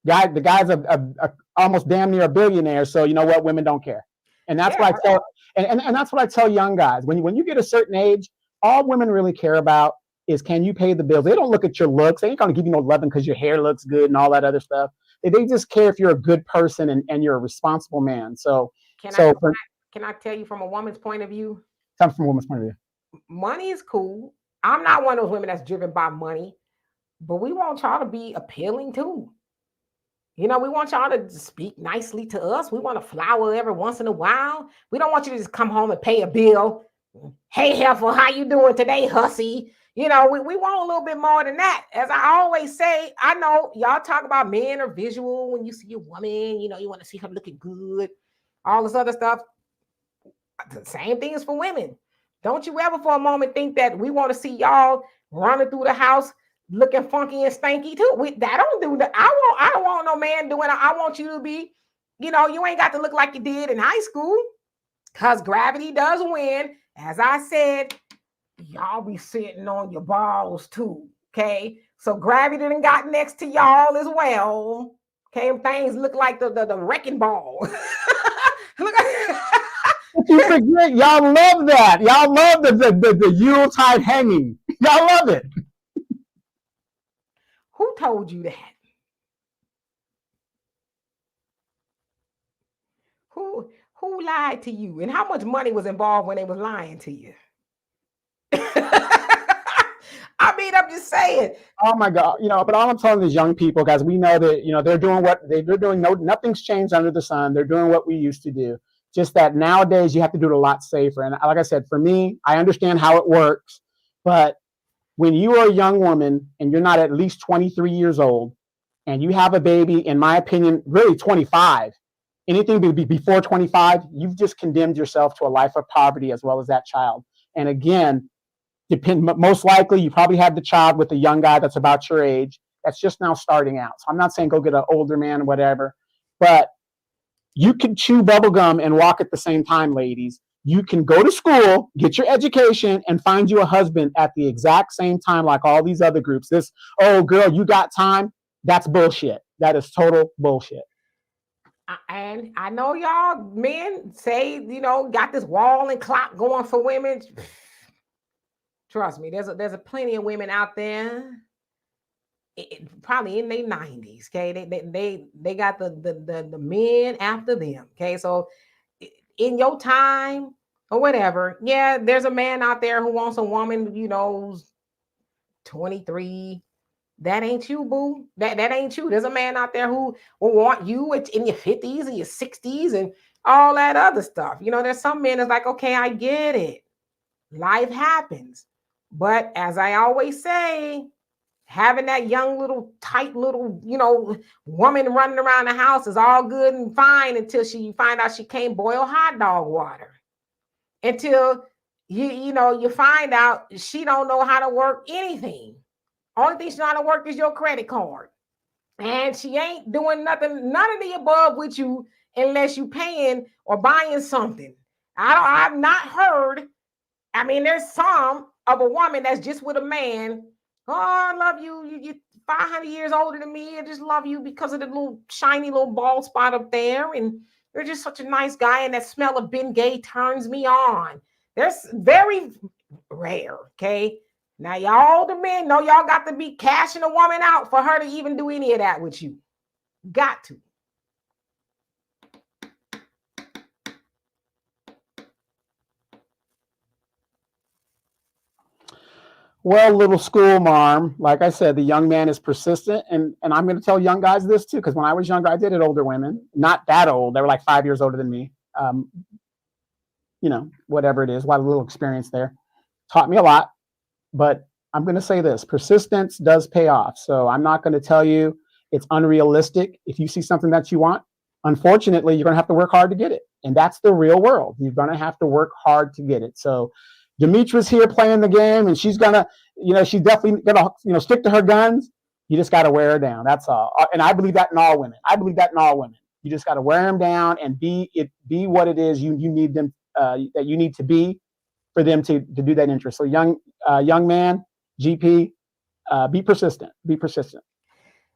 The guy's a almost damn near a billionaire. So you know what? Women don't care. And that's what I tell, and that's what I tell young guys. When you get a certain age, all women really care about is, can you pay the bills? They don't look at your looks. They ain't gonna give you no loving because your hair looks good and all that other stuff. They just care if you're a good person and you're a responsible man. So can I tell you from a woman's point of view? Tell me from a woman's point of view. Money is cool. I'm not one of those women that's driven by money, but we want y'all to be appealing too. You know, we want y'all to speak nicely to us. We want to flower every once in a while. We don't want you to just come home and pay a bill. Hey, heifer, how you doing today, hussy? You know, we want a little bit more than that. As I always say, I know y'all talk about men are visual when you see a woman, you know, you want to see her looking good, all this other stuff. The same thing is for women. Don't you ever for a moment think that we want to see y'all running through the house looking funky and stanky too. I don't do that. I don't want no man doing it. I want you to be, you know, you ain't got to look like you did in high school, because gravity does win. As I said, y'all be sitting on your balls too. Okay. So gravity done got next to y'all as well. Okay. Things look like the wrecking ball. You forget, y'all love that. Y'all love the Yuletide hanging. Y'all love it. Who told you that? Who lied to you? And how much money was involved when they was lying to you? I mean, I'm just saying. Oh my God, you know, but all I'm telling these young people, guys, we know that, you know, they're doing what they're doing. No, nothing's changed under the sun. They're doing what we used to do. Just that nowadays you have to do it a lot safer. And like I said, for me, I understand how it works, but when you are a young woman and you're not at least 23 years old and you have a baby, in my opinion, really 25, anything before 25, you've just condemned yourself to a life of poverty as well as that child. And again, most likely you probably had the child with a young guy that's about your age that's just now starting out. So I'm not saying go get an older man or whatever, but you can chew bubblegum and walk at the same time, ladies. You can go to school, get your education, and find you a husband at the exact same time like all these other groups. This, oh, girl, you got time? That's bullshit. That is total bullshit. And I know y'all men say, you know, got this wall and clock going for women. Trust me, there's a plenty of women out there, probably in their 90s. Okay, they got the men after them. Okay, so in your time or whatever, yeah, there's a man out there who wants a woman, you know, 23. That ain't you, boo. That ain't you. There's a man out there who will want you in your 50s and your 60s and all that other stuff. You know, there's some men that's like, okay, I get it. Life happens. But as I always say, having that young little tight little, you know, woman running around the house is all good and fine until you find out she can't boil hot dog water. Until you find out she don't know how to work anything. Only thing she know how to work is your credit card. And she ain't doing nothing, none of the above with you unless you paying or buying something. I've not heard. I mean, there's some of a woman that's just with a man. Oh, I love you. You're 500 years older than me. I just love you because of the little shiny little bald spot up there. And you're just such a nice guy. And that smell of Ben Gay turns me on. There's very rare. Okay. Now, y'all the men know y'all got to be cashing a woman out for her to even do any of that with you. Got to. Well, little school marm, like I said, the young man is persistent. And I'm going to tell young guys this too, because when I was younger, I dated older women, not that old. They were like 5 years older than me. Whatever it is, a little experience there. Taught me a lot. But I'm going to say this, persistence does pay off. So I'm not going to tell you it's unrealistic. If you see something that you want, unfortunately, you're going to have to work hard to get it. And that's the real world. You're going to have to work hard to get it. So Demetra's here playing the game, and she's going to, she's definitely going to, stick to her guns. You just got to wear her down. That's all. And I believe that in all women. You just got to wear them down and be what it is you need them, that you need to be for them to do that interest. So young man, GP, be persistent.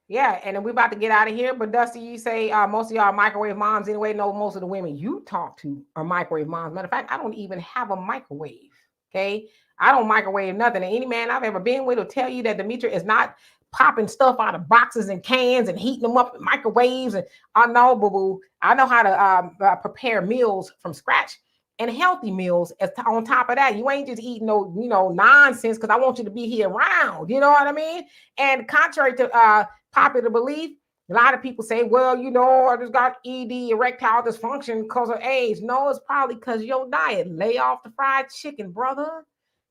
Yeah, and then we're about to get out of here. But Dusty, you say most of y'all are microwave moms anyway. No, most of the women you talk to are microwave moms. Matter of fact, I don't even have a microwave. Okay, I don't microwave nothing. And any man I've ever been with will tell you that Demetra is not popping stuff out of boxes and cans and heating them up in microwaves. And I know, boo-boo, I know how to prepare meals from scratch and healthy meals. On top of that, you ain't just eating no nonsense because I want you to be here around. You know what I mean? And contrary to popular belief, a lot of people say, well, I just got ED, erectile dysfunction because of age. No, it's probably because your diet. Lay off the fried chicken, brother.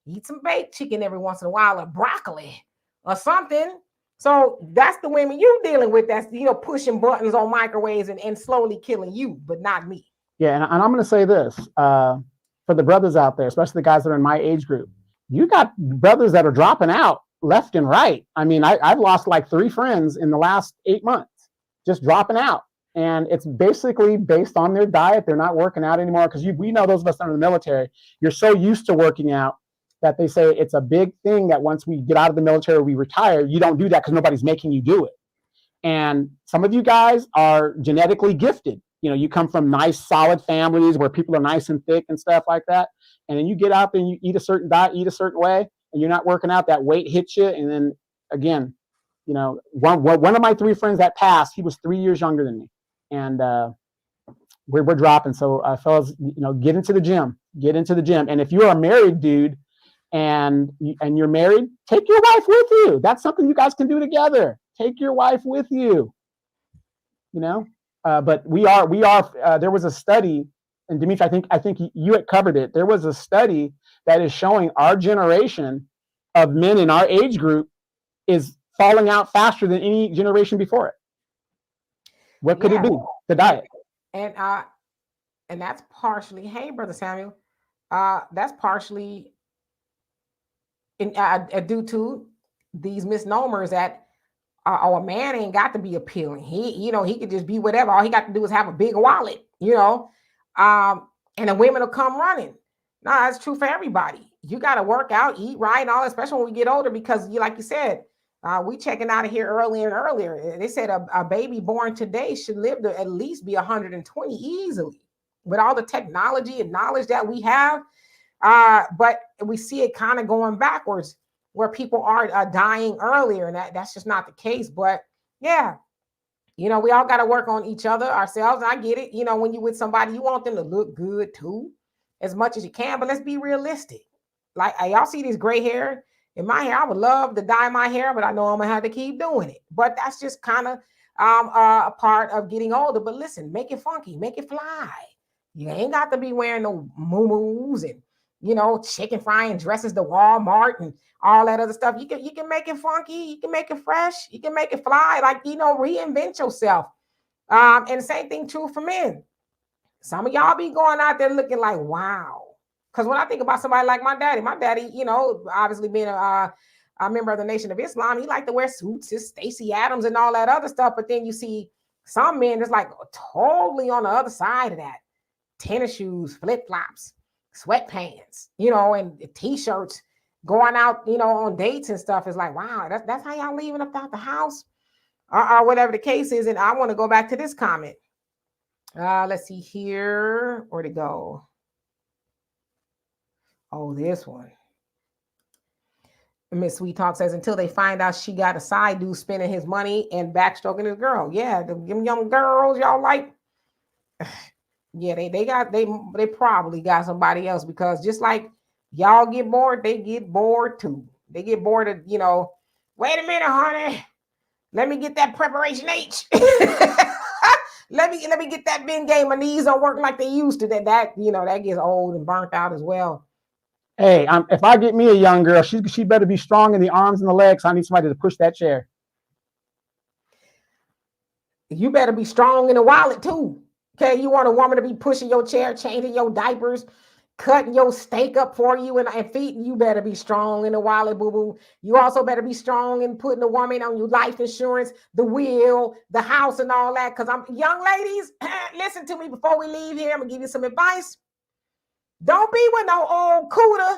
Eat some baked chicken every once in a while, or broccoli or something. So that's the women you're dealing with. That's, pushing buttons on microwaves and slowly killing you, but not me. Yeah, and I'm going to say this for the brothers out there, especially the guys that are in my age group. You got brothers that are dropping out left and right. I mean, I've lost like 3 friends in the last 8 months, just dropping out. And it's basically based on their diet. They're not working out anymore because we know those of us that are in the military, you're so used to working out that they say it's a big thing that once we get out of the military or we retire, you don't do that because nobody's making you do it. And some of you guys are genetically gifted. You come from nice, solid families where people are nice and thick and stuff like that. And then you get out there and you eat a certain diet, eat a certain way, and you're not working out, that weight hits you. And then again, one of my 3 friends that passed, he was 3 years younger than me. And we're dropping. So fellas, get into the gym. And if you're a married dude and you're married, take your wife with you. That's something you guys can do together. Take your wife with you. But we are. There was a study, and Demetra, I think you had covered it. There was a study that is showing our generation of men in our age group is falling out faster than any generation before it. What could it be? The diet. And that's partially. Hey, Brother Samuel, that's partially due to these misnomers that. A man ain't got to be appealing. He could just be whatever. All he got to do is have a big wallet, and the women will come running. No, that's true for everybody. You got to work out, eat right, and all, especially when we get older, because like you said, we checking out of here earlier and earlier. They said a baby born today should live to at least be 120 easily with all the technology and knowledge that we have. But we see it kind of going backwards, where people are dying earlier, and that's just not the case. But yeah, we all got to work on each other, ourselves. And I get it. When you're with somebody, you want them to look good too, as much as you can. But let's be realistic. Like, y'all see this gray hair in my hair? I would love to dye my hair, but I know I'm gonna have to keep doing it. But that's just kind of a part of getting older. But listen, make it funky, make it fly. You ain't got to be wearing no moo-moos and chicken frying dresses to Walmart and all that other stuff. You can make it funky, you can make it fresh, you can make it fly, like, reinvent yourself. And the same thing true for men. Some of y'all be going out there looking like, wow. Because when I think about somebody like my daddy, obviously being a member of the Nation of Islam, he liked to wear suits, his Stacey Adams and all that other stuff. But then you see some men that's like totally on the other side of that. Tennis shoes, flip-flops, sweatpants, and t-shirts, going out, on dates and stuff. Is like, wow, that's how y'all leaving up out the house, or whatever the case is. And I want to go back to this comment. Let's see here. Where'd it go? Oh, this one. Miss Sweet Talk says, until they find out she got a side dude spending his money and backstroking his girl. Yeah, them young girls, y'all like. Yeah, they probably got somebody else, because just like y'all get bored, they get bored too. They get bored of, wait a minute, honey. Let me get that preparation H. let me get that bin game. My knees don't work like they used to. That gets old and burnt out as well. Hey, if I get me a young girl, she better be strong in the arms and the legs. I need somebody to push that chair. You better be strong in the wallet too. Okay, you want a woman to be pushing your chair, changing your diapers, cutting your steak up for you and feeding. You better be strong in the wallet, boo-boo. You also better be strong in putting a woman on your life insurance, the will, the house, and all that. Because young ladies, listen to me before we leave here. I'm gonna give you some advice. Don't be with no old cooter,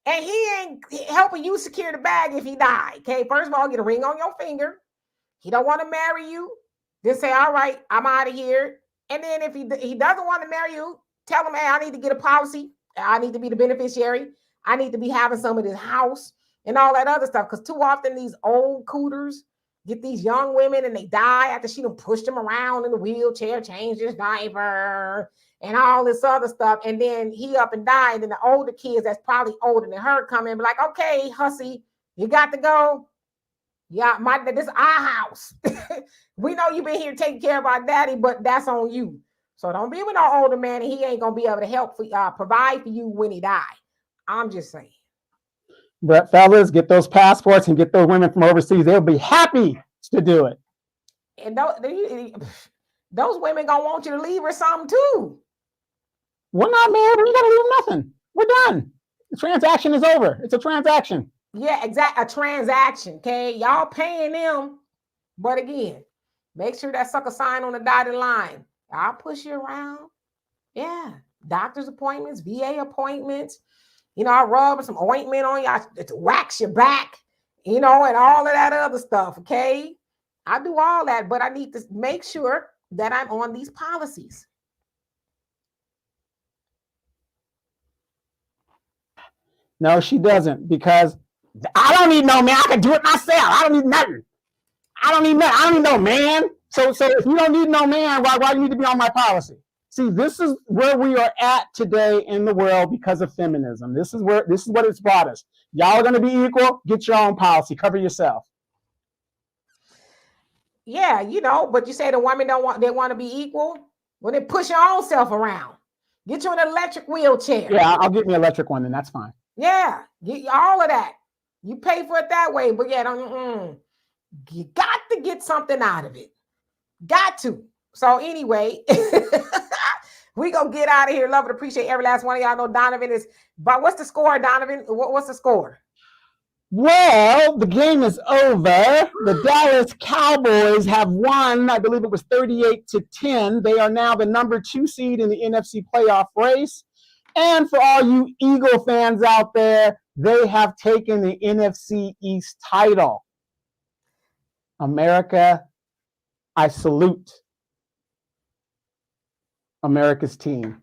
and he ain't helping you secure the bag if he die. Okay, first of all, get a ring on your finger. He don't want to marry you. Then say, all right, I'm out of here. And then if he doesn't want to marry you, tell him, hey, I need to get a policy. I need to be the beneficiary. I need to be having some of this house and all that other stuff. Because too often these old cooters get these young women and they die after she done pushed them around in the wheelchair, changed his diaper, and all this other stuff. And then he up and died. And the older kids that's probably older than her come in and be like, okay, hussy, you got to go. Yeah, this is our house. We know you've been here taking care of our daddy, but that's on you. So don't be with no older man, and he ain't gonna be able to help provide for you when he die. I'm just saying. But fellas, get those passports and get those women from overseas. They'll be happy to do it. And those women gonna want you to leave or something too. We're not married. We gotta leave nothing. We're done. The transaction is over. It's a transaction. Yeah, exactly. A transaction. Okay, y'all paying them, but again, make sure that sucker sign on the dotted line. I'll push you around. Yeah, doctor's appointments, VA appointments. I'll rub some ointment on you. I wax your back. And all of that other stuff. Okay, I do all that, but I need to make sure that I'm on these policies. No, she doesn't, because I don't need no man. I can do it myself. I don't need nothing. I don't need no man. So if you don't need no man, why do you need to be on my policy? See, this is where we are at today in the world because of feminism. This is what it's brought us. Y'all are going to be equal. Get your own policy. Cover yourself. Yeah, but you say the women they want to be equal. Well, then push your own self around. Get you an electric wheelchair. Yeah, I'll get me an electric one, then that's fine. Yeah, get all of that. You pay for it that way, but yeah, you got to get something out of it. Got to. So anyway, we gonna get out of here. Love and appreciate every last one of y'all. Know Donovan is. But what's the score, Donovan? What's the score? Well, the game is over. The Dallas Cowboys have won. I believe it was 38-10. They are now the number 2 seed in the NFC playoff race. And for all you Eagle fans out there, they have taken the NFC East title. America, I salute America's team.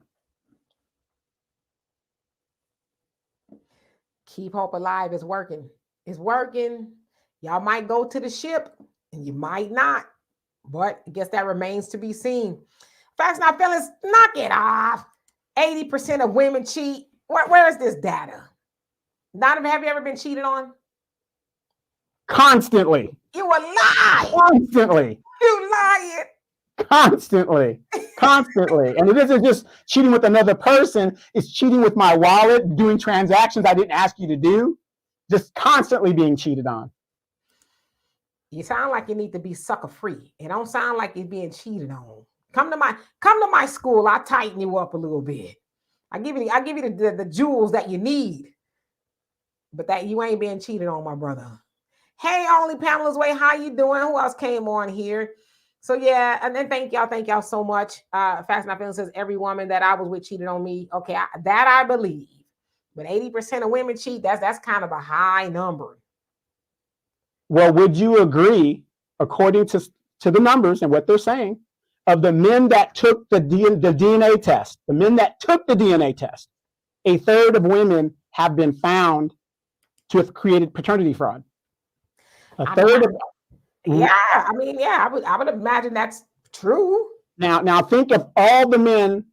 Keep hope alive. It's working. It's working. Y'all might go to the ship and you might not. But I guess that remains to be seen. Facts not feelings, knock it off. 80% of women cheat. Where is this data? Donovan, have you ever been cheated on? Constantly. You a lie. Constantly. You lying. Constantly. And it isn't just cheating with another person. It's cheating with my wallet, doing transactions I didn't ask you to do. Just constantly being cheated on. You sound like you need to be sucker free. It don't sound like you're being cheated on. Come to my school. I'll tighten you up a little bit. I give you the jewels that you need. But that you ain't being cheated on, my brother. Hey, Only Pamela's Way, how you doing? Who else came on here? So yeah, and then thank y'all so much. Fast Not Feeling says every woman that I was with cheated on me. Okay, that I believe. But 80% of women cheat. That's kind of a high number. Well, would you agree, according to the numbers and what they're saying, of the men that took the DNA test, the men that took the DNA test, a third of women have been found to have created paternity fraud. A third of yeah, I would imagine that's true. Now think if all the men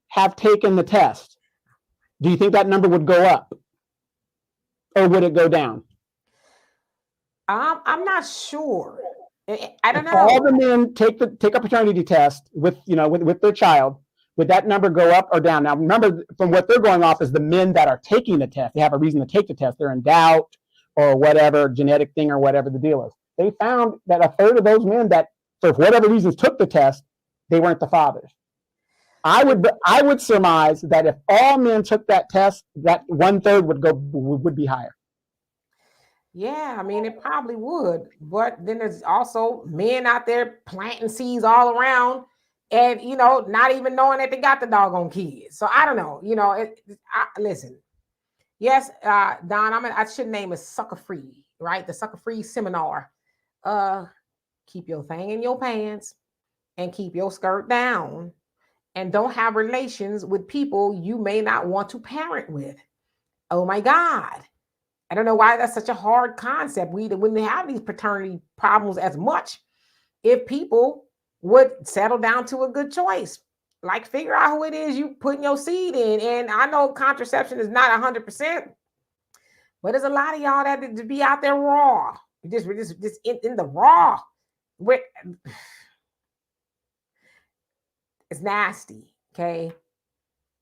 have taken the test. Do you think that number would go up? or would it go down? I'm not sure. I don't If all know. the men take a paternity test with their child, would that number go up or down? Now, remember, from what they're going off is the men that are taking the test. They have a reason to take the test. They're in doubt or whatever genetic thing or whatever the deal is. They found that a third of those men that, for whatever reasons, took the test, they weren't the fathers. I would surmise that if all men took that test, that 1/3 would be higher. Yeah, I mean, it probably would. But then there's also men out there planting seeds all around and, not even knowing that they got the doggone kids. So I don't know. Listen. Yes, Don, I should name it Sucker Free, right? The Sucker Free seminar. Keep your thing in your pants and keep your skirt down and don't have relations with people you may not want to parent with. Oh my God. I don't know why that's such a hard concept. We wouldn't have these paternity problems as much if people would settle down to a good choice. Like figure out who it is you putting your seed in. And I know contraception is not 100%, but there's a lot of y'all that to be out there raw. Just in the raw. It's nasty. Okay.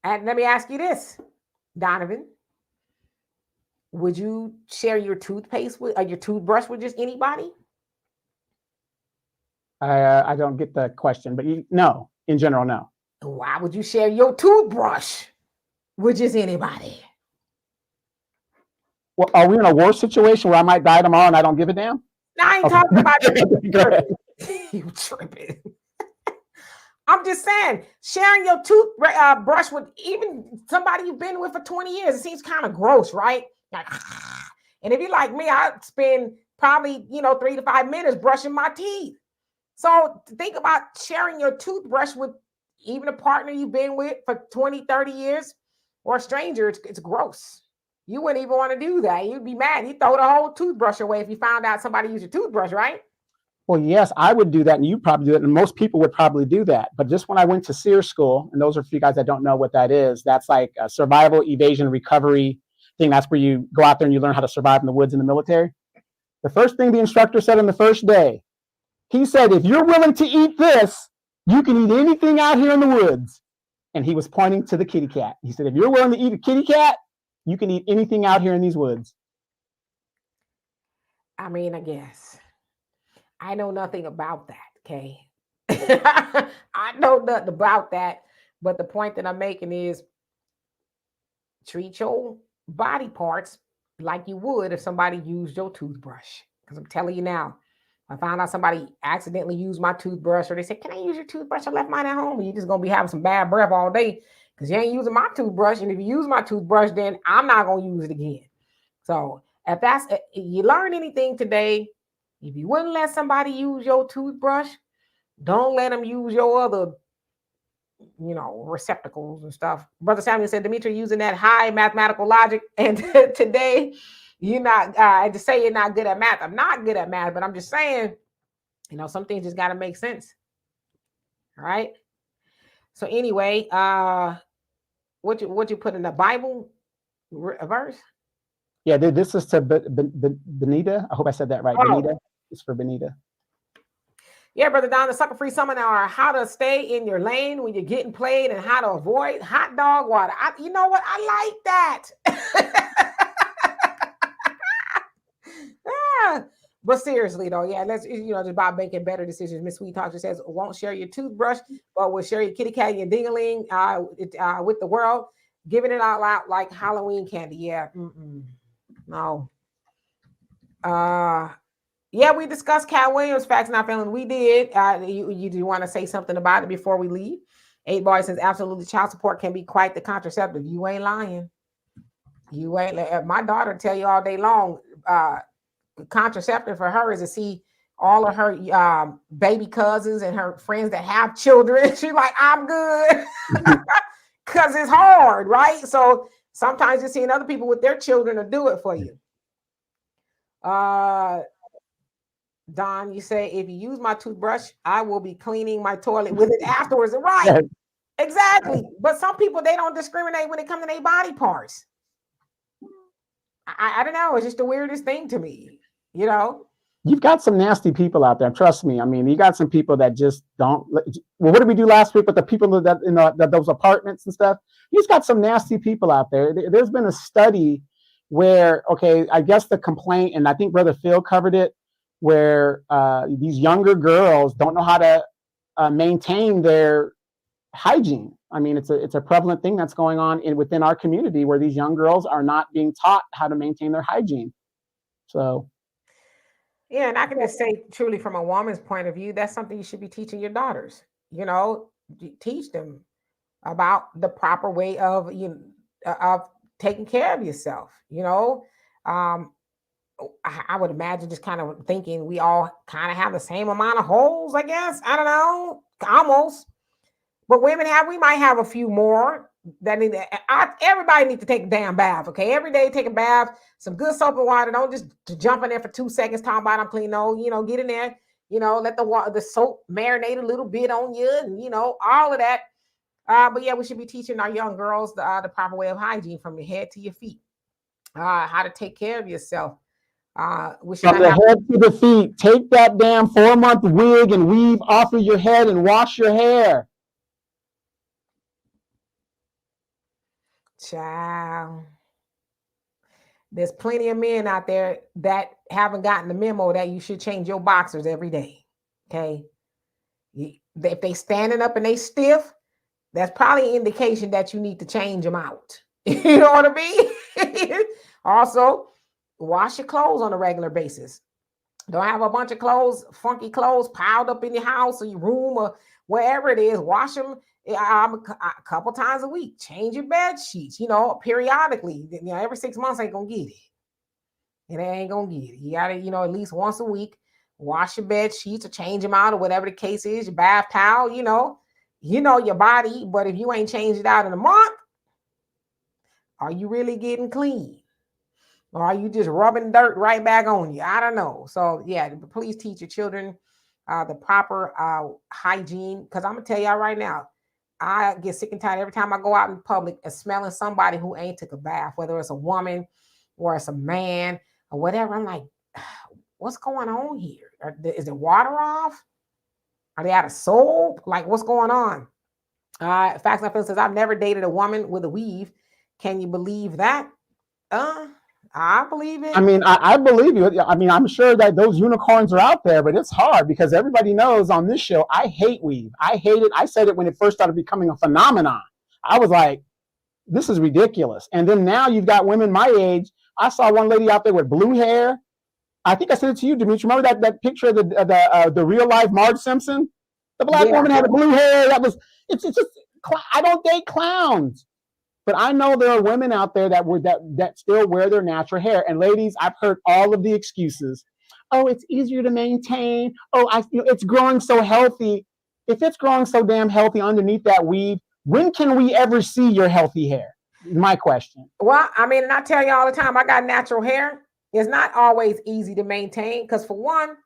And let me ask you this, Donovan. Would you share your toothpaste with or your toothbrush with just anybody? I don't get the question, but no, in general, no. Why would you share your toothbrush with just anybody? Well, are we in a war situation where I might die tomorrow and I don't give a damn? No, I ain't talking about you tripping. I'm just saying, sharing your toothbrush with even somebody you've been with for 20 years, it seems kind of gross, right? Like, and if you're like me, I'd spend probably, 3 to 5 minutes brushing my teeth. So think about sharing your toothbrush with even a partner you've been with for 20, 30 years or a stranger. It's gross. You wouldn't even want to do that. You'd be mad. You'd throw the whole toothbrush away if you found out somebody used your toothbrush, right? Well, yes, I would do that, and you probably do it, and most people would probably do that. But just when I went to SEER school, and those are for you guys that don't know what that is, that's like a survival, evasion, recovery thing. That's where you go out there and you learn how to survive in the woods in the military. The first thing the instructor said on the first day, he said, if you're willing to eat this, you can eat anything out here in the woods. And he was pointing to the kitty cat. He said, if you're willing to eat a kitty cat, you can eat anything out here in these woods. I mean, I guess. I know nothing about that, okay? I know nothing about that. But the point that I'm making is treat your body parts like you would if somebody used your toothbrush. Because I'm telling you now, I found out somebody accidentally used my toothbrush, or they said, can I use your toothbrush? I left mine at home. You're just going to be having some bad breath all day because you ain't using my toothbrush. And if you use my toothbrush, then I'm not going to use it again. So if you learn anything today, if you wouldn't let somebody use your toothbrush, don't let them use your other, receptacles and stuff. Brother Samuel said, Dimitri, using that high mathematical logic. And today, you're not, to say you're not good at math. I'm not good at math, but I'm just saying, some things just got to make sense. All right. So anyway, what you put in the Bible verse? Yeah, this is to Benita. I hope I said that right. Oh. Benita. It's for Benita. Yeah, Brother Don, the Sucker Free Seminar, how to stay in your lane when you're getting played and how to avoid hot dog water. You know what? I like that. But seriously, though, yeah, let's, just about making better decisions. Miss Sweet Talk just says, won't share your toothbrush, but will share your kitty cat and your ding-a-ling with the world, giving it all out like Halloween candy. Yeah. No. Yeah, we discussed Katt Williams facts not failing. We did. You do want to say something about it before we leave? 8 Boy says absolutely child support can be quite the contraceptive. You ain't lying. You ain't. My daughter tell you all day long. Contraceptive for her is to see all of her baby cousins and her friends that have children. She's like, I'm good, because it's hard, right? So sometimes you're seeing other people with their children to do it for you. Don, you say, if you use my toothbrush, I will be cleaning my toilet with it afterwards. Right. Exactly. But some people, they don't discriminate when it comes to their body parts. I don't know. It's just the weirdest thing to me, you know? You've got some nasty people out there. Trust me. I mean, you got some people that just don't. Well, what did we do last week with the people that those apartments and stuff? You've got some nasty people out there. There's been a study where, okay, I guess the complaint, and I think Brother Phil covered it, where these younger girls don't know how to maintain their hygiene. I mean, it's a prevalent thing that's going on within our community, where these young girls are not being taught how to maintain their hygiene. So. Yeah, and I can just say truly from a woman's point of view, that's something you should be teaching your daughters. You know, teach them about the proper way of of taking care of yourself. You know, I would imagine just kind of thinking we all kind of have the same amount of holes. I guess I don't know, almost. But we might have a few more that need. Everybody needs to take a damn bath. Okay, every day take a bath. Some good soap and water. Don't just jump in there for 2 seconds talking about I'm clean. No, get in there. Let the soap marinate a little bit on you, and all of that. But yeah, we should be teaching our young girls the proper way of hygiene from your head to your feet. How to take care of yourself. We should from the head to the feet. Take that damn 4-month wig and weave off of your head and wash your hair. Child. There's plenty of men out there that haven't gotten the memo that you should change your boxers every day. Okay. If they standing up and they stiff, that's probably an indication that you need to change them out. You know what I mean? Also, wash your clothes on a regular basis. Don't have a bunch of clothes, funky clothes piled up in your house or your room or wherever it is. Wash them a couple times a week. Change your bed sheets, periodically. Every 6 months ain't gonna get it. It ain't gonna get it. You gotta, at least once a week, wash your bed sheets or change them out or whatever the case is. Your bath towel, your body. But if you ain't changed it out in a month, are you really getting clean? Or are you just rubbing dirt right back on you? I don't know. So yeah, please teach your children the proper hygiene. Because I'm gonna tell y'all right now, I get sick and tired every time I go out in public of smelling somebody who ain't took a bath, whether it's a woman or it's a man or whatever. I'm like, what's going on here? Is the water off? Are they out of soap? Like, what's going on? Facts and says, I've never dated a woman with a weave. Can you believe that? I believe it. I mean, I believe you. I mean, I'm sure that those unicorns are out there, but it's hard because everybody knows on this show, I hate weave. I hate it. I said it when it first started becoming a phenomenon. I was like, this is ridiculous. And then now you've got women my age. I saw one lady out there with blue hair. I think I said it to you, Demetri. Remember that picture of the real life Marge Simpson? The black woman had a blue hair. It's just, I don't date clowns. But I know there are women out there that still wear their natural hair. And ladies, I've heard all of the excuses. Oh, it's easier to maintain. Oh, it's growing so healthy. If it's growing so damn healthy underneath that weave, when can we ever see your healthy hair? My question. Well, I mean, and I tell you all the time, I got natural hair. It's not always easy to maintain because for one,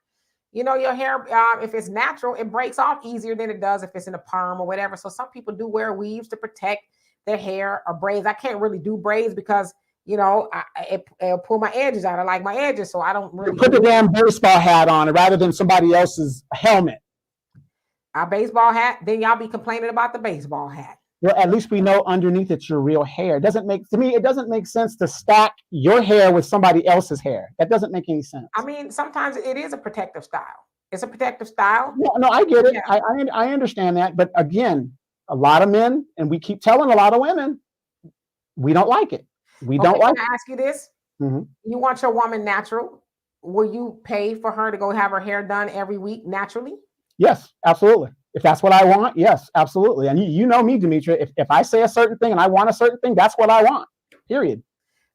your hair, if it's natural, it breaks off easier than it does if it's in a perm or whatever. So some people do wear weaves to protect their hair or braids. I can't really do braids because it'll pull my edges out. I like my edges, so I don't really put the damn baseball hat on it rather than somebody else's helmet. A baseball hat, then y'all be complaining about the baseball hat. Well, at least we know underneath it's your real hair. It doesn't make sense to stack your hair with somebody else's hair. That doesn't make any sense. I mean, sometimes it is a protective style. It's a protective style. No, I get it. Yeah. I understand that, but again, a lot of men, and we keep telling a lot of women, we don't like it. We don't like it. Can I ask you this? Mm-hmm. You want your woman natural? Will you pay for her to go have her hair done every week naturally? Yes, absolutely. If that's what I want, yes, absolutely. And you know me, Demetri, if I say a certain thing and I want a certain thing, that's what I want, period.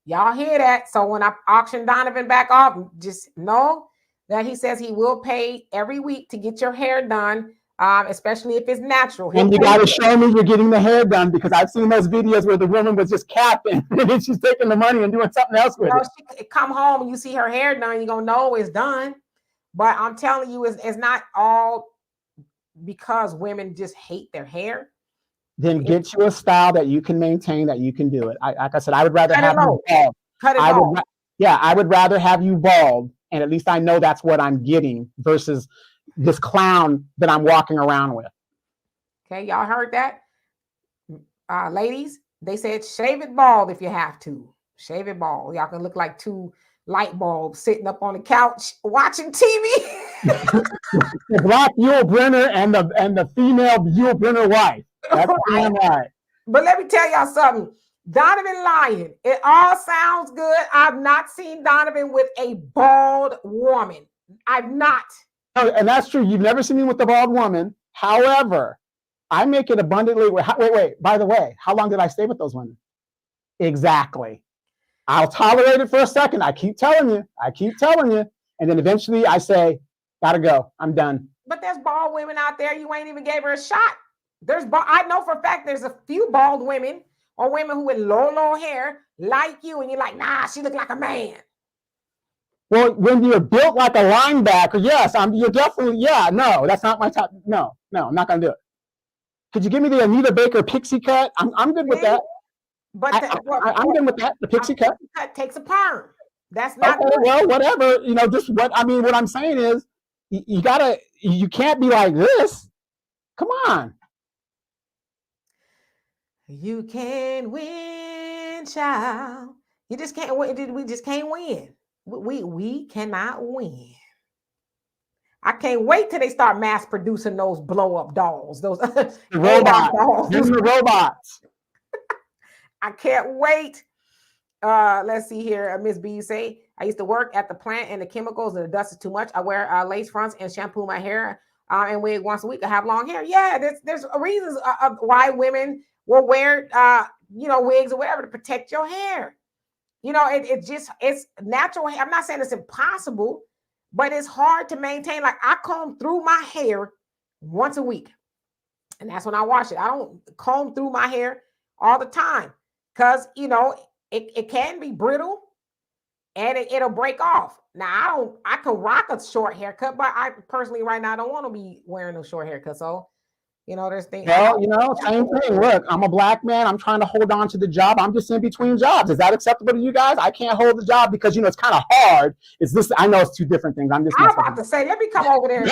Y'all hear that? So when I auction Donovan back off, just know that he says he will pay every week to get your hair done. Especially if it's natural. And you got to show me you're getting the hair done because I've seen those videos where the woman was just capping and then she's taking the money and doing something else with it. She come home and you see her hair done, you're going to know it's done. But I'm telling you, it's not all because women just hate their hair. Then get you a style that you can maintain, that you can do it. Like I said, I would rather have Cut it off. Yeah, I would rather have you bald, and at least I know that's what I'm getting versus this clown that I'm walking around with. Okay, y'all heard that? Ladies, they said shave it bald if you have to. Shave it bald. Y'all can look like two light bulbs sitting up on the couch watching TV. The black Yul Brynner and the female Yul Brynner wife. That's damn right. But let me tell y'all something. Donovan lying. It all sounds good. I've not seen Donovan with a bald woman. I've not. Oh, and that's true. You've never seen me with a bald woman. However, I make it abundantly. Wait. By the way, how long did I stay with those women? Exactly. I'll tolerate it for a second. I keep telling you. And then eventually I say, gotta go. I'm done. But there's bald women out there. You ain't even gave her a shot. I know for a fact there's a few bald women or women who with low hair like you, and you're like, nah, she look like a man. Well, when you're built like a linebacker, yes, you're definitely, no, that's not my top. No, I'm not gonna do it. Could you give me the Anita Baker pixie cut? I'm good with that. But I'm good with that. The pixie cut. Cut takes a perm. That's not okay, well, whatever. Just what I'm saying is you can't be like this. Come on. You can win, child. You just can't win. We just can't win. We cannot win. I can't wait till they start mass producing those blow up dolls, those robots. dolls. The robots. I can't wait. Let's see here. Miss B, you say, I used to work at the plant and the chemicals and the dust is too much. I wear lace fronts and shampoo my hair and wig once a week. I have long hair. Yeah, there's reasons of why women will wear wigs or whatever to protect your hair. It's natural. I'm not saying it's impossible, but it's hard to maintain. Like I comb through my hair once a week, and that's when I wash it. I don't comb through my hair all the time because it can be brittle and it'll break off. Now I can rock a short haircut, but I personally right now don't want to be wearing a short haircut. So there's things. Well, same thing. Look, I'm a black man. I'm trying to hold on to the job. I'm just in between jobs. Is that acceptable to you guys? I can't hold the job because it's kind of hard. It's this. I know it's two different things. I'm about to say, let me come over there.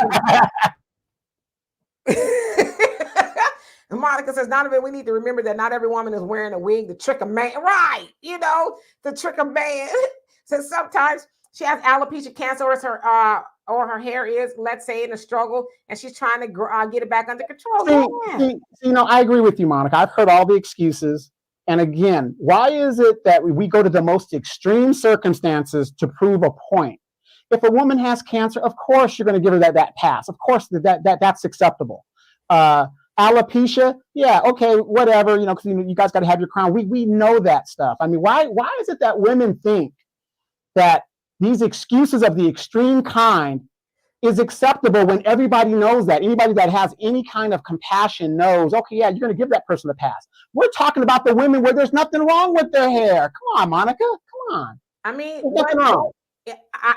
And Monica says, Donovan, we need to remember that not every woman is wearing a wig to trick a man. Right. To trick a man. So sometimes she has alopecia cancer or her hair is, let's say, in a struggle, and she's trying to get it back under control. I agree with you, Monica. I've heard all the excuses. And again, why is it that we go to the most extreme circumstances to prove a point? If a woman has cancer, of course you're going to give her that pass. Of course that's acceptable. Alopecia, yeah, okay, whatever. Because you guys got to have your crown. We know that stuff. I mean, why is it that women think that these excuses of the extreme kind is acceptable when everybody knows that? Anybody that has any kind of compassion knows, okay, yeah, you're going to give that person a pass. We're talking about the women where there's nothing wrong with their hair. Come on, Monica. Come on. I mean, there's nothing wrong.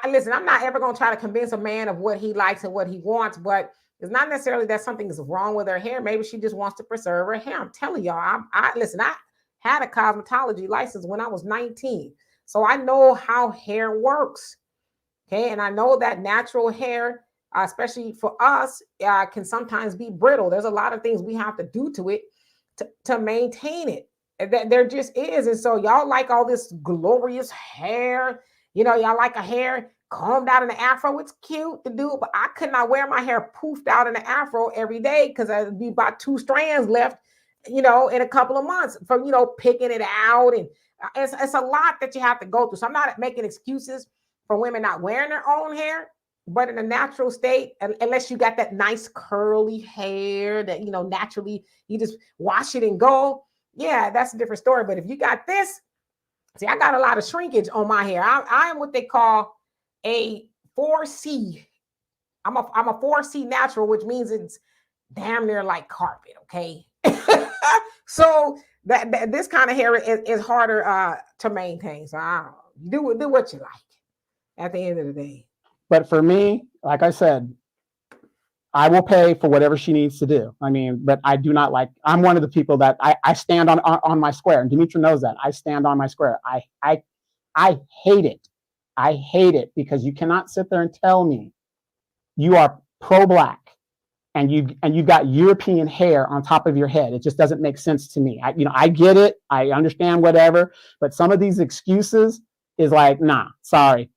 Listen, I'm not ever going to try to convince a man of what he likes and what he wants, but it's not necessarily that something is wrong with her hair. Maybe she just wants to preserve her hair. I'm telling y'all, I had a cosmetology license when I was 19. So I know how hair works. Okay. And I know that natural hair, especially for us, can sometimes be brittle. There's a lot of things we have to do to it to maintain it. That there just is. And so y'all like all this glorious hair. Y'all like a hair combed out in an afro. It's cute to do, but I could not wear my hair poofed out in an afro every day because there'd be about 2 strands left, in a couple of months from, picking it out. And it's a lot that you have to go through. So I'm not making excuses for women not wearing their own hair, but in a natural state, unless you got that nice curly hair that, naturally you just wash it and go. Yeah, that's a different story. But if you got this, see, I got a lot of shrinkage on my hair. I am what they call a 4C. I'm a 4C natural, which means it's damn near like carpet. Okay. So that this kind of hair is harder to maintain. So do what you like at the end of the day. But for me, like I said, I will pay for whatever she needs to do. I mean, but I do not like, I'm one of the people that I stand on my square. And Demetra knows that. I stand on my square. I hate it I hate it because you cannot sit there and tell me you are pro-black and you got European hair on top of your head. It just doesn't make sense to me. I get it. I understand whatever, but some of these excuses is like, nah, sorry,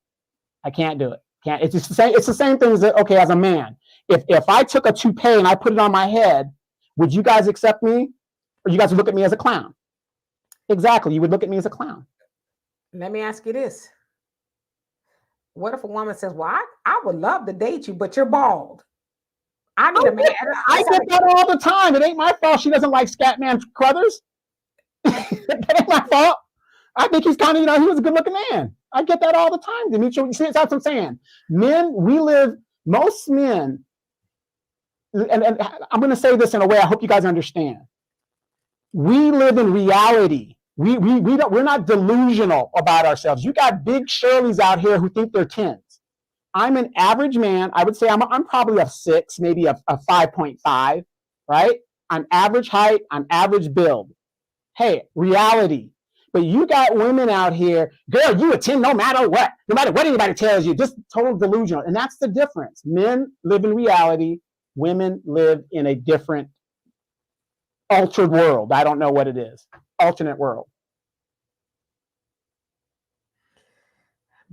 I can't do it. Can't. It's just the same. It's the same thing as okay, as a man. If I took a toupee and I put it on my head, would you guys accept me, or you guys would look at me as a clown? Exactly, you would look at me as a clown. Let me ask you this. What if a woman says, well, I would love to date you, but you're bald? I need a man. I get that all the time. It ain't my fault she doesn't like Scatman Crothers. That ain't my fault. I think he's kind of, he was a good looking man. I get that all the time, Demetri. You see, that's what I'm saying. Most men, and I'm going to say this in a way I hope you guys understand. We live in reality. We're not delusional about ourselves. You got big Shirleys out here who think they're 10s. I'm an average man. I would say I'm probably a 6, maybe a 5.5, right? I'm average height. I'm average build. Hey, reality. But you got women out here, girl, you a 10 no matter what. No matter what anybody tells you, just total delusional. And that's the difference. Men live in reality. Women live in a different altered world. I don't know what it is. Alternate world.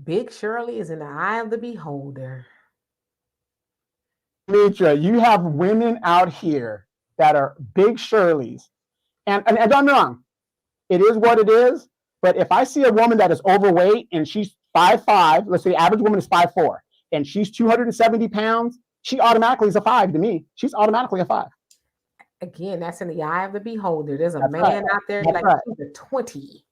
Big Shirley is in the eye of the beholder. Mitra, you have women out here that are big Shirleys. And don't get me wrong, it is what it is. But if I see a woman that is overweight and she's 5'5", let's say the average woman is 5'4", and she's 270 pounds, she automatically is a 5 to me. She's automatically a 5. Again, that's in the eye of the beholder. There's a That's man right. out there That's like right. she's a 20.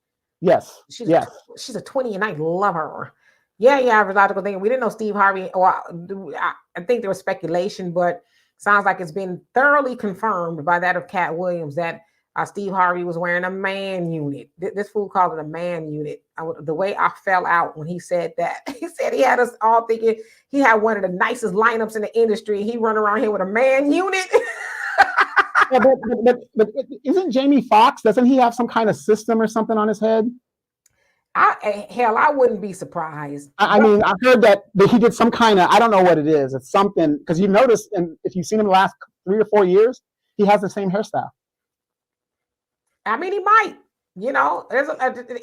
Yes. She's yes. She's a 20 and I love her. Yeah, logical thing. We didn't know Steve Harvey, or I think there was speculation, but sounds like it's been thoroughly confirmed by that of Katt Williams that Steve Harvey was wearing a man unit. This fool called it a man unit. The way I fell out when he said that. He said he had us all thinking he had one of the nicest lineups in the industry. He run around here with a man unit. Yeah, but isn't Jamie Foxx, doesn't he have some kind of system or something on his head? I wouldn't be surprised. I mean, I've heard that he did some kind of, I don't know what it is. It's something, because you notice, and if you've seen him the last 3 or 4 years, he has the same hairstyle. I mean, he might, there's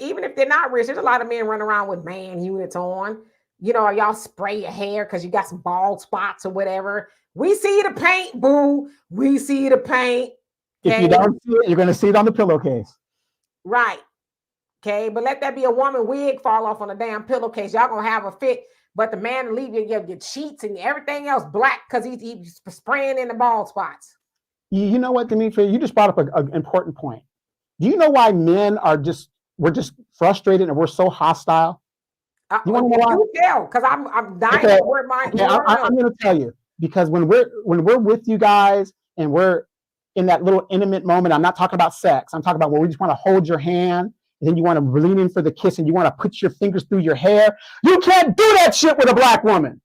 even if they're not rich, there's a lot of men running around with man units on. Y'all spray your hair because you got some bald spots or whatever. We see the paint, boo. We see the paint. Okay? If you don't see it, you're going to see it on the pillowcase. Right. Okay. But let that be a woman wig fall off on a damn pillowcase. Y'all going to have a fit. But the man leave your sheets and everything else black because he's spraying in the bald spots. You know what, Demetri? You just brought up an important point. Do you know why men we're just frustrated and we're so hostile? You want to know why? You tell, because I'm dying to wear mine. I'm going to tell you, because when we're with you guys and we're in that little intimate moment, I'm not talking about sex. I'm talking about where we just want to hold your hand and then you want to lean in for the kiss and you want to put your fingers through your hair. You can't do that shit with a black woman.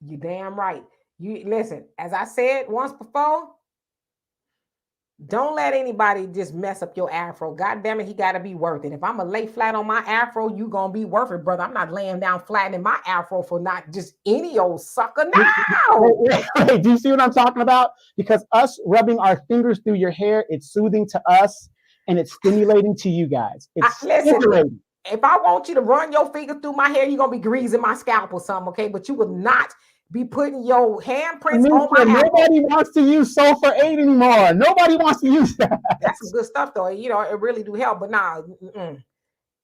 You damn right. You listen, as I said once before, don't let anybody just mess up your afro. God damn it, he got to be worth it. If I'm going to lay flat on my afro, you going to be worth it, brother. I'm not laying down flat in my afro for not just any old sucker. No! Hey, do you see what I'm talking about? Because us rubbing our fingers through your hair, it's soothing to us and it's stimulating to you guys. It's stimulating. If I want you to run your finger through my hair, you're going to be greasing my scalp or something, okay? But you would not be putting your handprints on my nobody wants to use Sulfur 8 anymore. Nobody wants to use that. That's some good stuff, though. It really do help. But nah, it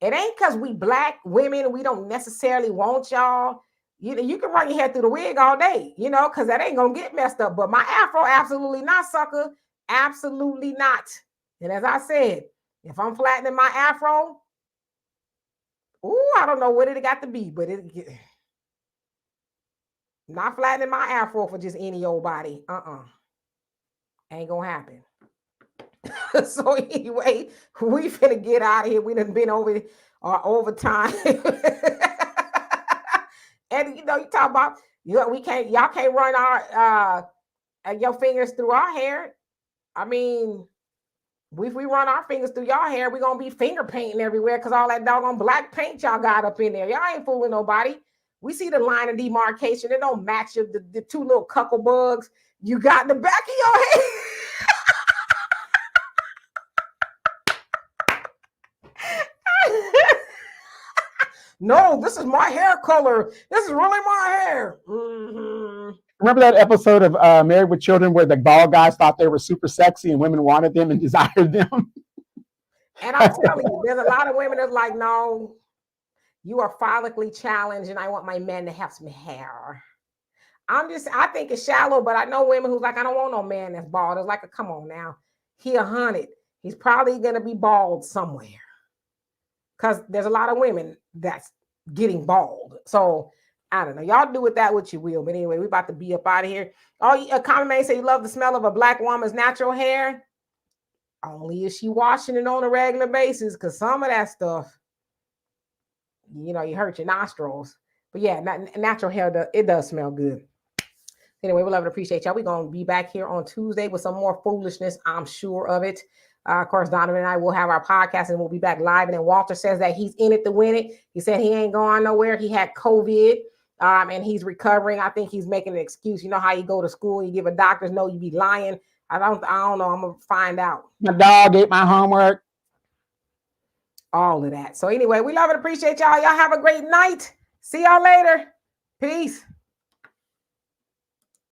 ain't because we black women and we don't necessarily want y'all. You can run your hair through the wig all day, because that ain't gonna get messed up. But my afro, absolutely not, sucker. Absolutely not. And as I said, if I'm flattening my afro, I don't know what it got to be, but not flattening my afro for just any old body. Ain't gonna happen. So anyway, we finna get out of here. We done been over overtime. And you talk about y'all can't run our your fingers through our hair. I mean, If we run our fingers through y'all hair, we're gonna be finger painting everywhere because all that doggone black paint y'all got up in there. Y'all ain't fooling nobody. We see the line of demarcation. It don't match the two little cuckle bugs you got in the back of your head. No, this is my hair color. This is really my hair. Mm-hmm. Remember that episode of Married with Children where the bald guys thought they were super sexy and women wanted them and desired them? And I'm telling you, there's a lot of women that's like, no, you are follically challenged and I want my men to have some hair. I think it's shallow, but I know women who's like, I don't want no man that's bald. It's like, come on now. He 100. He's probably going to be bald somewhere. Because there's a lot of women that's getting bald. So, I don't know. Y'all do with that what you will. But anyway, we're about to be up out of here. A common man say you love the smell of a black woman's natural hair. Only if she washing it on a regular basis. Because some of that stuff, you hurt your nostrils. But yeah, natural hair, it does smell good. Anyway, we love and appreciate y'all. We're going to be back here on Tuesday with some more foolishness. I'm sure of it. Of course, Donovan and I will have our podcast and we'll be back live. And then Walter says that he's in it to win it. He said he ain't going nowhere. He had COVID and he's recovering. I think he's making an excuse. You know how you go to school, you give a doctor's note, you be lying. I don't know. I'm going to find out. My dog ate my homework. All of that. So anyway, we love and appreciate y'all. Y'all have a great night. See y'all later. Peace.